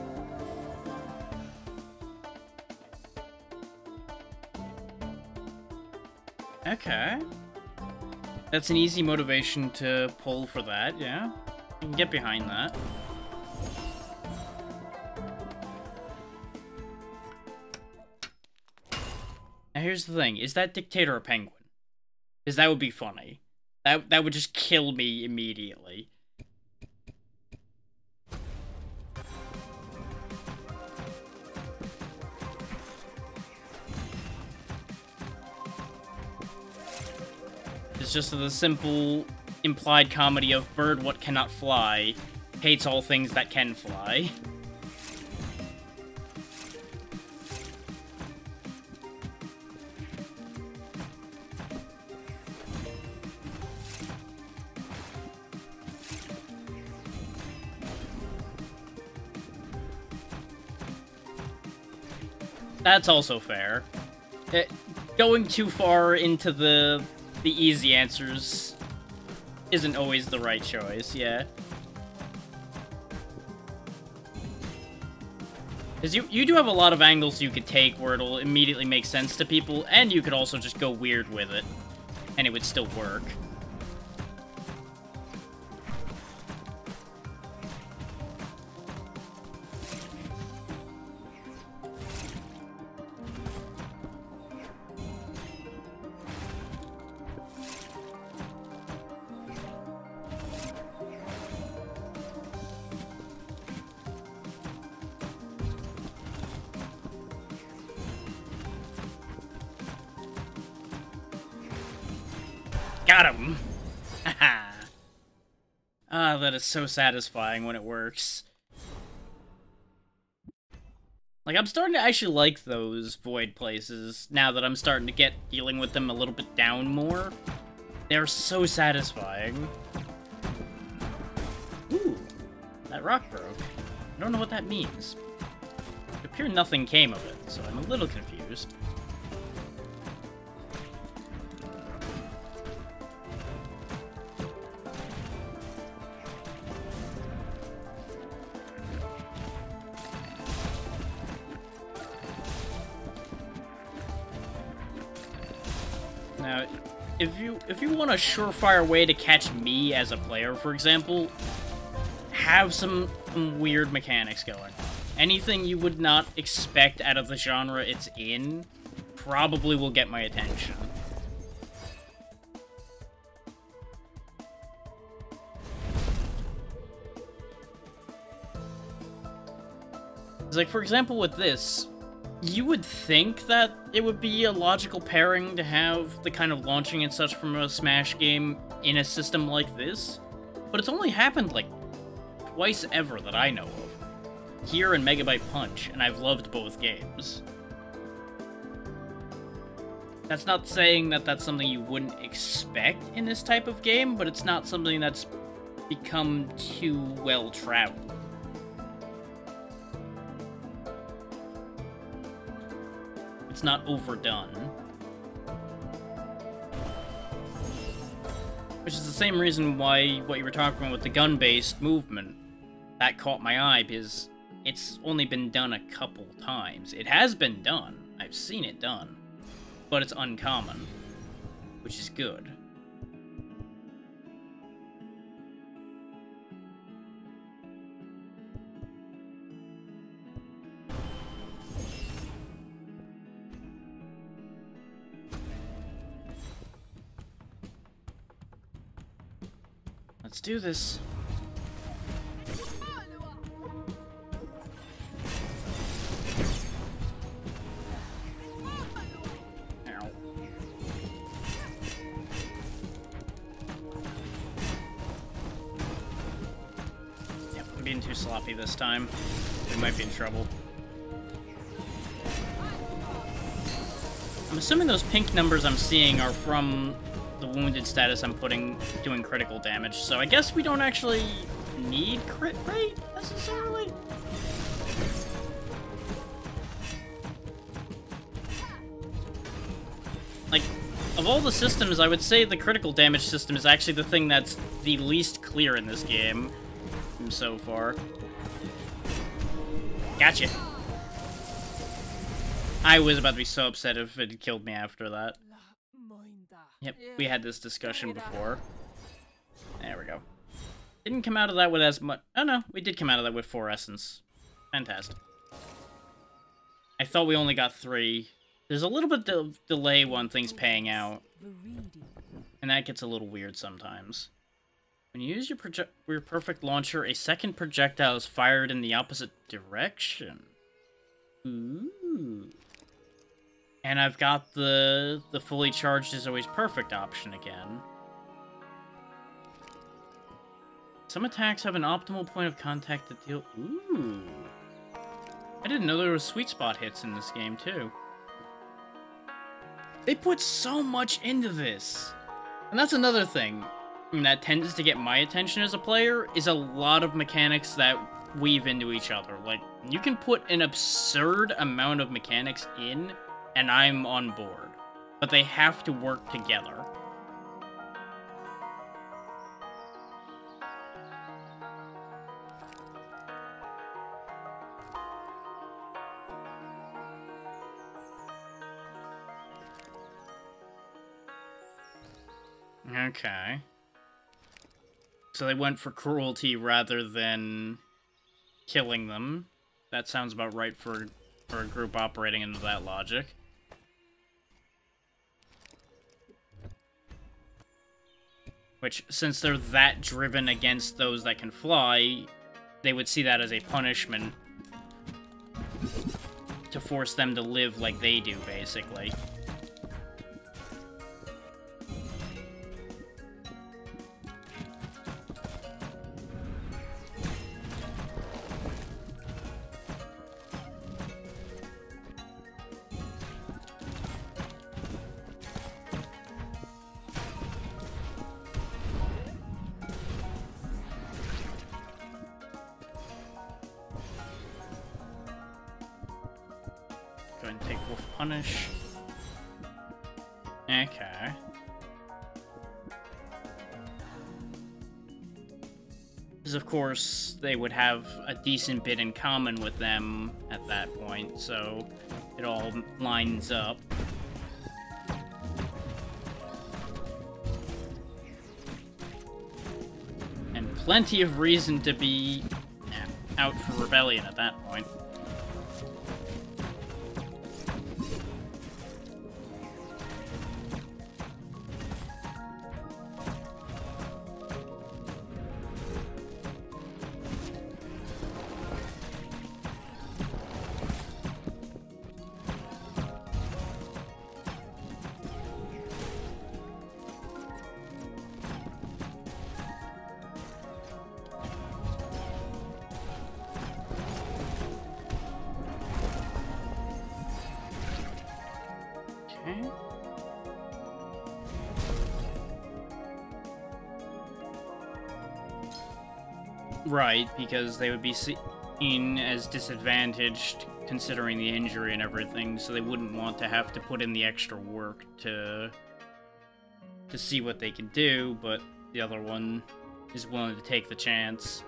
Okay. That's an easy motivation to pull for that, yeah. You can get behind that. Now here's the thing, is that dictator a penguin? Because that would be funny. That would just kill me immediately. It's just the simple implied comedy of bird what cannot fly hates all things that can fly. That's also fair. Going too far into the easy answers isn't always the right choice, yeah. Because you do have a lot of angles you could take where it'll immediately make sense to people, and you could also just go weird with it, and it would still work. Got him! Haha! Ah, that is so satisfying when it works. Like, I'm starting to actually like those void places, now that I'm starting to get dealing with them a little bit down more. They're so satisfying. Ooh, that rock broke. I don't know what that means. It appears nothing came of it, so I'm a little confused. Now, if you want a surefire way to catch me as a player, for example, have some weird mechanics going on. Anything you would not expect out of the genre it's in probably will get my attention. It's like, for example, with this, you would think that it would be a logical pairing to have the kind of launching and such from a Smash game in a system like this, but it's only happened, like, twice ever that I know of. Here and Megabyte Punch, and I've loved both games. That's not saying that that's something you wouldn't expect in this type of game, but it's not something that's become too well-traveled. It's not overdone. Which is the same reason why what you were talking about with the gun-based movement, that caught my eye, because it's only been done a couple times. It has been done. I've seen it done. But it's uncommon, which is good. Let's do this. Ow. Yep, I'm being too sloppy this time. We might be in trouble. I'm assuming those pink numbers I'm seeing are from the wounded status I'm doing critical damage, so I guess we don't actually need crit rate, necessarily? Like, of all the systems, I would say the critical damage system is actually the thing that's the least clear in this game so far. Gotcha! I was about to be so upset if it had killed me after that. Yep, we had this discussion before. There we go. Didn't come out of that with as much... Oh no, we did come out of that with 4 essence. Fantastic. I thought we only got 3. There's a little bit of delay when things paying out. And that gets a little weird sometimes. When you use your perfect launcher, a second projectile is fired in the opposite direction. Ooh. And I've got the fully charged is always perfect option again. Some attacks have an optimal point of contact that deal... Ooh. I didn't know there were sweet spot hits in this game, too. They put so much into this. And that's another thing that tends to get my attention as a player, is a lot of mechanics that weave into each other. Like, you can put an absurd amount of mechanics in, and I'm on board. But they have to work together. Okay. So they went for cruelty rather than killing them. That sounds about right for a group operating into that logic. Which, since they're that driven against those that can fly, they would see that as a punishment to force them to live like they do, basically. Go ahead and take Wolf Punish. Okay. Because, of course, they would have a decent bit in common with them at that point, so it all lines up. And plenty of reason to be out for rebellion at that point. Right, because they would be seen as disadvantaged considering the injury and everything, so they wouldn't want to have to put in the extra work to see what they can do, but the other one is willing to take the chance.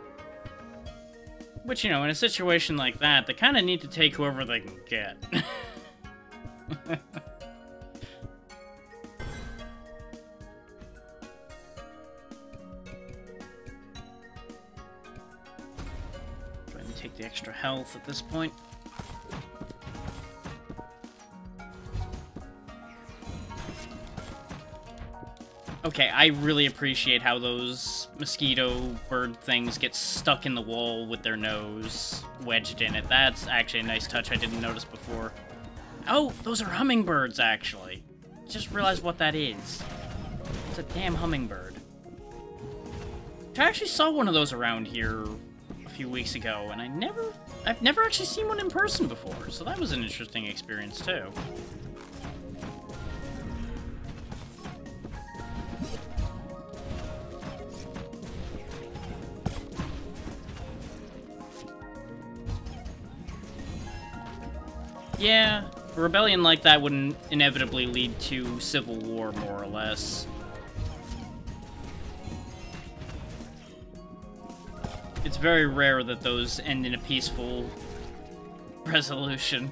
Which, you know, in a situation like that, they kind of need to take whoever they can get. Try and take the extra health at this point. Okay, I really appreciate how those mosquito bird things get stuck in the wall with their nose wedged in it. That's actually a nice touch I didn't notice before. Oh, those are hummingbirds, actually. Just realized what that is. It's a damn hummingbird. I actually saw one of those around here a few weeks ago, and I've never actually seen one in person before, so that was an interesting experience, too. Yeah, a rebellion like that would inevitably lead to civil war, more or less. It's very rare that those end in a peaceful resolution.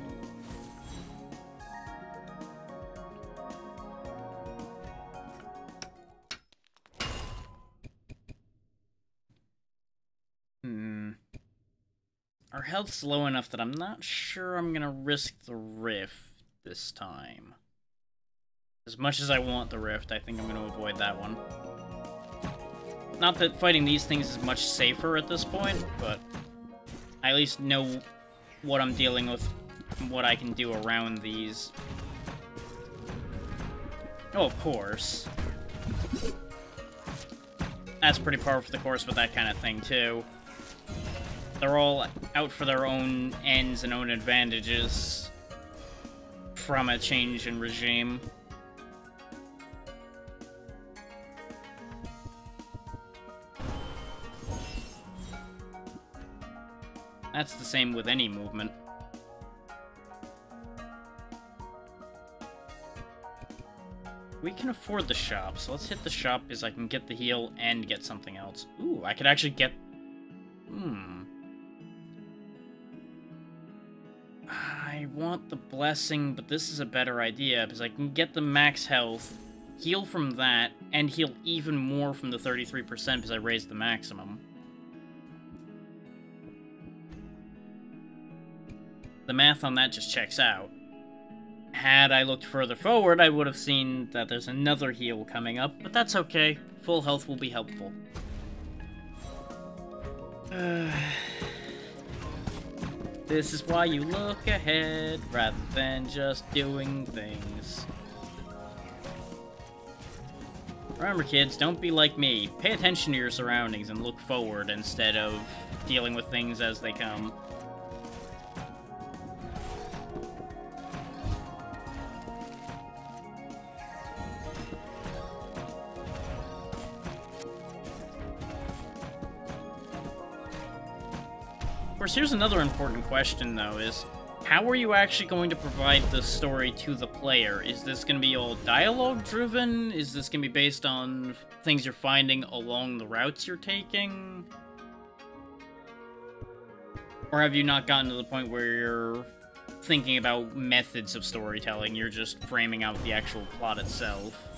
Our health's low enough that I'm not sure I'm gonna risk the rift this time. As much as I want the rift, I think I'm gonna avoid that one. Not that fighting these things is much safer at this point, but I at least know what I'm dealing with and what I can do around these. Oh, of course. That's pretty par for the course with that kind of thing, too. They're all out for their own ends and own advantages from a change in regime. That's the same with any movement. We can afford the shop, so let's hit the shop because I can get the heal and get something else. Ooh, I could actually get... I want the blessing, but this is a better idea, because I can get the max health, heal from that, and heal even more from the 33% because I raised the maximum. The math on that just checks out. Had I looked further forward, I would have seen that there's another heal coming up, but that's okay. Full health will be helpful. This is why you look ahead, rather than just doing things. Remember, kids, don't be like me. Pay attention to your surroundings and look forward instead of dealing with things as they come. Of course, here's another important question, though, is how are you actually going to provide the story to the player? Is this going to be all dialogue-driven? Is this going to be based on things you're finding along the routes you're taking? Or have you not gotten to the point where you're thinking about methods of storytelling, you're just framing out the actual plot itself?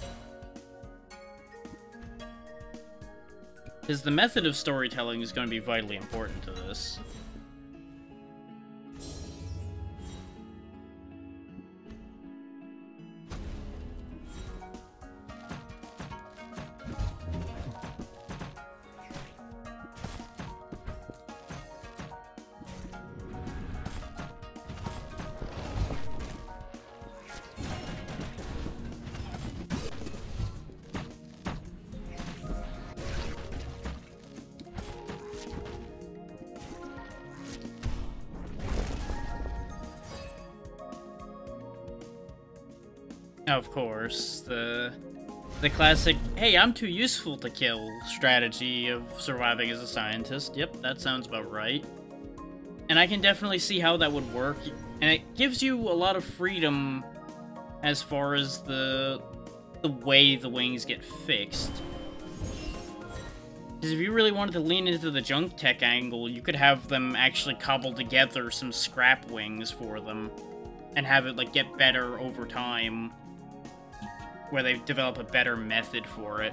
Because the method of storytelling is going to be vitally important to this. Of course, the classic, hey, I'm too useful to kill strategy of surviving as a scientist. Yep, that sounds about right. And I can definitely see how that would work, and it gives you a lot of freedom as far as the way the wings get fixed. Because if you really wanted to lean into the junk tech angle, you could have them actually cobble together some scrap wings for them. And have it, like, get better over time. Where they develop a better method for it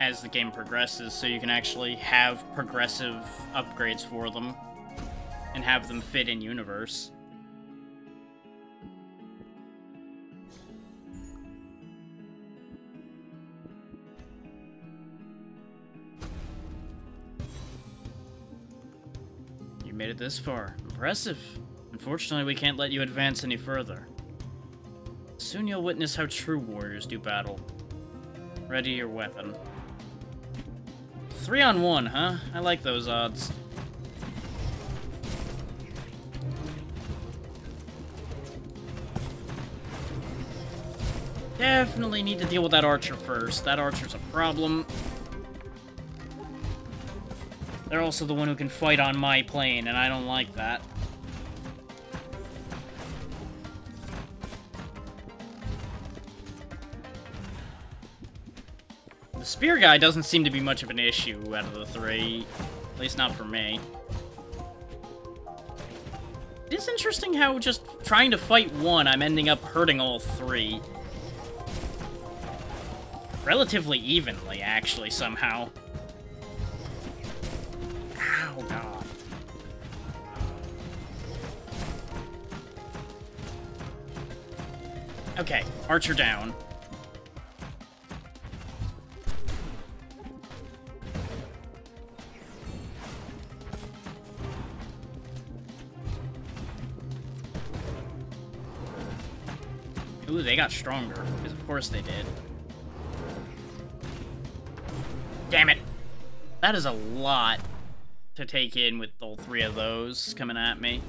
as the game progresses, so you can actually have progressive upgrades for them. And have them fit in universe. You made it this far. Impressive. Unfortunately, we can't let you advance any further. Soon you'll witness how true warriors do battle. Ready your weapon. 3-on-1, huh? I like those odds. Definitely need to deal with that archer first. That archer's a problem. They're also the one who can fight on my plane, and I don't like that. The spear guy doesn't seem to be much of an issue out of the three. At least not for me. It is interesting how just trying to fight one, I'm ending up hurting all three. Relatively evenly, actually, somehow. Ow, God. Okay, archer down. Ooh, they got stronger, because of course they did. Damn it! That is a lot to take in with all three of those coming at me.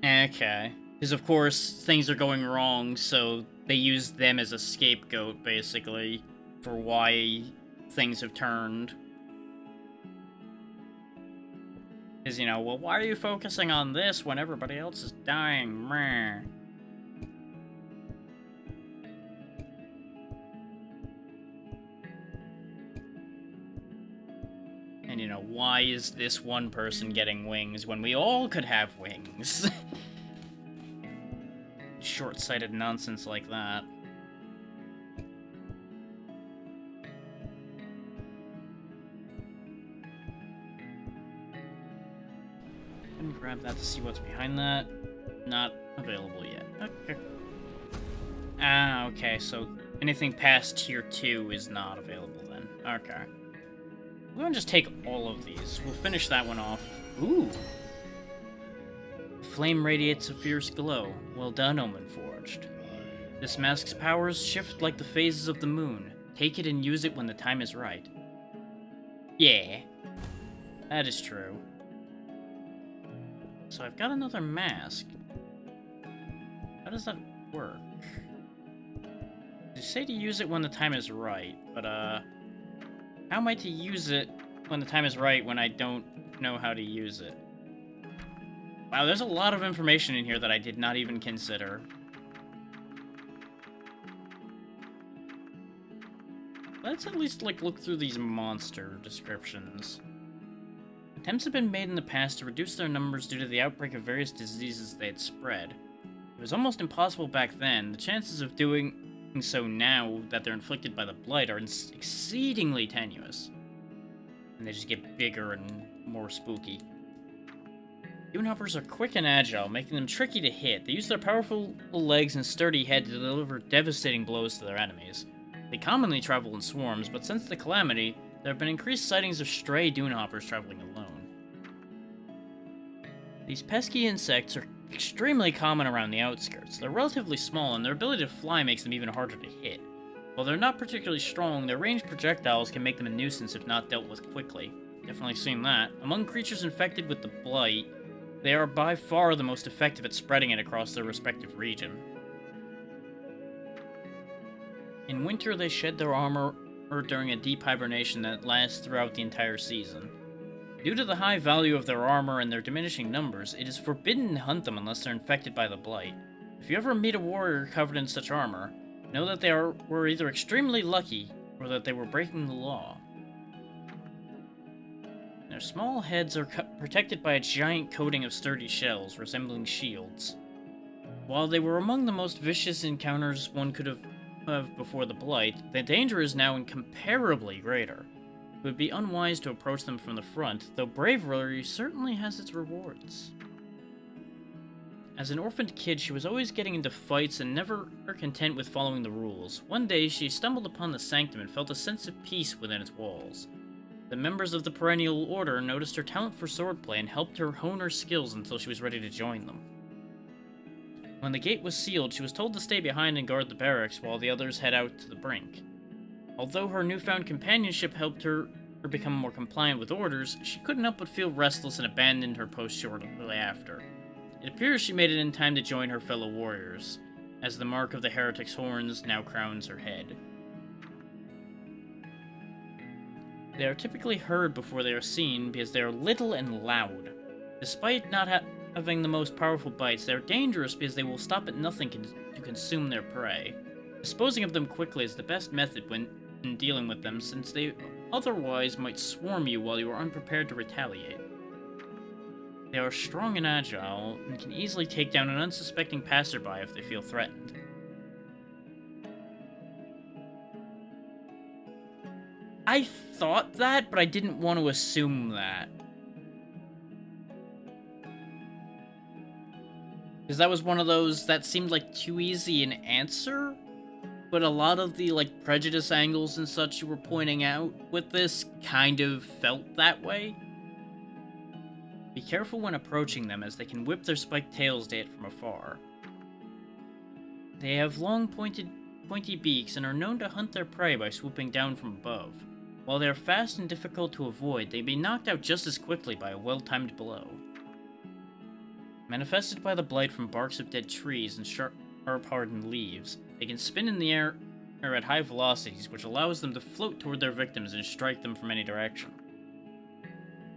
Okay. Because of course, things are going wrong, so they use them as a scapegoat, basically, for why things have turned. Because, you know, well, why are you focusing on this when everybody else is dying? Meh. And, you know, why is this one person getting wings when we all could have wings? Short-sighted nonsense like that. Let me grab that to see what's behind that. Not available yet. Okay. Ah, okay, so anything past tier 2 is not available then. Okay. We're gonna just take all of these. We'll finish that one off. Ooh! Flame radiates a fierce glow. Well done, Omen Forged. This mask's powers shift like the phases of the moon. Take it and use it when the time is right. Yeah. That is true. So I've got another mask. How does that work? You say to use it when the time is right, but how am I to use it when the time is right when I don't know how to use it? Wow, there's a lot of information in here that I did not even consider. Let's at least, like, look through these monster descriptions. Attempts have been made in the past to reduce their numbers due to the outbreak of various diseases they had spread. It was almost impossible back then. The chances of doing so now that they're inflicted by the blight are exceedingly tenuous. And they just get bigger and more spooky. Dunehoppers are quick and agile, making them tricky to hit. They use their powerful legs and sturdy head to deliver devastating blows to their enemies. They commonly travel in swarms, but since the Calamity, there have been increased sightings of stray dunehoppers traveling alone. These pesky insects are extremely common around the outskirts. They're relatively small, and their ability to fly makes them even harder to hit. While they're not particularly strong, their ranged projectiles can make them a nuisance if not dealt with quickly. Definitely seen that. Among creatures infected with the blight, they are by far the most effective at spreading it across their respective region. In winter, they shed their armor during a deep hibernation that lasts throughout the entire season. Due to the high value of their armor and their diminishing numbers, it is forbidden to hunt them unless they're infected by the blight. If you ever meet a warrior covered in such armor, know that they were either extremely lucky or that they were breaking the law. Their small heads are protected by a giant coating of sturdy shells resembling shields. While they were among the most vicious encounters one could have before the Blight, the danger is now incomparably greater. It would be unwise to approach them from the front, though bravery certainly has its rewards. As an orphaned kid, she was always getting into fights and never content with following the rules. One day, she stumbled upon the sanctum and felt a sense of peace within its walls. The members of the Perennial Order noticed her talent for swordplay and helped her hone her skills until she was ready to join them. When the gate was sealed, she was told to stay behind and guard the barracks while the others head out to the brink. Although her newfound companionship helped her become more compliant with orders, she couldn't help but feel restless and abandoned her post shortly after. It appears she made it in time to join her fellow warriors, as the mark of the heretic's horns now crowns her head. They are typically heard before they are seen because they are little and loud. Despite not having the most powerful bites, they are dangerous because they will stop at nothing to consume their prey. Disposing of them quickly is the best method when in dealing with them, since they otherwise might swarm you while you are unprepared to retaliate. They are strong and agile, and can easily take down an unsuspecting passerby if they feel threatened. I thought that, but I didn't want to assume that. Because that was one of those that seemed like too easy an answer, but a lot of the, like, prejudice angles and such you were pointing out with this kind of felt that way. Be careful when approaching them, as they can whip their spiked tails at it from afar. They have long, pointy beaks and are known to hunt their prey by swooping down from above. While they are fast and difficult to avoid, they may be knocked out just as quickly by a well-timed blow. Manifested by the blight from barks of dead trees and sharp-hardened leaves, they can spin in the air at high velocities, which allows them to float toward their victims and strike them from any direction.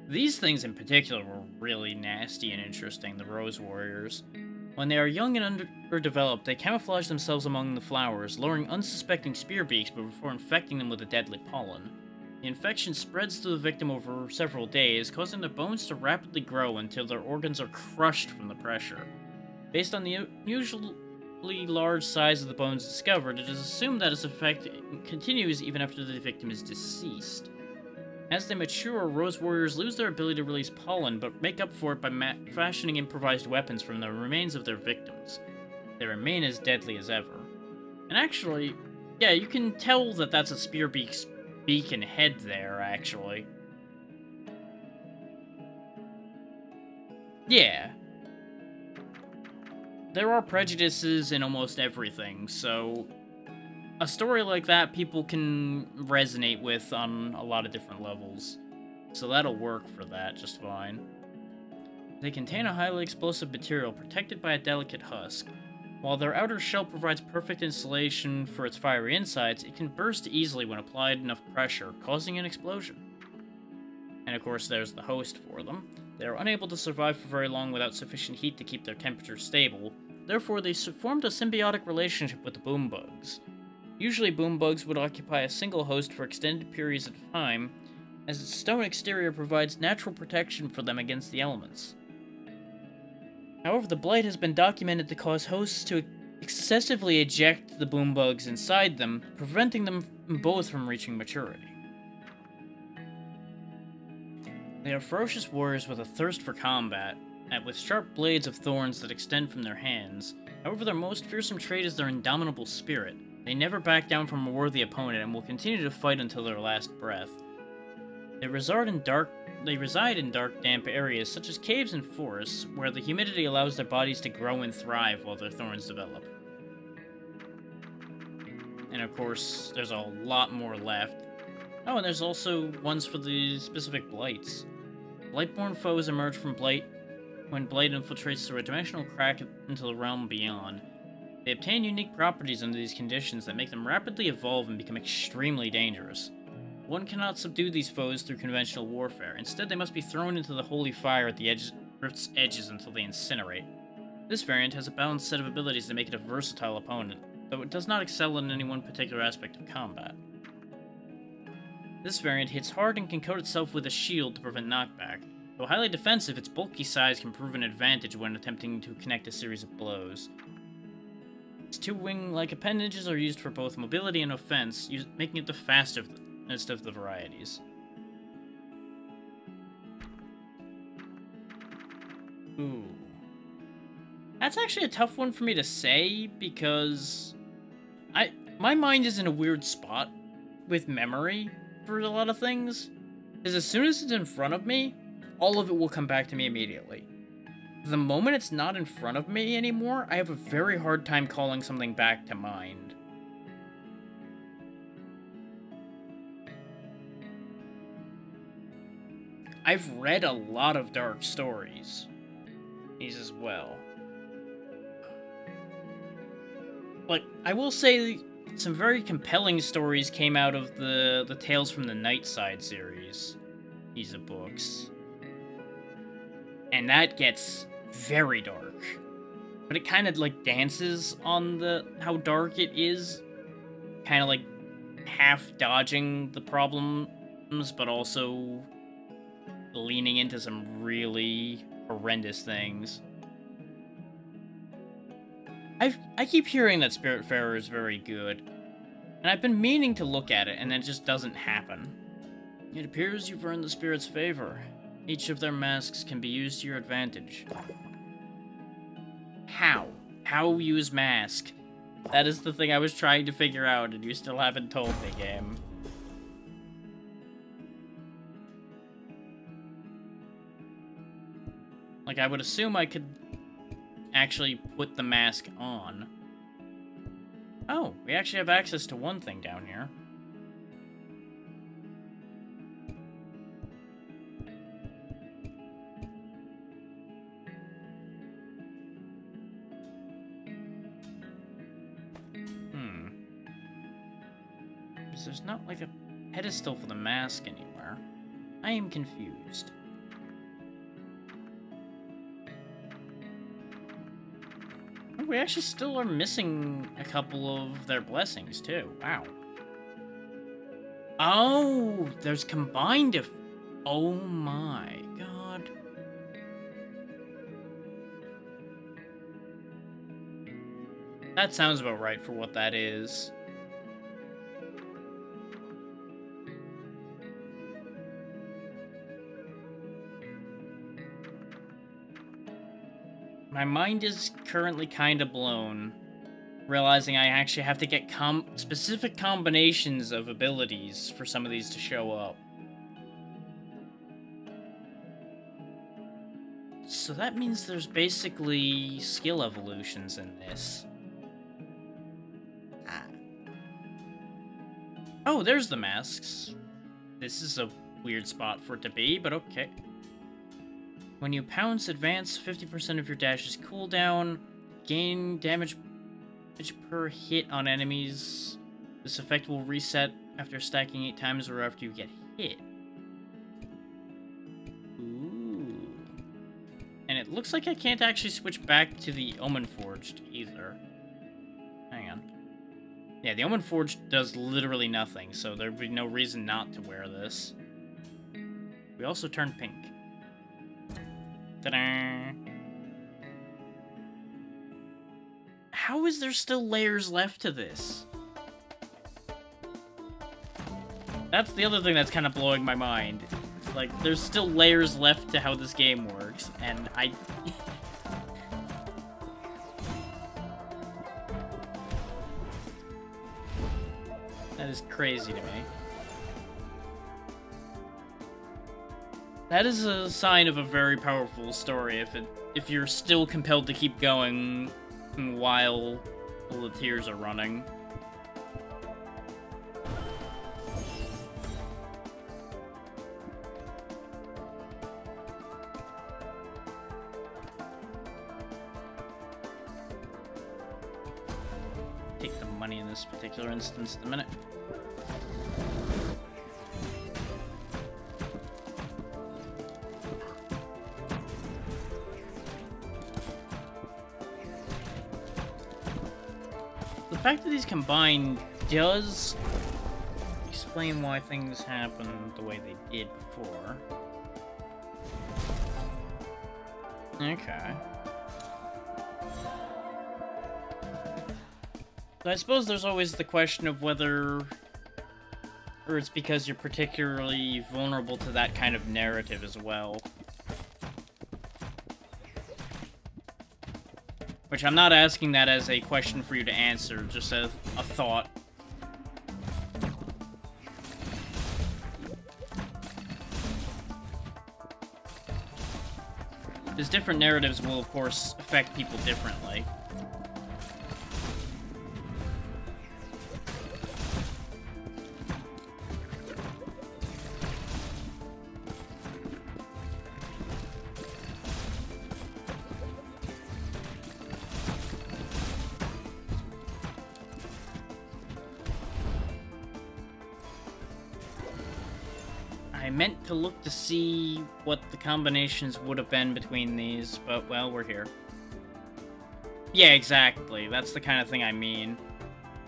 These things in particular were really nasty and interesting, the Rose Warriors. When they are young and underdeveloped, they camouflage themselves among the flowers, luring unsuspecting spear beaks before infecting them with a deadly pollen. The infection spreads to the victim over several days, causing their bones to rapidly grow until their organs are crushed from the pressure. Based on the unusually large size of the bones discovered, it is assumed that its effect continues even after the victim is deceased. As they mature, Rose Warriors lose their ability to release pollen, but make up for it by fashioning improvised weapons from the remains of their victims. They remain as deadly as ever. And actually, yeah, you can tell that that's a spearbeak's beak and head there, actually. Yeah. There are prejudices in almost everything, so a story like that people can resonate with on a lot of different levels. So that'll work for that just fine. They contain a highly explosive material protected by a delicate husk. While their outer shell provides perfect insulation for its fiery insides, it can burst easily when applied enough pressure, causing an explosion. And of course, there's the host for them. They are unable to survive for very long without sufficient heat to keep their temperature stable. Therefore, they formed a symbiotic relationship with the boom bugs. Usually, boom bugs would occupy a single host for extended periods of time, as its stone exterior provides natural protection for them against the elements. However, the blight has been documented to cause hosts to excessively eject the boom bugs inside them, preventing them both from reaching maturity. They are ferocious warriors with a thirst for combat, and with sharp blades of thorns that extend from their hands. However, their most fearsome trait is their indomitable spirit. They never back down from a worthy opponent and will continue to fight until their last breath. They reside in dark, damp areas such as caves and forests, where the humidity allows their bodies to grow and thrive while their thorns develop. And of course, there's a lot more left. Oh, and there's also ones for the specific blights. Blightborn foes emerge from blight when blight infiltrates through a dimensional crack into the realm beyond. They obtain unique properties under these conditions that make them rapidly evolve and become extremely dangerous. One cannot subdue these foes through conventional warfare. Instead, they must be thrown into the holy fire at the rift's edges until they incinerate. This variant has a balanced set of abilities that make it a versatile opponent, though it does not excel in any one particular aspect of combat. This variant hits hard and can coat itself with a shield to prevent knockback. Though highly defensive, its bulky size can prove an advantage when attempting to connect a series of blows. Its two wing-like appendages are used for both mobility and offense, making it the fastest of the varieties. Ooh. That's actually a tough one for me to say, because my mind is in a weird spot with memory for a lot of things. Because as soon as it's in front of me, all of it will come back to me immediately. The moment it's not in front of me anymore, I have a very hard time calling something back to mind. I've read a lot of dark stories. These as well. Like, I will say some very compelling stories came out of the Tales from the Nightside series. These are books. And that gets very dark. But it kind of, like, dances on how dark it is. Kind of, like, half dodging the problems, but also leaning into some really horrendous things. I keep hearing that Spiritfarer is very good, and I've been meaning to look at it, and it just doesn't happen. It appears you've earned the spirit's favor. Each of their masks can be used to your advantage. How? How use mask? That is the thing I was trying to figure out, and you still haven't told me, game. Like, I would assume I could actually put the mask on. Oh, we actually have access to one thing down here. Because there's not, like, a pedestal for the mask anywhere. I am confused. We actually still are missing a couple of their blessings, too. Wow. Oh, there's combined if... Oh my god. That sounds about right for what that is. My mind is currently kind of blown, realizing I actually have to get specific combinations of abilities for some of these to show up. So that means there's basically skill evolutions in this. Oh, there's the masks. This is a weird spot for it to be, but okay. When you pounce, advance 50% of your dash's cooldown. Gain damage per hit on enemies. This effect will reset after stacking 8 times or after you get hit. Ooh. And it looks like I can't actually switch back to the Omen Forged either. Hang on. Yeah, the Omen Forged does literally nothing, so there'd be no reason not to wear this. We also turn pink. Ta-da! How is there still layers left to this? That's the other thing that's kind of blowing my mind. Like, there's still layers left to how this game works, and That is crazy to me. That is a sign of a very powerful story if you're still compelled to keep going while all the tears are running. Take the money in this particular instance in a minute. The fact that these combine does explain why things happen the way they did before. Okay. So I suppose there's always the question of whether... or it's because you're particularly vulnerable to that kind of narrative as well. Which I'm not asking that as a question for you to answer, just as a thought. Because different narratives will, of course, affect people differently. I meant to look to see what the combinations would have been between these, but, well, we're here. Yeah, exactly. That's the kind of thing I mean.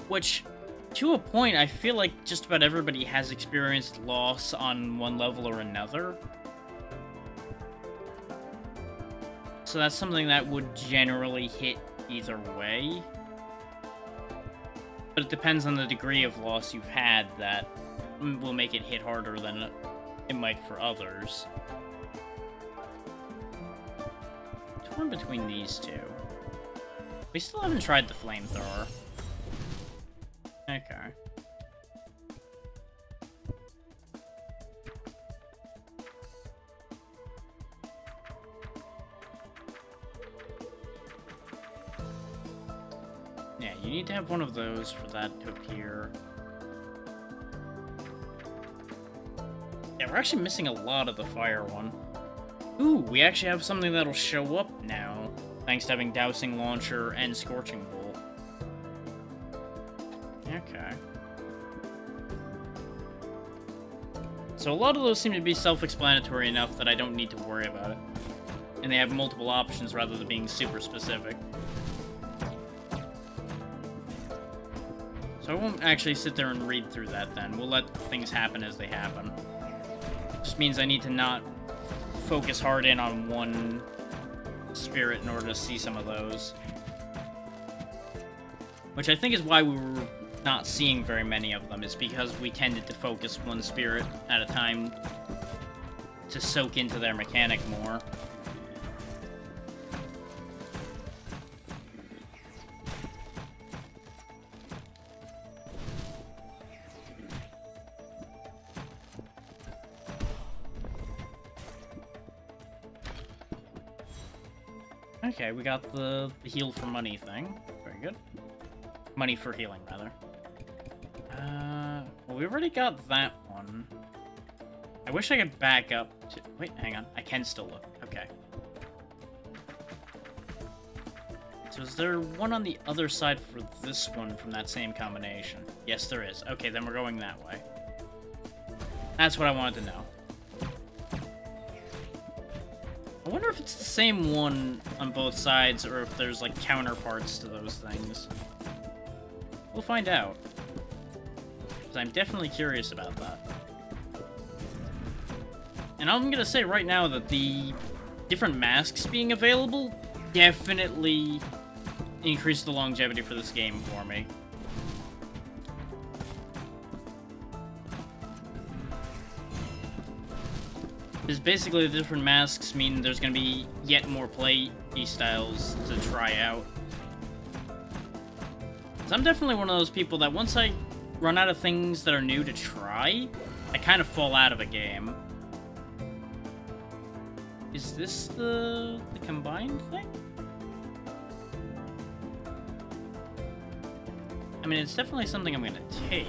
Which, to a point, I feel like just about everybody has experienced loss on one level or another. So that's something that would generally hit either way. But it depends on the degree of loss you've had that will make it hit harder than it might for others. Torn between these two. We still haven't tried the flamethrower. Okay. Yeah, you need to have one of those for that to appear. Yeah, we're actually missing a lot of the fire one. Ooh, we actually have something that'll show up now, thanks to having Dowsing Launcher and Scorching Bolt. Okay. So a lot of those seem to be self-explanatory enough that I don't need to worry about it. And they have multiple options rather than being super specific. So I won't actually sit there and read through that then. We'll let things happen as they happen. Just means I need to not focus hard in on one spirit in order to see some of those. Which I think is why we were not seeing very many of them, is because we tended to focus one spirit at a time to soak into their mechanic more. Okay, we got the heal for money thing. Very good. Money for healing, rather. Well, we already got that one. I wish I could back up to... Wait, hang on. I can still look. Okay. So is there one on the other side for this one from that same combination? Yes, there is. Okay, then we're going that way. That's what I wanted to know. I wonder if it's the same one on both sides, or if there's, like, counterparts to those things. We'll find out. Because I'm definitely curious about that. And I'm gonna say right now that the different masks being available definitely increase the longevity for this game for me. Because basically the different masks mean there's going to be yet more play styles to try out. So I'm definitely one of those people that once I run out of things that are new to try, I kind of fall out of a game. Is this the combined thing? I mean, it's definitely something I'm going to take.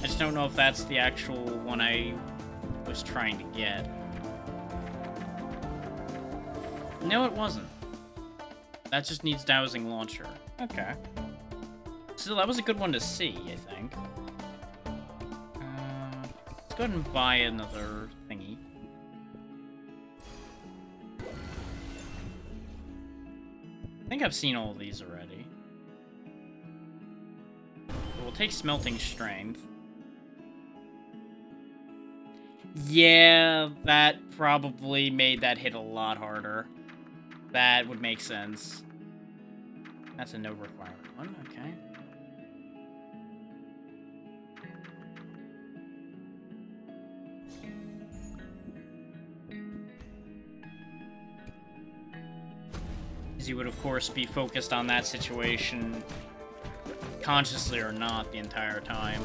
I just don't know if that's the actual one I was trying to get. No, it wasn't. That just needs Dowsing Launcher. Okay. So that was a good one to see, I think. Let's go ahead and buy another thingy. I think I've seen all of these already. take smelting strength. Yeah, that probably made that hit a lot harder. That would make sense. That's a no requirement one, okay. You would, of course, be focused on that situation, consciously or not, the entire time.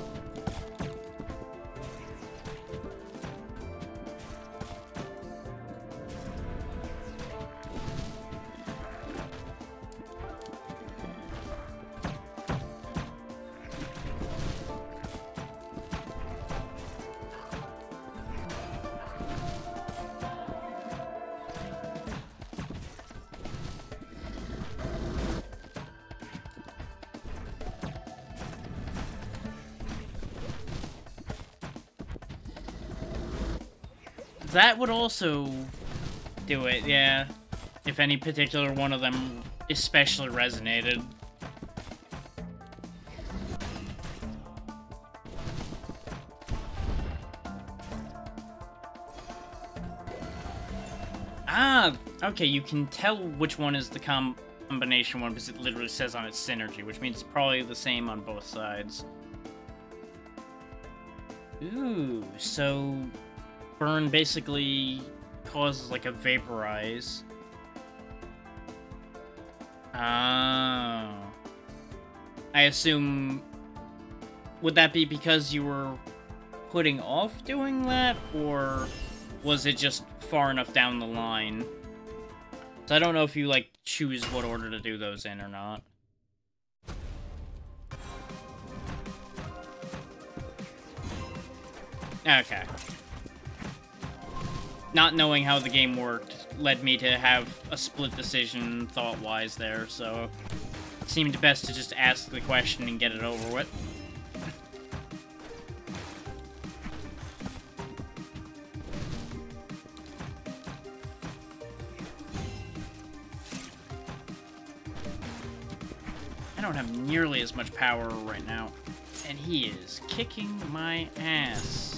That would also do it, yeah. If any particular one of them especially resonated. Ah, okay, you can tell which one is the combination one because it literally says on its synergy, which means it's probably the same on both sides. Ooh, so burn basically causes like a vaporize. Oh. I assume... Would that be because you were putting off doing that, or was it just far enough down the line? So I don't know if you, like, choose what order to do those in or not. Okay. Not knowing how the game worked led me to have a split decision thought-wise there, so it seemed best to just ask the question and get it over with. I don't have nearly as much power right now, and he is kicking my ass.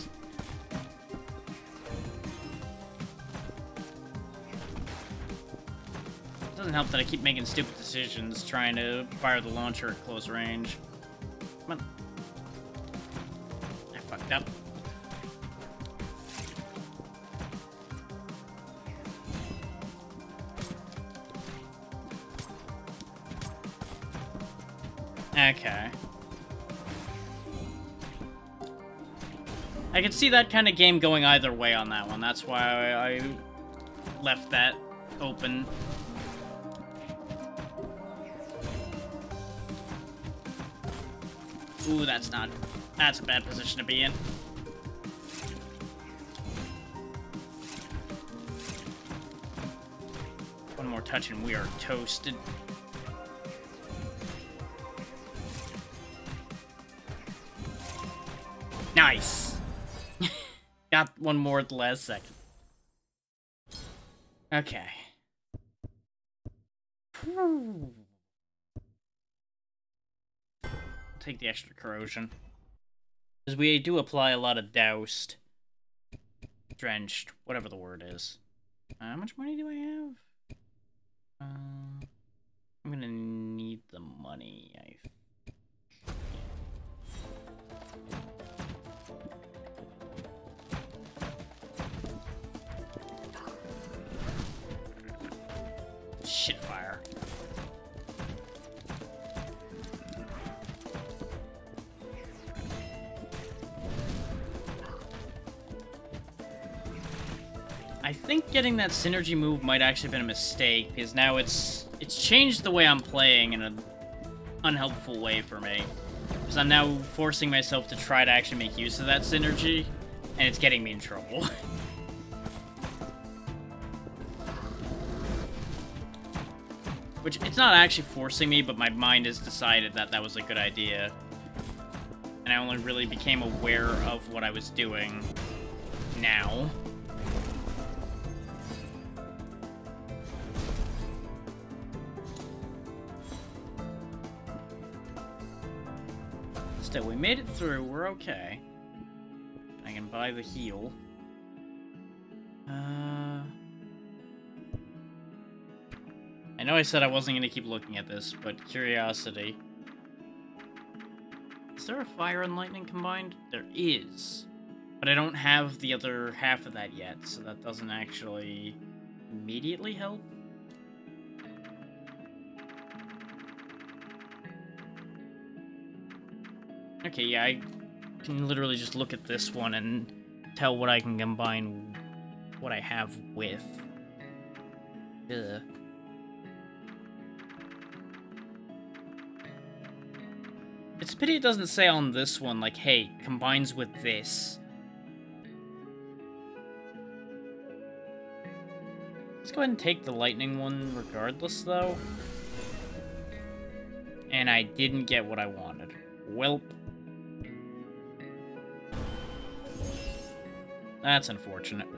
Doesn't help that I keep making stupid decisions trying to fire the launcher at close range. Come on. I fucked up. Okay. I could see that kind of game going either way on that one. That's why I left that open. Ooh, that's a bad position to be in. One more touch and we are toasted. Nice! Got one more at the last second. Okay. Whew. Take the extra corrosion. Because we do apply a lot of doused. Drenched. Whatever the word is. How much money do I have? I'm gonna need the money, Shit fire. I think getting that synergy move might actually have been a mistake, because now it's changed the way I'm playing in an unhelpful way for me. Because I'm now forcing myself to try to actually make use of that synergy, and it's getting me in trouble. Which, it's not actually forcing me, but my mind has decided that that was a good idea. And I only really became aware of what I was doing now. Still, we made it through. We're okay. I can buy the heal. I know I said I wasn't going to keep looking at this, but curiosity. Is there a fire and lightning combined? There is. But I don't have the other half of that yet, so that doesn't actually immediately help. Okay, yeah, I can literally just look at this one and tell what I can combine what I have with. Ugh. It's a pity it doesn't say on this one, like, hey, combines with this. Let's go ahead and take the lightning one regardless, though. And I didn't get what I wanted. Welp. That's unfortunate.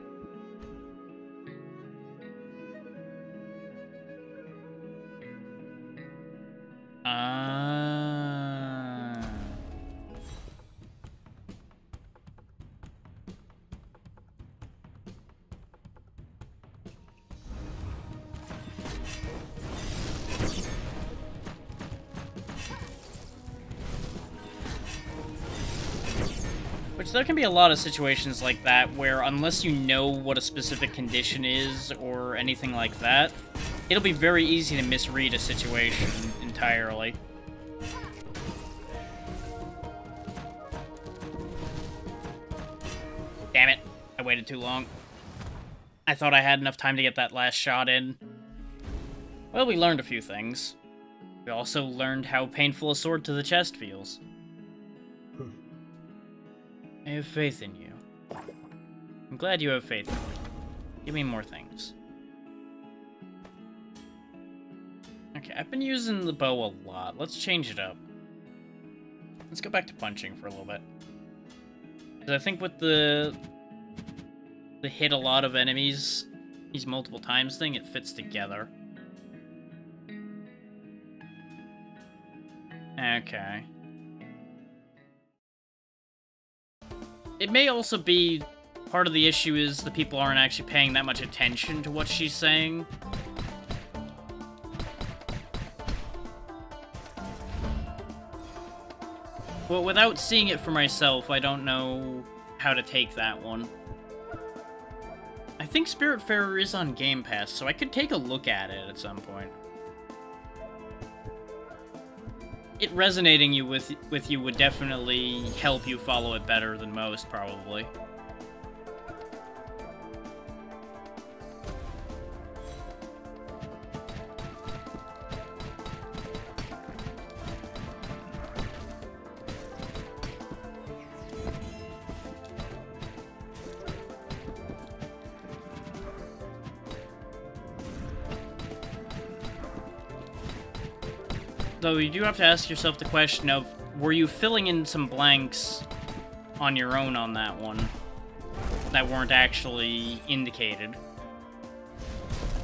Which there can be a lot of situations like that where unless you know what a specific condition is or anything like that, it'll be very easy to misread a situation entirely. Damn it. I waited too long. I thought I had enough time to get that last shot in. Well, we learned a few things. We also learned how painful a sword to the chest feels. I have faith in you. I'm glad you have faith in me. Give me more things. Okay, I've been using the bow a lot. Let's change it up. Let's go back to punching for a little bit. 'Cause I think with the hit a lot of enemies these multiple times thing, it fits together. Okay. It may also be part of the issue is the people aren't actually paying that much attention to what she's saying. Well, without seeing it for myself, I don't know how to take that one. I think Spiritfall is on Game Pass, so I could take a look at it at some point. It resonating with you would definitely help you follow it better than most, probably. Though you do have to ask yourself the question of, were you filling in some blanks on your own on that one that weren't actually indicated?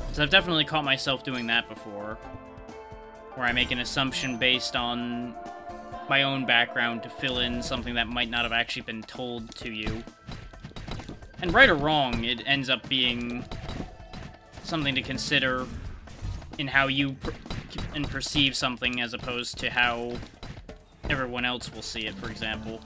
Because I've definitely caught myself doing that before, where I make an assumption based on my own background to fill in something that might not have actually been told to you. And right or wrong, it ends up being something to consider in how you perceive something as opposed to how everyone else will see it, for example.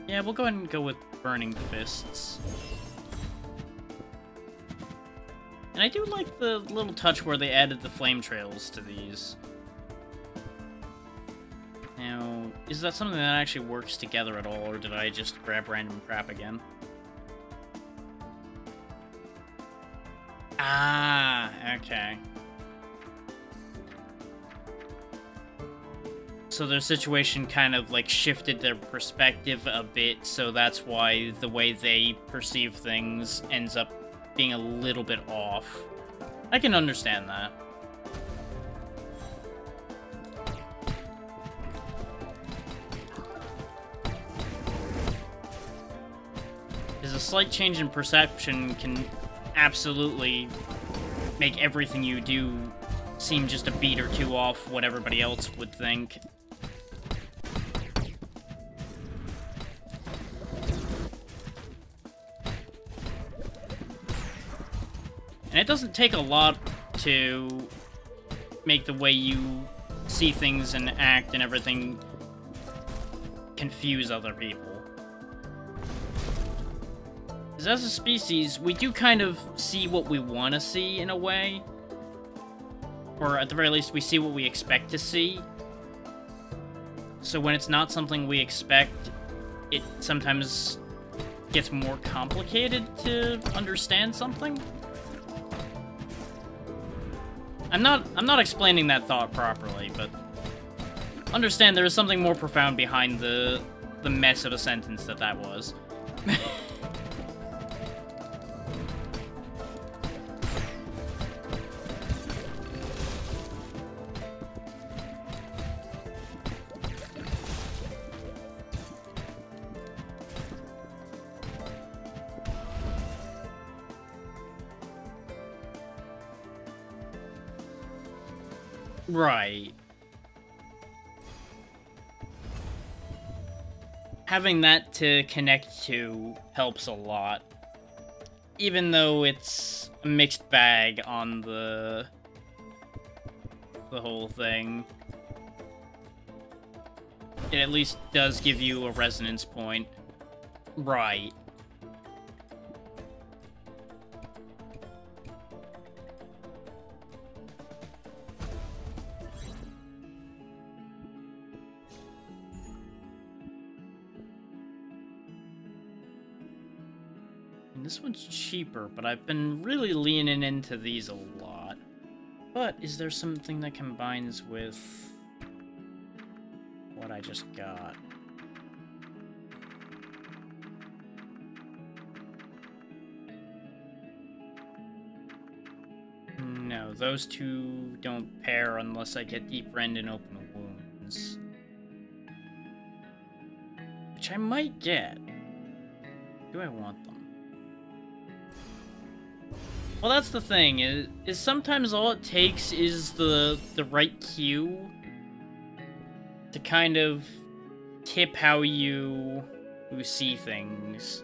Yeah, we'll go ahead and go with Burning Fists. And I do like the little touch where they added the flame trails to these. Now, is that something that actually works together at all, or did I just grab random crap again? Ah, okay. So their situation kind of, like, shifted their perspective a bit, so that's why the way they perceive things ends up being a little bit off. I can understand that. Because a slight change in perception can absolutely make everything you do seem just a beat or two off what everybody else would think. And it doesn't take a lot to make the way you see things and act and everything confuse other people. Because as a species, we do kind of see what we want to see in a way. Or at the very least, we see what we expect to see. So when it's not something we expect, it sometimes gets more complicated to understand something. I'm not explaining that thought properly, but understand there is something more profound behind the mess of a sentence that was. Right. Having that to connect to helps a lot. Even though it's a mixed bag on the whole thing. It at least does give you a resonance point. Right. This one's cheaper, but I've been really leaning into these a lot. But is there something that combines with what I just got? No, those two don't pair unless I get Deep Rend and Open Wounds. Which I might get. Do I want them? Well, that's the thing, is sometimes all it takes is the right cue to kind of tip how you see things.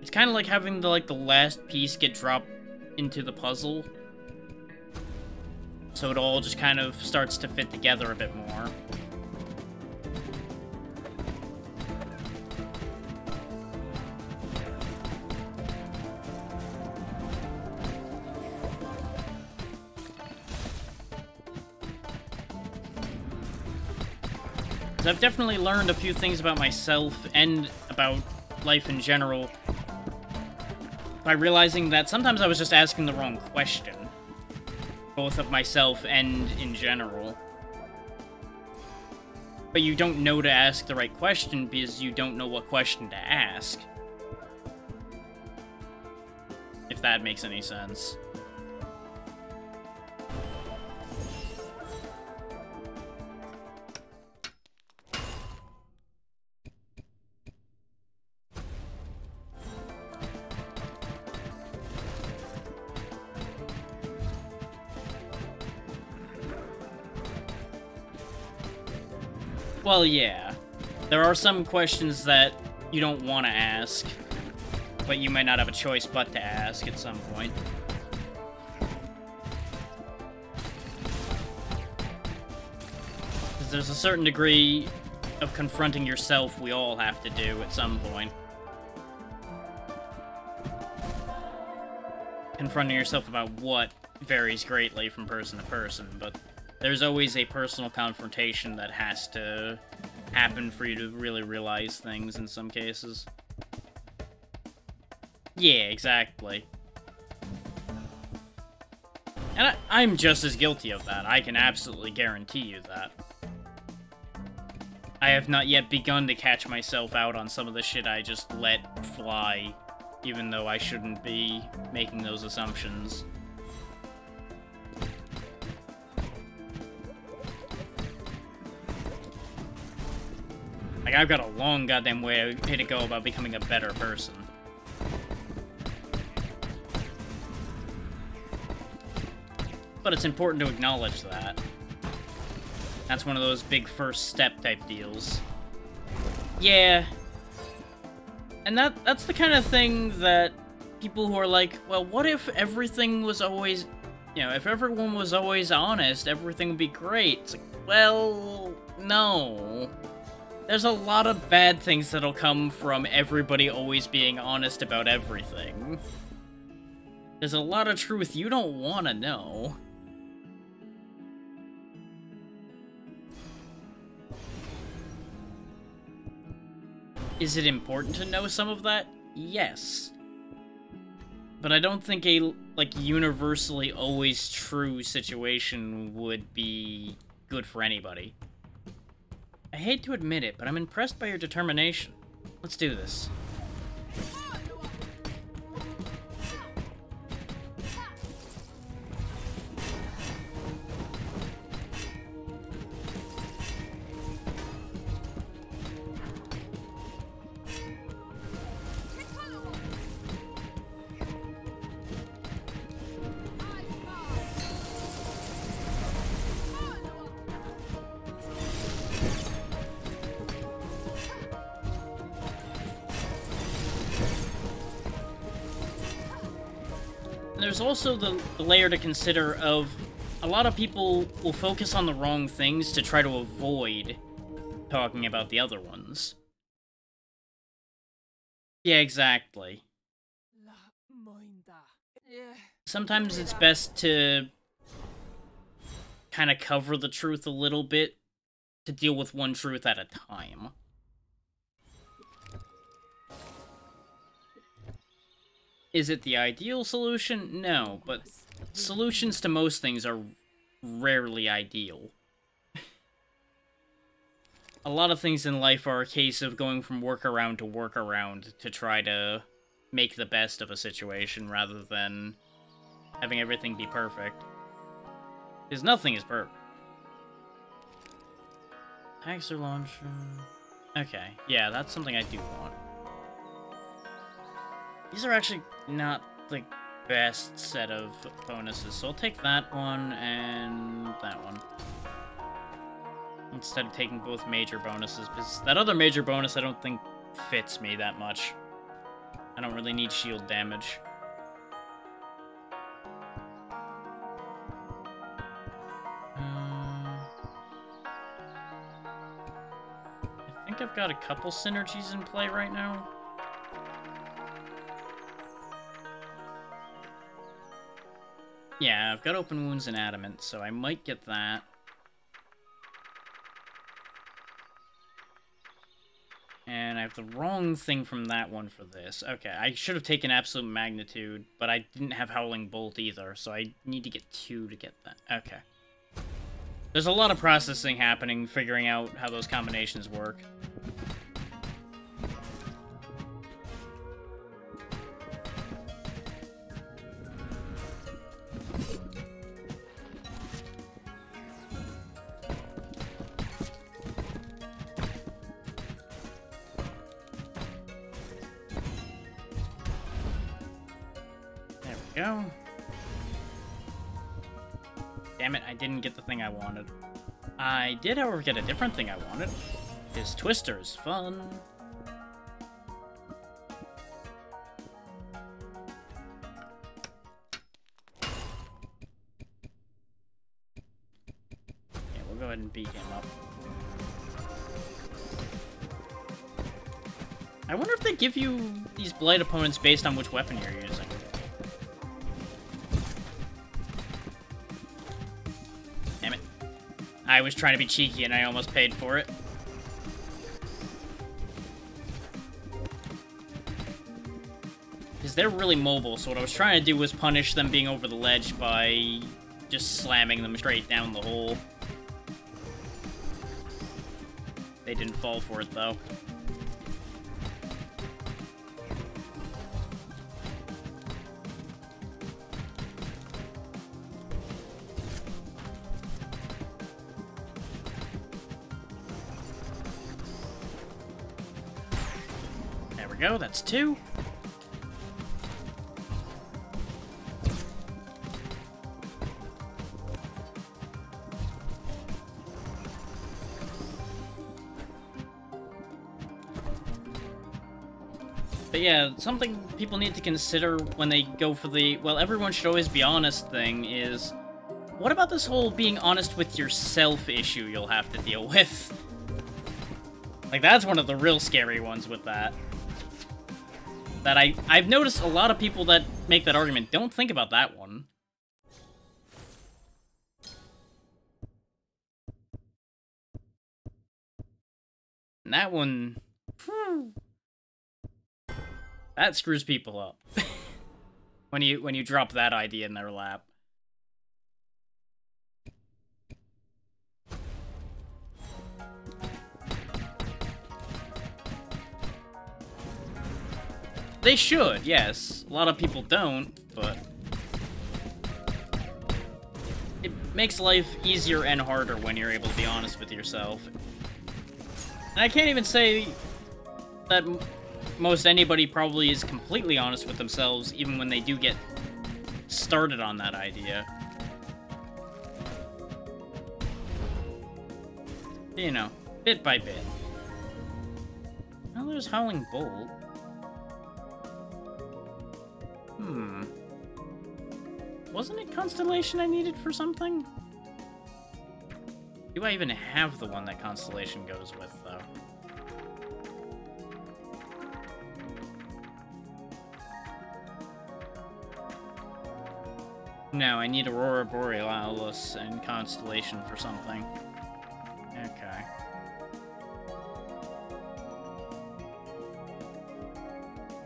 It's kind of like having the last piece get dropped into the puzzle. So it all just kind of starts to fit together a bit more. I've definitely learned a few things about myself and about life in general by realizing that sometimes I was just asking the wrong question, both of myself and in general. But you don't know to ask the right question because you don't know what question to ask. If that makes any sense. Well, yeah. There are some questions that you don't want to ask, but you might not have a choice but to ask at some point. Because there's a certain degree of confronting yourself we all have to do at some point. Confronting yourself about what varies greatly from person to person, but there's always a personal confrontation that has to happen for you to really realize things in some cases. Yeah, exactly. And I'm just as guilty of that. I can absolutely guarantee you that. I have not yet begun to catch myself out on some of the shit I just let fly, even though I shouldn't be making those assumptions. Like, I've got a long goddamn way to go about becoming a better person. But it's important to acknowledge that. That's one of those big first step type deals. Yeah. And that's the kind of thing that people who are like, well, what if everything was always, you know, if everyone was always honest, everything would be great. It's like, well, no. There's a lot of bad things that'll come from everybody always being honest about everything. There's a lot of truth you don't want to know. Is it important to know some of that? Yes. But I don't think a, like, universally always true situation would be good for anybody. I hate to admit it, but I'm impressed by your determination. Let's do this. There's also the layer to consider of a lot of people will focus on the wrong things to try to avoid talking about the other ones. Yeah, exactly. Sometimes it's best to kind of cover the truth a little bit to deal with one truth at a time. Is it the ideal solution? No, but solutions to most things are rarely ideal. A lot of things in life are a case of going from workaround to workaround to try to make the best of a situation rather than having everything be perfect. Because nothing is perfect. Haxer launcher. Okay, yeah, that's something I do want. These are actually not the best set of bonuses, so I'll take that one and that one. Instead of taking both major bonuses, because that other major bonus I don't think fits me that much. I don't really need shield damage. I think I've got a couple synergies in play right now. Yeah, I've got open wounds and adamant, so I might get that. And I have the wrong thing from that one for this. Okay, I should have taken absolute magnitude, but I didn't have howling bolt either, so I need to get 2 to get that. Okay. There's a lot of processing happening, figuring out how those combinations work. Go. Damn it, I didn't get the thing I wanted. I did, however, get a different thing I wanted. His twister is fun. Okay, we'll go ahead and beat him up. I wonder if they give you these Blight opponents based on which weapon you're using. I was trying to be cheeky and I almost paid for it. Because they're really mobile, so what I was trying to do was punish them being over the ledge by just slamming them straight down the hole. They didn't fall for it, though. we go, that's 2. But yeah, something people need to consider when they go for the, well, everyone should always be honest thing is, what about this whole being honest with yourself issue you'll have to deal with? Like, that's one of the real scary ones with that. That I've noticed a lot of people that make that argument don't think about that one. And that one... that screws people up. when you drop that idea in their lap. They should, yes. A lot of people don't, but... it makes life easier and harder when you're able to be honest with yourself. And I can't even say that most anybody probably is completely honest with themselves, even when they do get started on that idea. You know, bit by bit. Oh, there's Howling Bolt. Wasn't it Constellation I needed for something? Do I even have the one that Constellation goes with, though? No, I need Aurora Borealis and Constellation for something. Okay.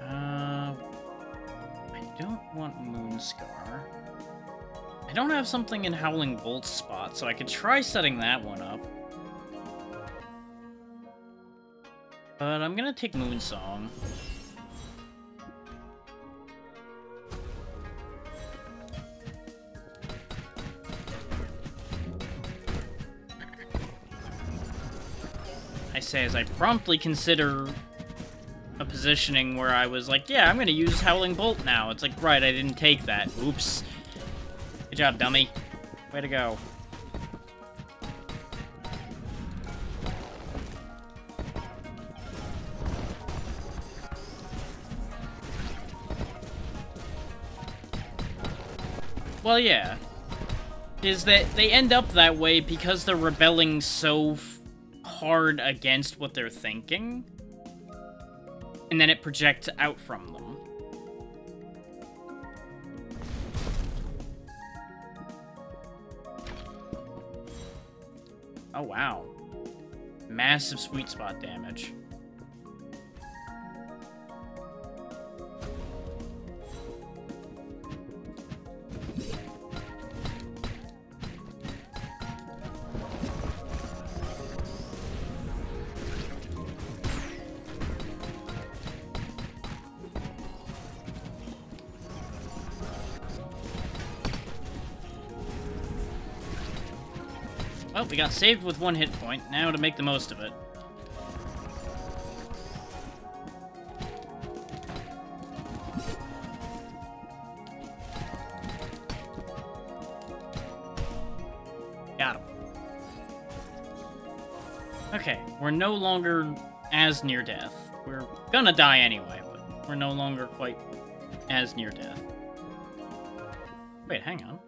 I don't want Moonscar. I don't have something in Howling Bolt's spot, so I could try setting that one up. But I'm gonna take Moonsong. I say as I promptly consider a positioning where I was like, yeah, I'm gonna use Howling Bolt now. It's like, right, I didn't take that. Oops. Good job, dummy. Way to go. Well, yeah. Is that they end up that way because they're rebelling so hard against what they're thinking, and then it projects out from them. Oh, wow. Massive sweet spot damage. Well, we got saved with 1 hit point. Now to make the most of it. Got him. Okay, we're no longer as near death. We're gonna die anyway, but we're no longer quite as near death. Wait, hang on.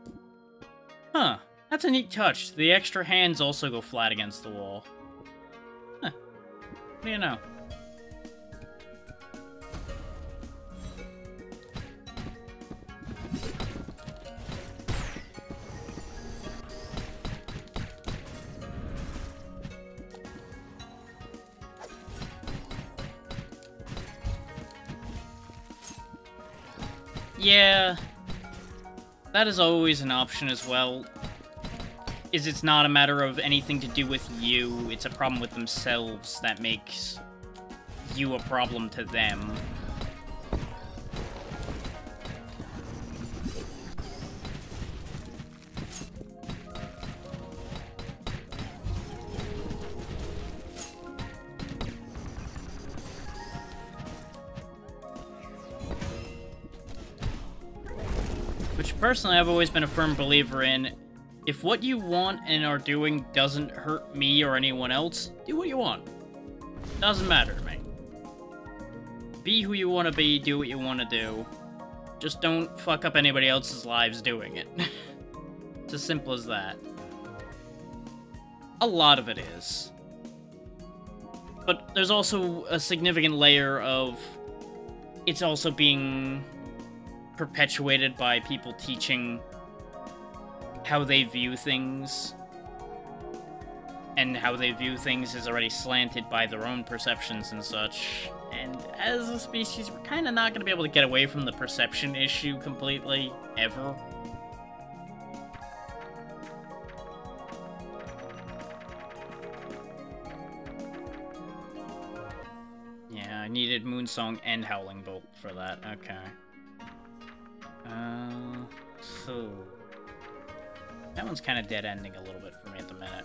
Huh. That's a neat touch. The extra hands also go flat against the wall. Huh. What do you know? Yeah. That is always an option as well. It's not a matter of anything to do with you, it's a problem with themselves that makes you a problem to them. Which, personally, I've always been a firm believer in. If what you want and are doing doesn't hurt me or anyone else, do what you want. Doesn't matter to me. Be who you want to be, do what you want to do. Just don't fuck up anybody else's lives doing it. It's as simple as that. A lot of it is. But there's also a significant layer of... It's also being perpetuated by people teaching how they view things, and how they view things is already slanted by their own perceptions and such. And as a species, we're kind of not going to be able to get away from the perception issue completely, ever. Yeah, I needed Moonsong and Howling Bolt for that, okay. So... That one's kind of dead-ending a little bit for me at the minute.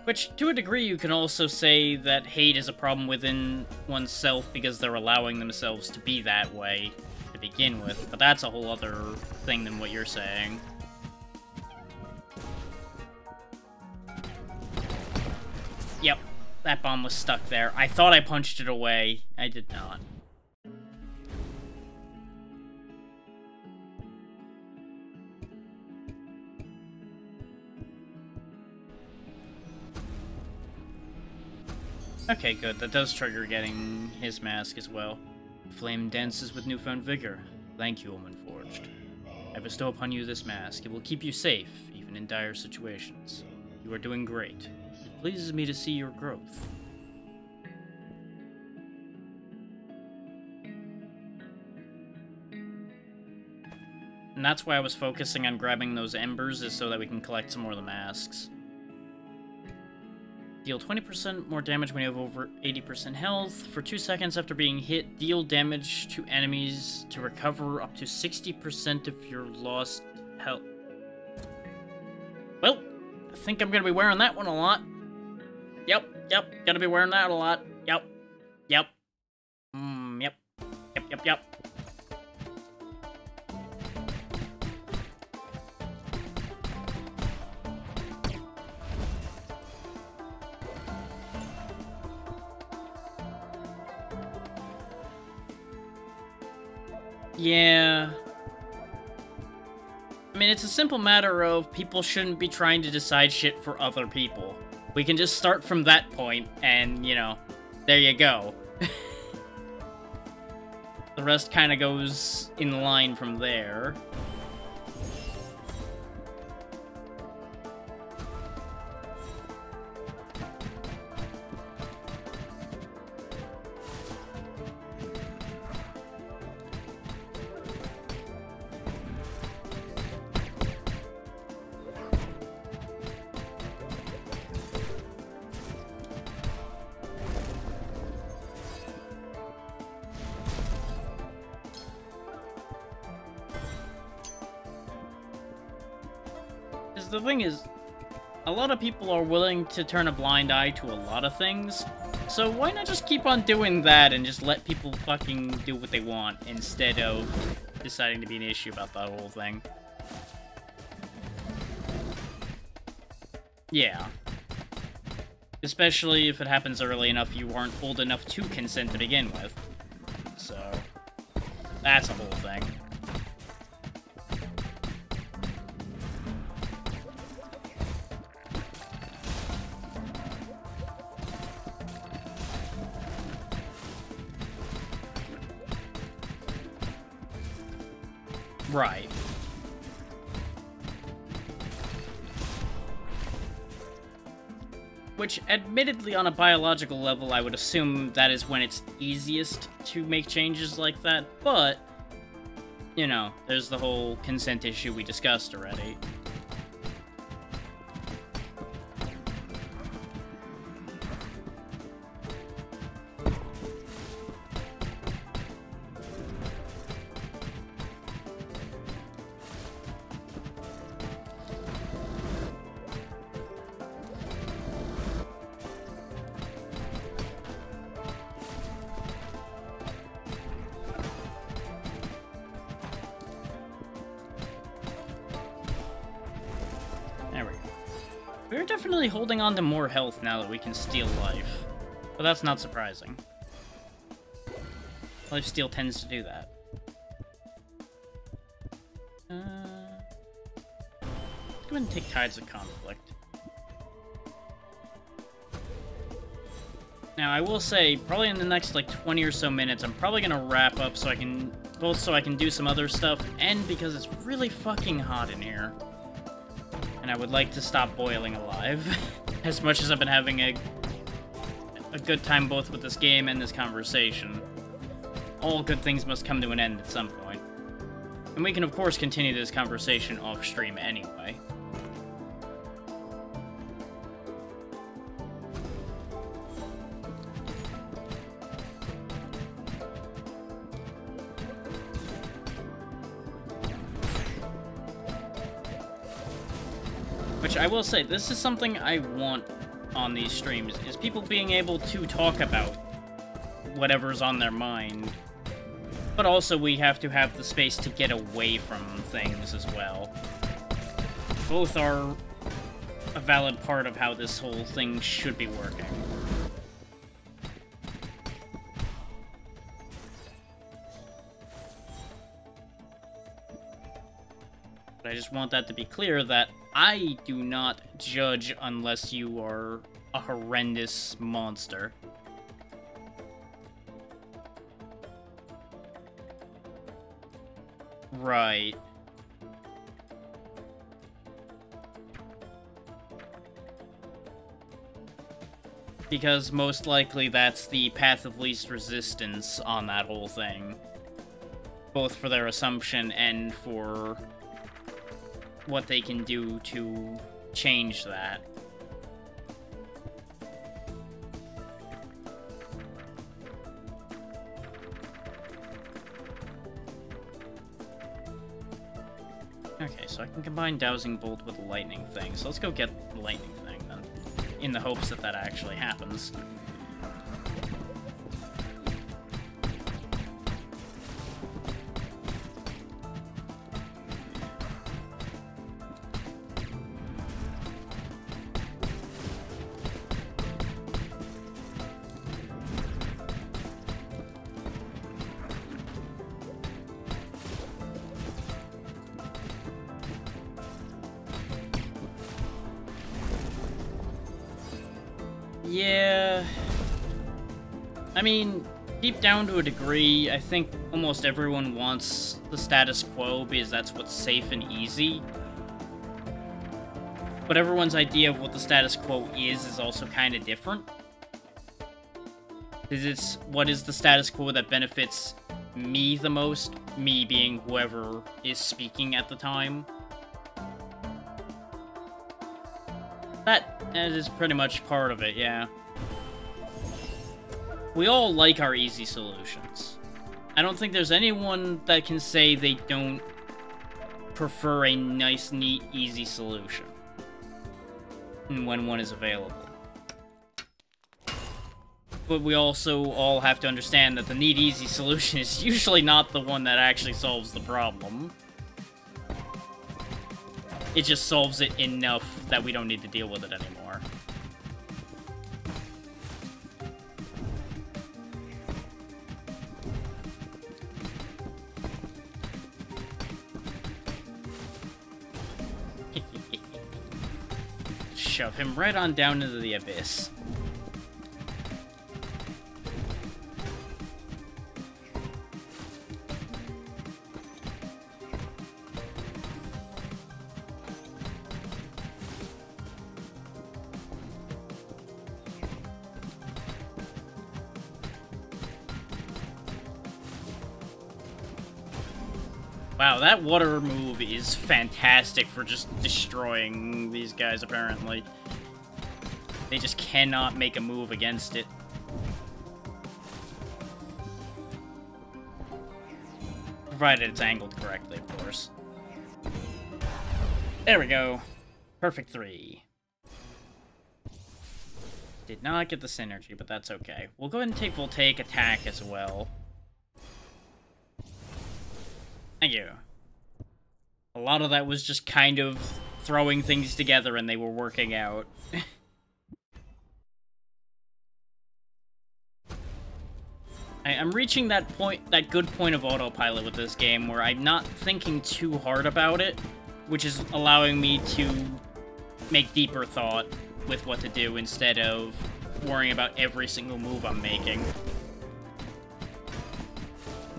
Which, to a degree, you can also say that hate is a problem within oneself because they're allowing themselves to be that way to begin with, but that's a whole other thing than what you're saying. Yep, that bomb was stuck there. I thought I punched it away. I did not. Okay, good. That does trigger getting his mask as well. Flame dances with newfound vigor. Thank you, Omen Forged. I bestow upon you this mask. It will keep you safe, even in dire situations. You are doing great. It pleases me to see your growth. And that's why I was focusing on grabbing those embers, is so that we can collect some more of the masks. Deal 20% more damage when you have over 80% health. For 2 seconds after being hit, deal damage to enemies to recover up to 60% of your lost health. Well, I think I'm gonna be wearing that one a lot. Yep, gonna be wearing that a lot. Yep. Yep. Yeah. I mean, it's a simple matter of people shouldn't be trying to decide shit for other people. We can just start from that point, and, you know, there you go. The rest kind of goes in line from there. The thing is, a lot of people are willing to turn a blind eye to a lot of things, so why not just keep on doing that and just let people fucking do what they want instead of deciding to be an issue about that whole thing? Yeah. Especially if it happens early enough you aren't old enough to consent to begin with. So, that's a whole thing. Right. Which, admittedly, on a biological level, I would assume that is when it's easiest to make changes like that, but, you know, there's the whole consent issue we discussed already. We're definitely holding on to more health now that we can steal life. But that's not surprising. Lifesteal tends to do that. Let's go ahead and take Tides of Conflict. Now, I will say, probably in the next, like, 20 or so minutes, I'm probably gonna wrap up so I can... both so I can do some other stuff, and because it's really fucking hot in here. And I would like to stop boiling alive. As much as I've been having a good time both with this game and this conversation. All good things must come to an end at some point. And we can, of course, continue this conversation off-stream anyway. Which I will say, this is something I want on these streams, is people being able to talk about whatever's on their mind. But also, we have to have the space to get away from things as well. Both are a valid part of how this whole thing should be working. But I just want that to be clear that I do not judge unless you are a horrendous monster. Right. Because most likely that's the path of least resistance on that whole thing. Both for their assumption and for what they can do to change that. Okay, so I can combine Dowsing Bolt with the Lightning thing, so let's go get the Lightning thing then, in the hopes that that actually happens. Yeah, I mean, deep down to a degree, I think almost everyone wants the status quo because that's what's safe and easy. But everyone's idea of what the status quo is also kind of different. Because it's what is the status quo that benefits me the most, me being whoever is speaking at the time. That is pretty much part of it, yeah. We all like our easy solutions. I don't think there's anyone that can say they don't prefer a nice, neat, easy solution when one is available. But we also all have to understand that the neat, easy solution is usually not the one that actually solves the problem. It just solves it enough that we don't need to deal with it anymore. Shove him right on down into the abyss. Wow, that water move is fantastic for just destroying these guys, apparently. They just cannot make a move against it. Provided it's angled correctly, of course. There we go. Perfect 3. Did not get the synergy, but that's okay. We'll go ahead and take Voltaic Attack as well. Thank you. A lot of that was just kind of throwing things together and they were working out. I'm reaching that good point of autopilot with this game where I'm not thinking too hard about it, which is allowing me to make deeper thought with what to do instead of worrying about every single move I'm making.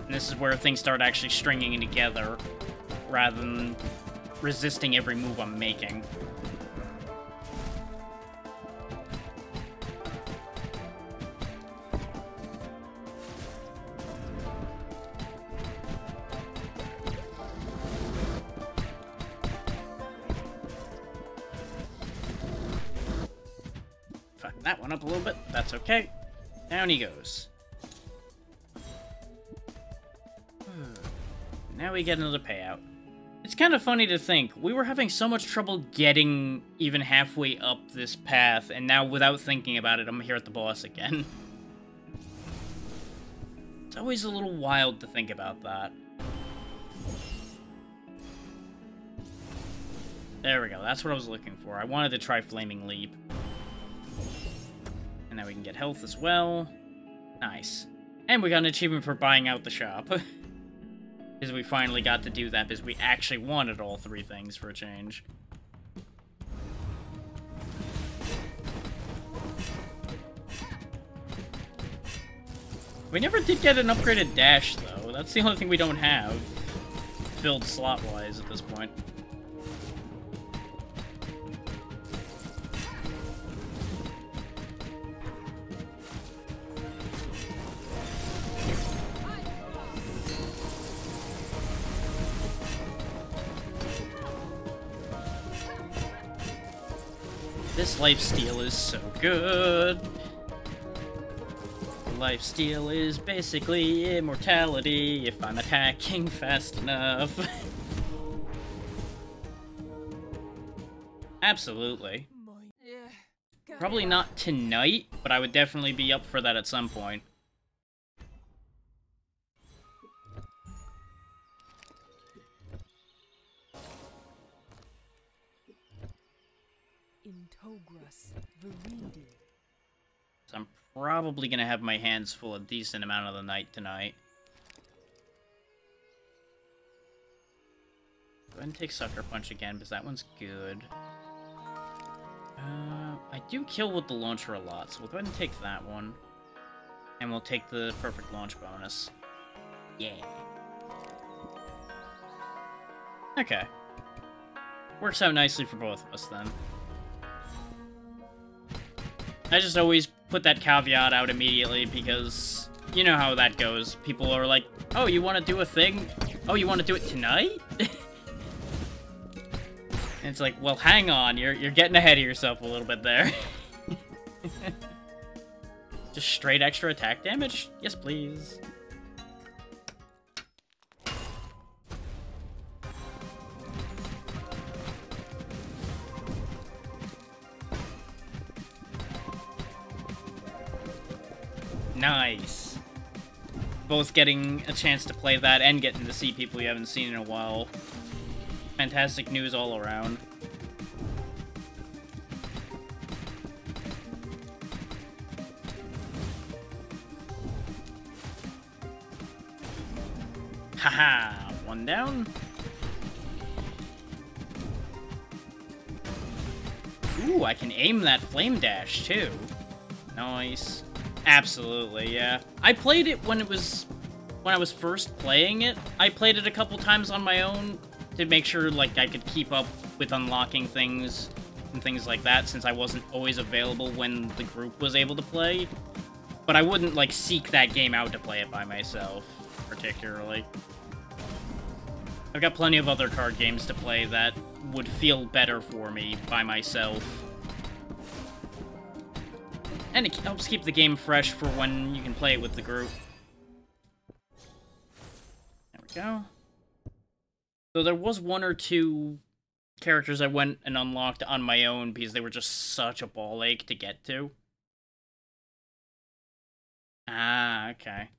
And this is where things start actually stringing together, rather than resisting every move I'm making. Fuck that one up a little bit. That's okay. Down he goes. Now we get another payout. It's kind of funny to think, we were having so much trouble getting even halfway up this path, and now without thinking about it, I'm here at the boss again. It's always a little wild to think about that. There we go, that's what I was looking for. I wanted to try Flaming Leap. And now we can get health as well. Nice. And we got an achievement for buying out the shop. Because we finally got to do that, because we actually wanted all three things for a change. We never did get an upgraded dash, though. That's the only thing we don't have, filled slot-wise at this point. This lifesteal is so good. Lifesteal is basically immortality if I'm attacking fast enough. Absolutely. Probably not tonight, but I would definitely be up for that at some point. So I'm probably gonna have my hands full a decent amount of the night tonight. Go ahead and take Sucker Punch again, because that one's good. I do kill with the launcher a lot, so we'll go ahead and take that one. And we'll take the perfect launch bonus. Yeah. Okay. Works out nicely for both of us, then. I just always put that caveat out immediately, because you know how that goes. People are like, oh, you want to do a thing? Oh, you want to do it tonight? And it's like, well, hang on, you're getting ahead of yourself a little bit there. Just straight extra attack damage? Yes, please. Nice. Both getting a chance to play that and getting to see people you haven't seen in a while. Fantastic news all around. Haha, one down. Ooh, I can aim that flame dash too. Nice. Absolutely, yeah. I played it when I was first playing it. I played it a couple times on my own to make sure, like, I could keep up with unlocking things and things like that, since I wasn't always available when the group was able to play. But I wouldn't, like, seek that game out to play it by myself, particularly. I've got plenty of other card games to play that would feel better for me by myself. And it helps keep the game fresh for when you can play it with the group. There we go. So there was one or two characters I went and unlocked on my own because they were just such a ball ache to get to. Ah, okay.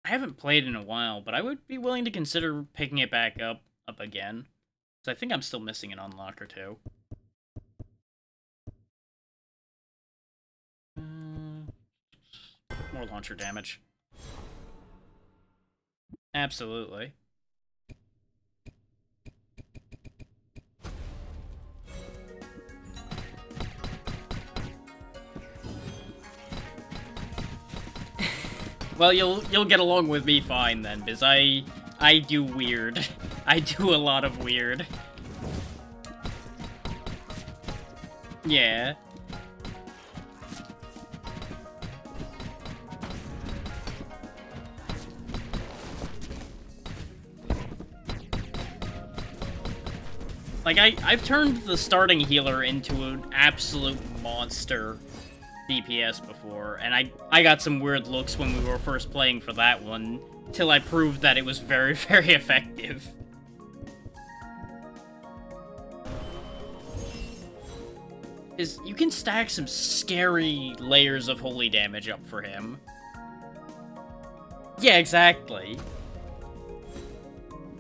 I haven't played in a while, but I would be willing to consider picking it back up again. I think I'm still missing an unlock or two. More launcher damage. Absolutely. Well, you'll get along with me fine then, because I do weird. I do a lot of weird. Yeah. Like, I've turned the starting healer into an absolute monster DPS before, and I got some weird looks when we were first playing for that one, till I proved that it was very, very effective. Is you can stack some scary layers of holy damage up for him. Yeah, exactly.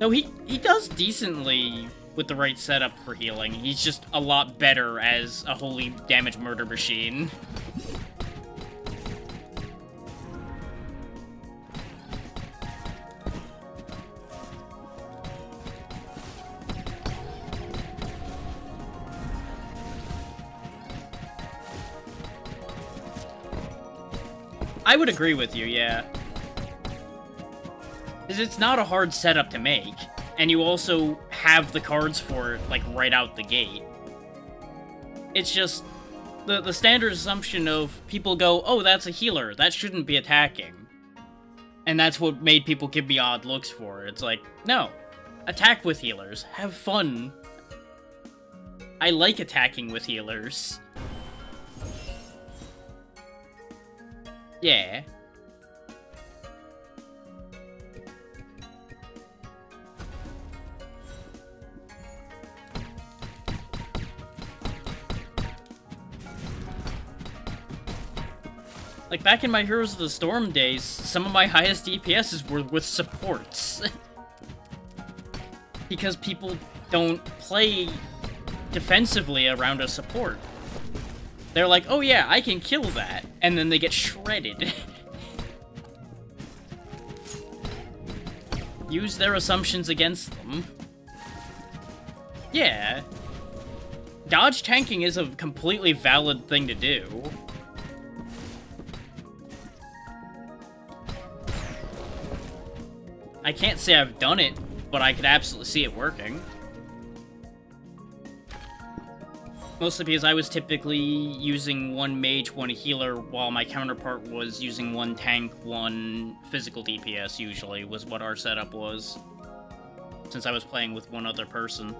No, he does decently with the right setup for healing. He's just a lot better as a holy damage murder machine. I would agree with you, yeah. Because it's not a hard setup to make, and you also have the cards for it, like, right out the gate. It's just the standard assumption of people go, oh, that's a healer, that shouldn't be attacking. And that's what made people give me odd looks for it. It's like, no, attack with healers, have fun. I like attacking with healers. Yeah. Like, back in my Heroes of the Storm days, some of my highest DPSs were with supports. Because people don't play defensively around a support. They're like, oh yeah, I can kill that, and then they get shredded. Use their assumptions against them. Yeah. Dodge tanking is a completely valid thing to do. I can't say I've done it, but I could absolutely see it working. Mostly because I was typically using one mage, one healer, while my counterpart was using one tank, one physical DPS, usually, was what our setup was. Since I was playing with one other person.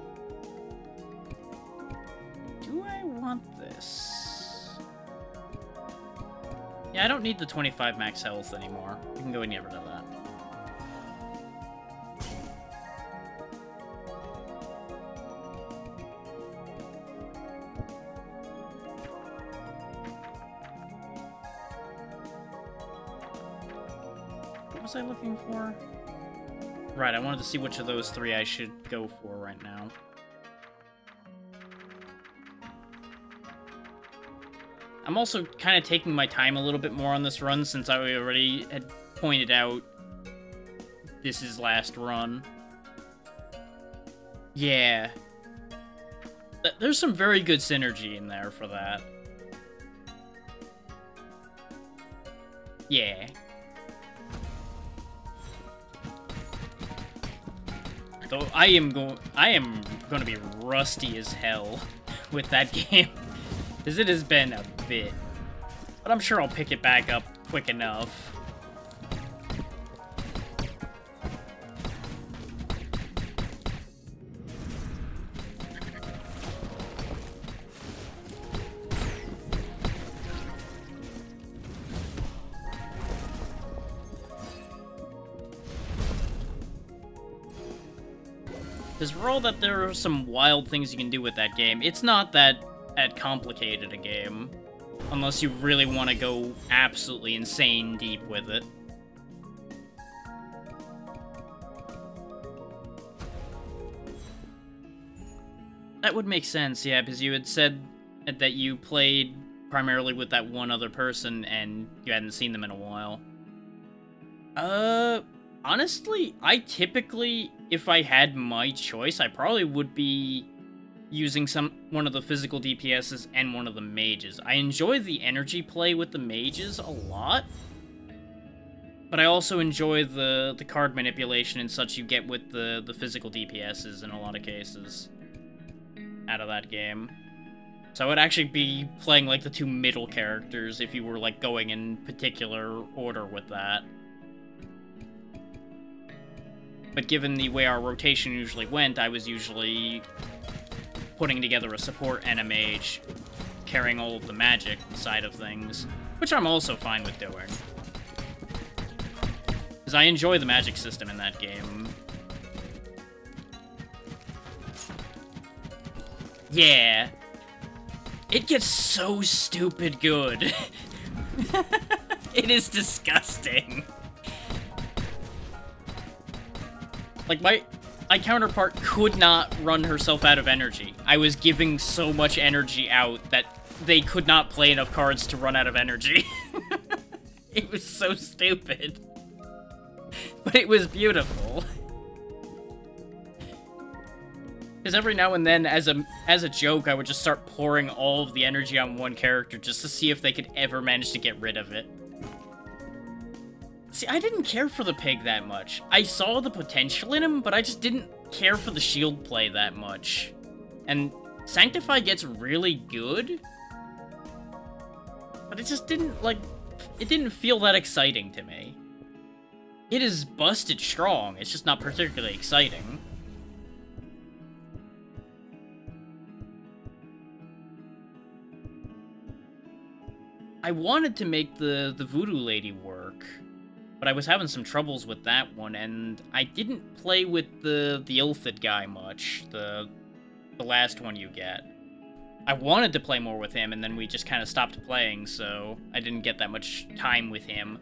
Do I want this? Yeah, I don't need the 25 max health anymore. We can go and get rid of that. What was I looking for? Right, I wanted to see which of those three I should go for right now. I'm also kind of taking my time a little bit more on this run since I already had pointed out this is last run. Yeah. There's some very good synergy in there for that. Yeah. Though I am going to be rusty as hell with that game, because it has been a bit. But I'm sure I'll pick it back up quick enough. Because for all that there are some wild things you can do with that game, it's not that complicated a game. Unless you really want to go absolutely insane deep with it. That would make sense, yeah, because you had said that you played primarily with that one other person and you hadn't seen them in a while. Honestly, I typically, if I had my choice, I probably would be using one of the physical DPSs and one of the mages. I enjoy the energy play with the mages a lot, but I also enjoy the card manipulation and such you get with the physical DPSs in a lot of cases out of that game. So I would actually be playing, like, the two middle characters if you were, like, going in particular order with that. But given the way our rotation usually went, I was usually putting together a support and a mage, carrying all of the magic side of things, which I'm also fine with doing. Because I enjoy the magic system in that game. Yeah. It gets so stupid good. It is disgusting. Like, my counterpart could not run herself out of energy. I was giving so much energy out that they could not play enough cards to run out of energy. It was so stupid. But it was beautiful. Because every now and then, as a joke, I would just start pouring all of the energy on one character just to see if they could ever manage to get rid of it. See, I didn't care for the pig that much. I saw the potential in him, but I just didn't care for the shield play that much. And Sanctify gets really good, but it just didn't, like, it didn't feel that exciting to me. It is busted strong, it's just not particularly exciting. I wanted to make the Voodoo Lady work, but I was having some troubles with that one, and I didn't play with the Illithid guy much, the last one you get. I wanted to play more with him, and then we just kind of stopped playing, so I didn't get that much time with him.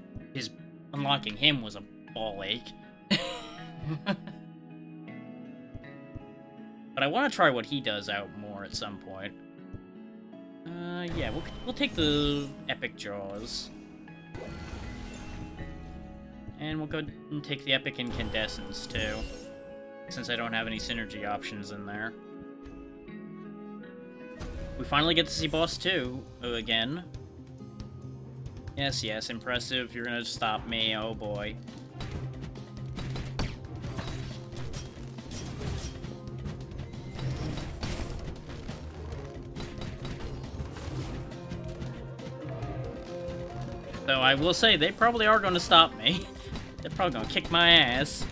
Unlocking him was a ball ache. But I want to try what he does out more at some point. Yeah, we'll take the Epic Jaws. And we'll go and take the Epic Incandescence, too. Since I don't have any synergy options in there. We finally get to see Boss 2 again. Yes, yes, impressive. You're gonna stop me, oh boy. So I will say, they probably are gonna stop me. They're probably gonna kick my ass.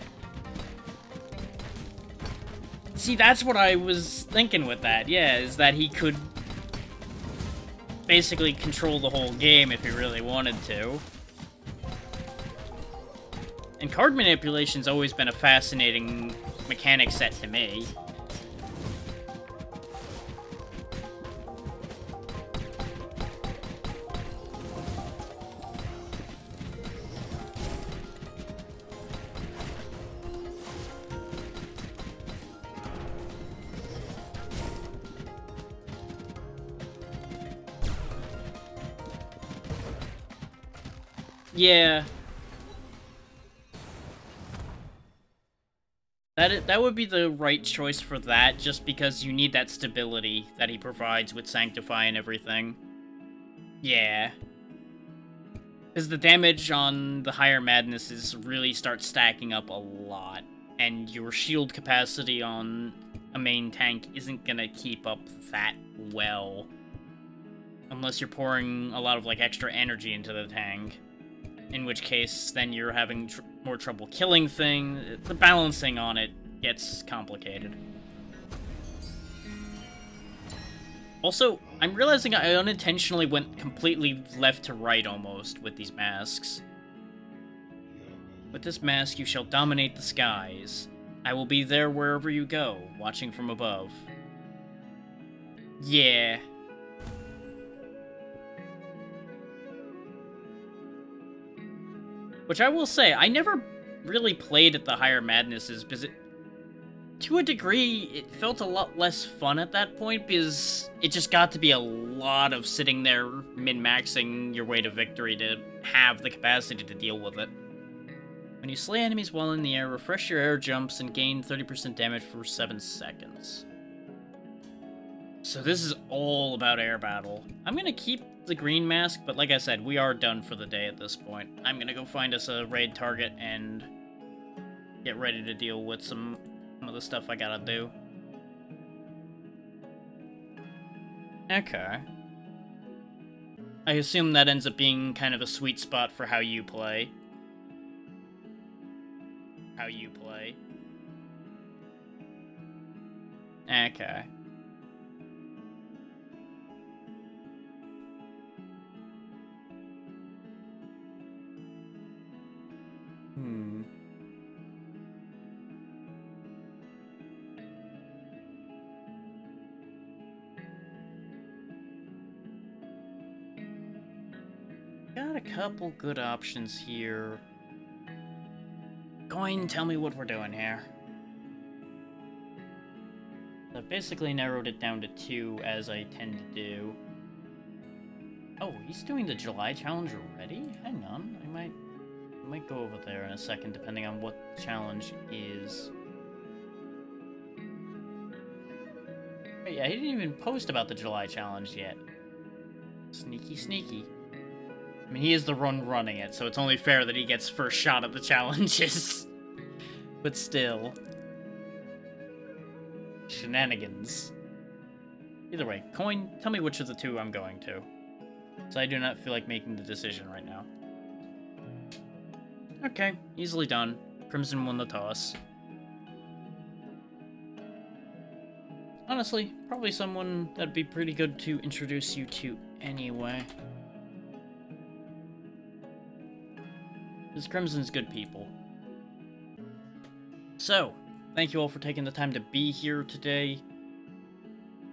See, that's what I was thinking with that, yeah, is that he could basically control the whole game if he really wanted to. And card manipulation's always been a fascinating mechanic set to me. Yeah. That would be the right choice for that, just because you need that stability that he provides with Sanctify and everything. Yeah. Because the damage on the higher madnesses really starts stacking up a lot, and your shield capacity on a main tank isn't gonna keep up that well. Unless you're pouring a lot of, like, extra energy into the tank. In which case, then you're having more trouble killing things. The balancing on it gets complicated. Also, I'm realizing I unintentionally went completely left to right almost with these masks. With this mask, you shall dominate the skies. I will be there wherever you go, watching from above. Yeah. Which I will say, I never really played at the higher madnesses, because to a degree, it felt a lot less fun at that point because it just got to be a lot of sitting there min-maxing your way to victory to have the capacity to deal with it. When you slay enemies while in the air, refresh your air jumps and gain 30% damage for 7 seconds. So this is all about air battle. I'm gonna keep the green mask, but like I said, we are done for the day at this point. I'm gonna go find us a raid target and get ready to deal with some of the stuff I gotta do. Okay. I assume that ends up being kind of a sweet spot for how you play. Okay. Got a couple good options here. Go ahead and tell me what we're doing here. I've basically narrowed it down to 2, as I tend to do. Oh, he's doing the July challenge already? Hang on, I might go over there in a second, depending on what the challenge is. Wait, yeah, he didn't even post about the July challenge yet. Sneaky, sneaky. I mean, he is the one running it, so it's only fair that he gets first shot at the challenges. But still. Shenanigans. Either way, Coin, tell me which of the 2 I'm going to. So I do not feel like making the decision right now. Okay, easily done. Crimson won the toss. Honestly, probably someone that'd be pretty good to introduce you to anyway. Because Crimson's good people. So, thank you all for taking the time to be here today.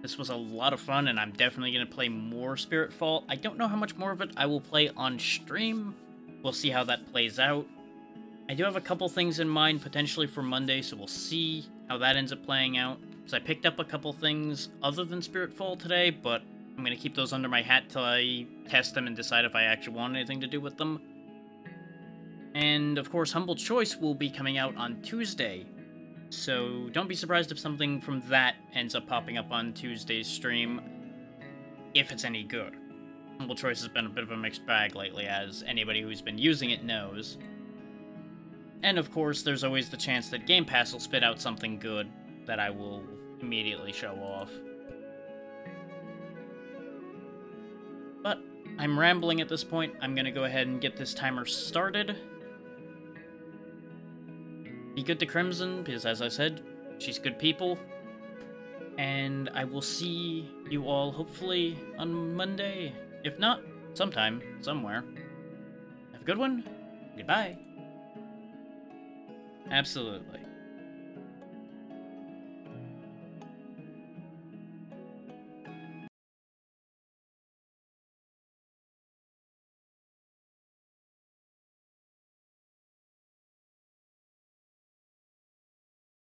This was a lot of fun, and I'm definitely going to play more Spiritfall. I don't know how much more of it I will play on stream. We'll see how that plays out. I do have a couple things in mind, potentially for Monday, so we'll see how that ends up playing out. So I picked up a couple things other than Spiritfall today, but I'm going to keep those under my hat till I test them and decide if I actually want anything to do with them. And, of course, Humble Choice will be coming out on Tuesday. So don't be surprised if something from that ends up popping up on Tuesday's stream, if it's any good. Humble Choice has been a bit of a mixed bag lately, as anybody who's been using it knows. And, of course, there's always the chance that Game Pass will spit out something good that I will immediately show off. But I'm rambling at this point. I'm going to go ahead and get this timer started. Be good to Crimson, because as I said, she's good people. And I will see you all, hopefully, on Monday. If not, sometime, somewhere. Have a good one. Goodbye. Absolutely.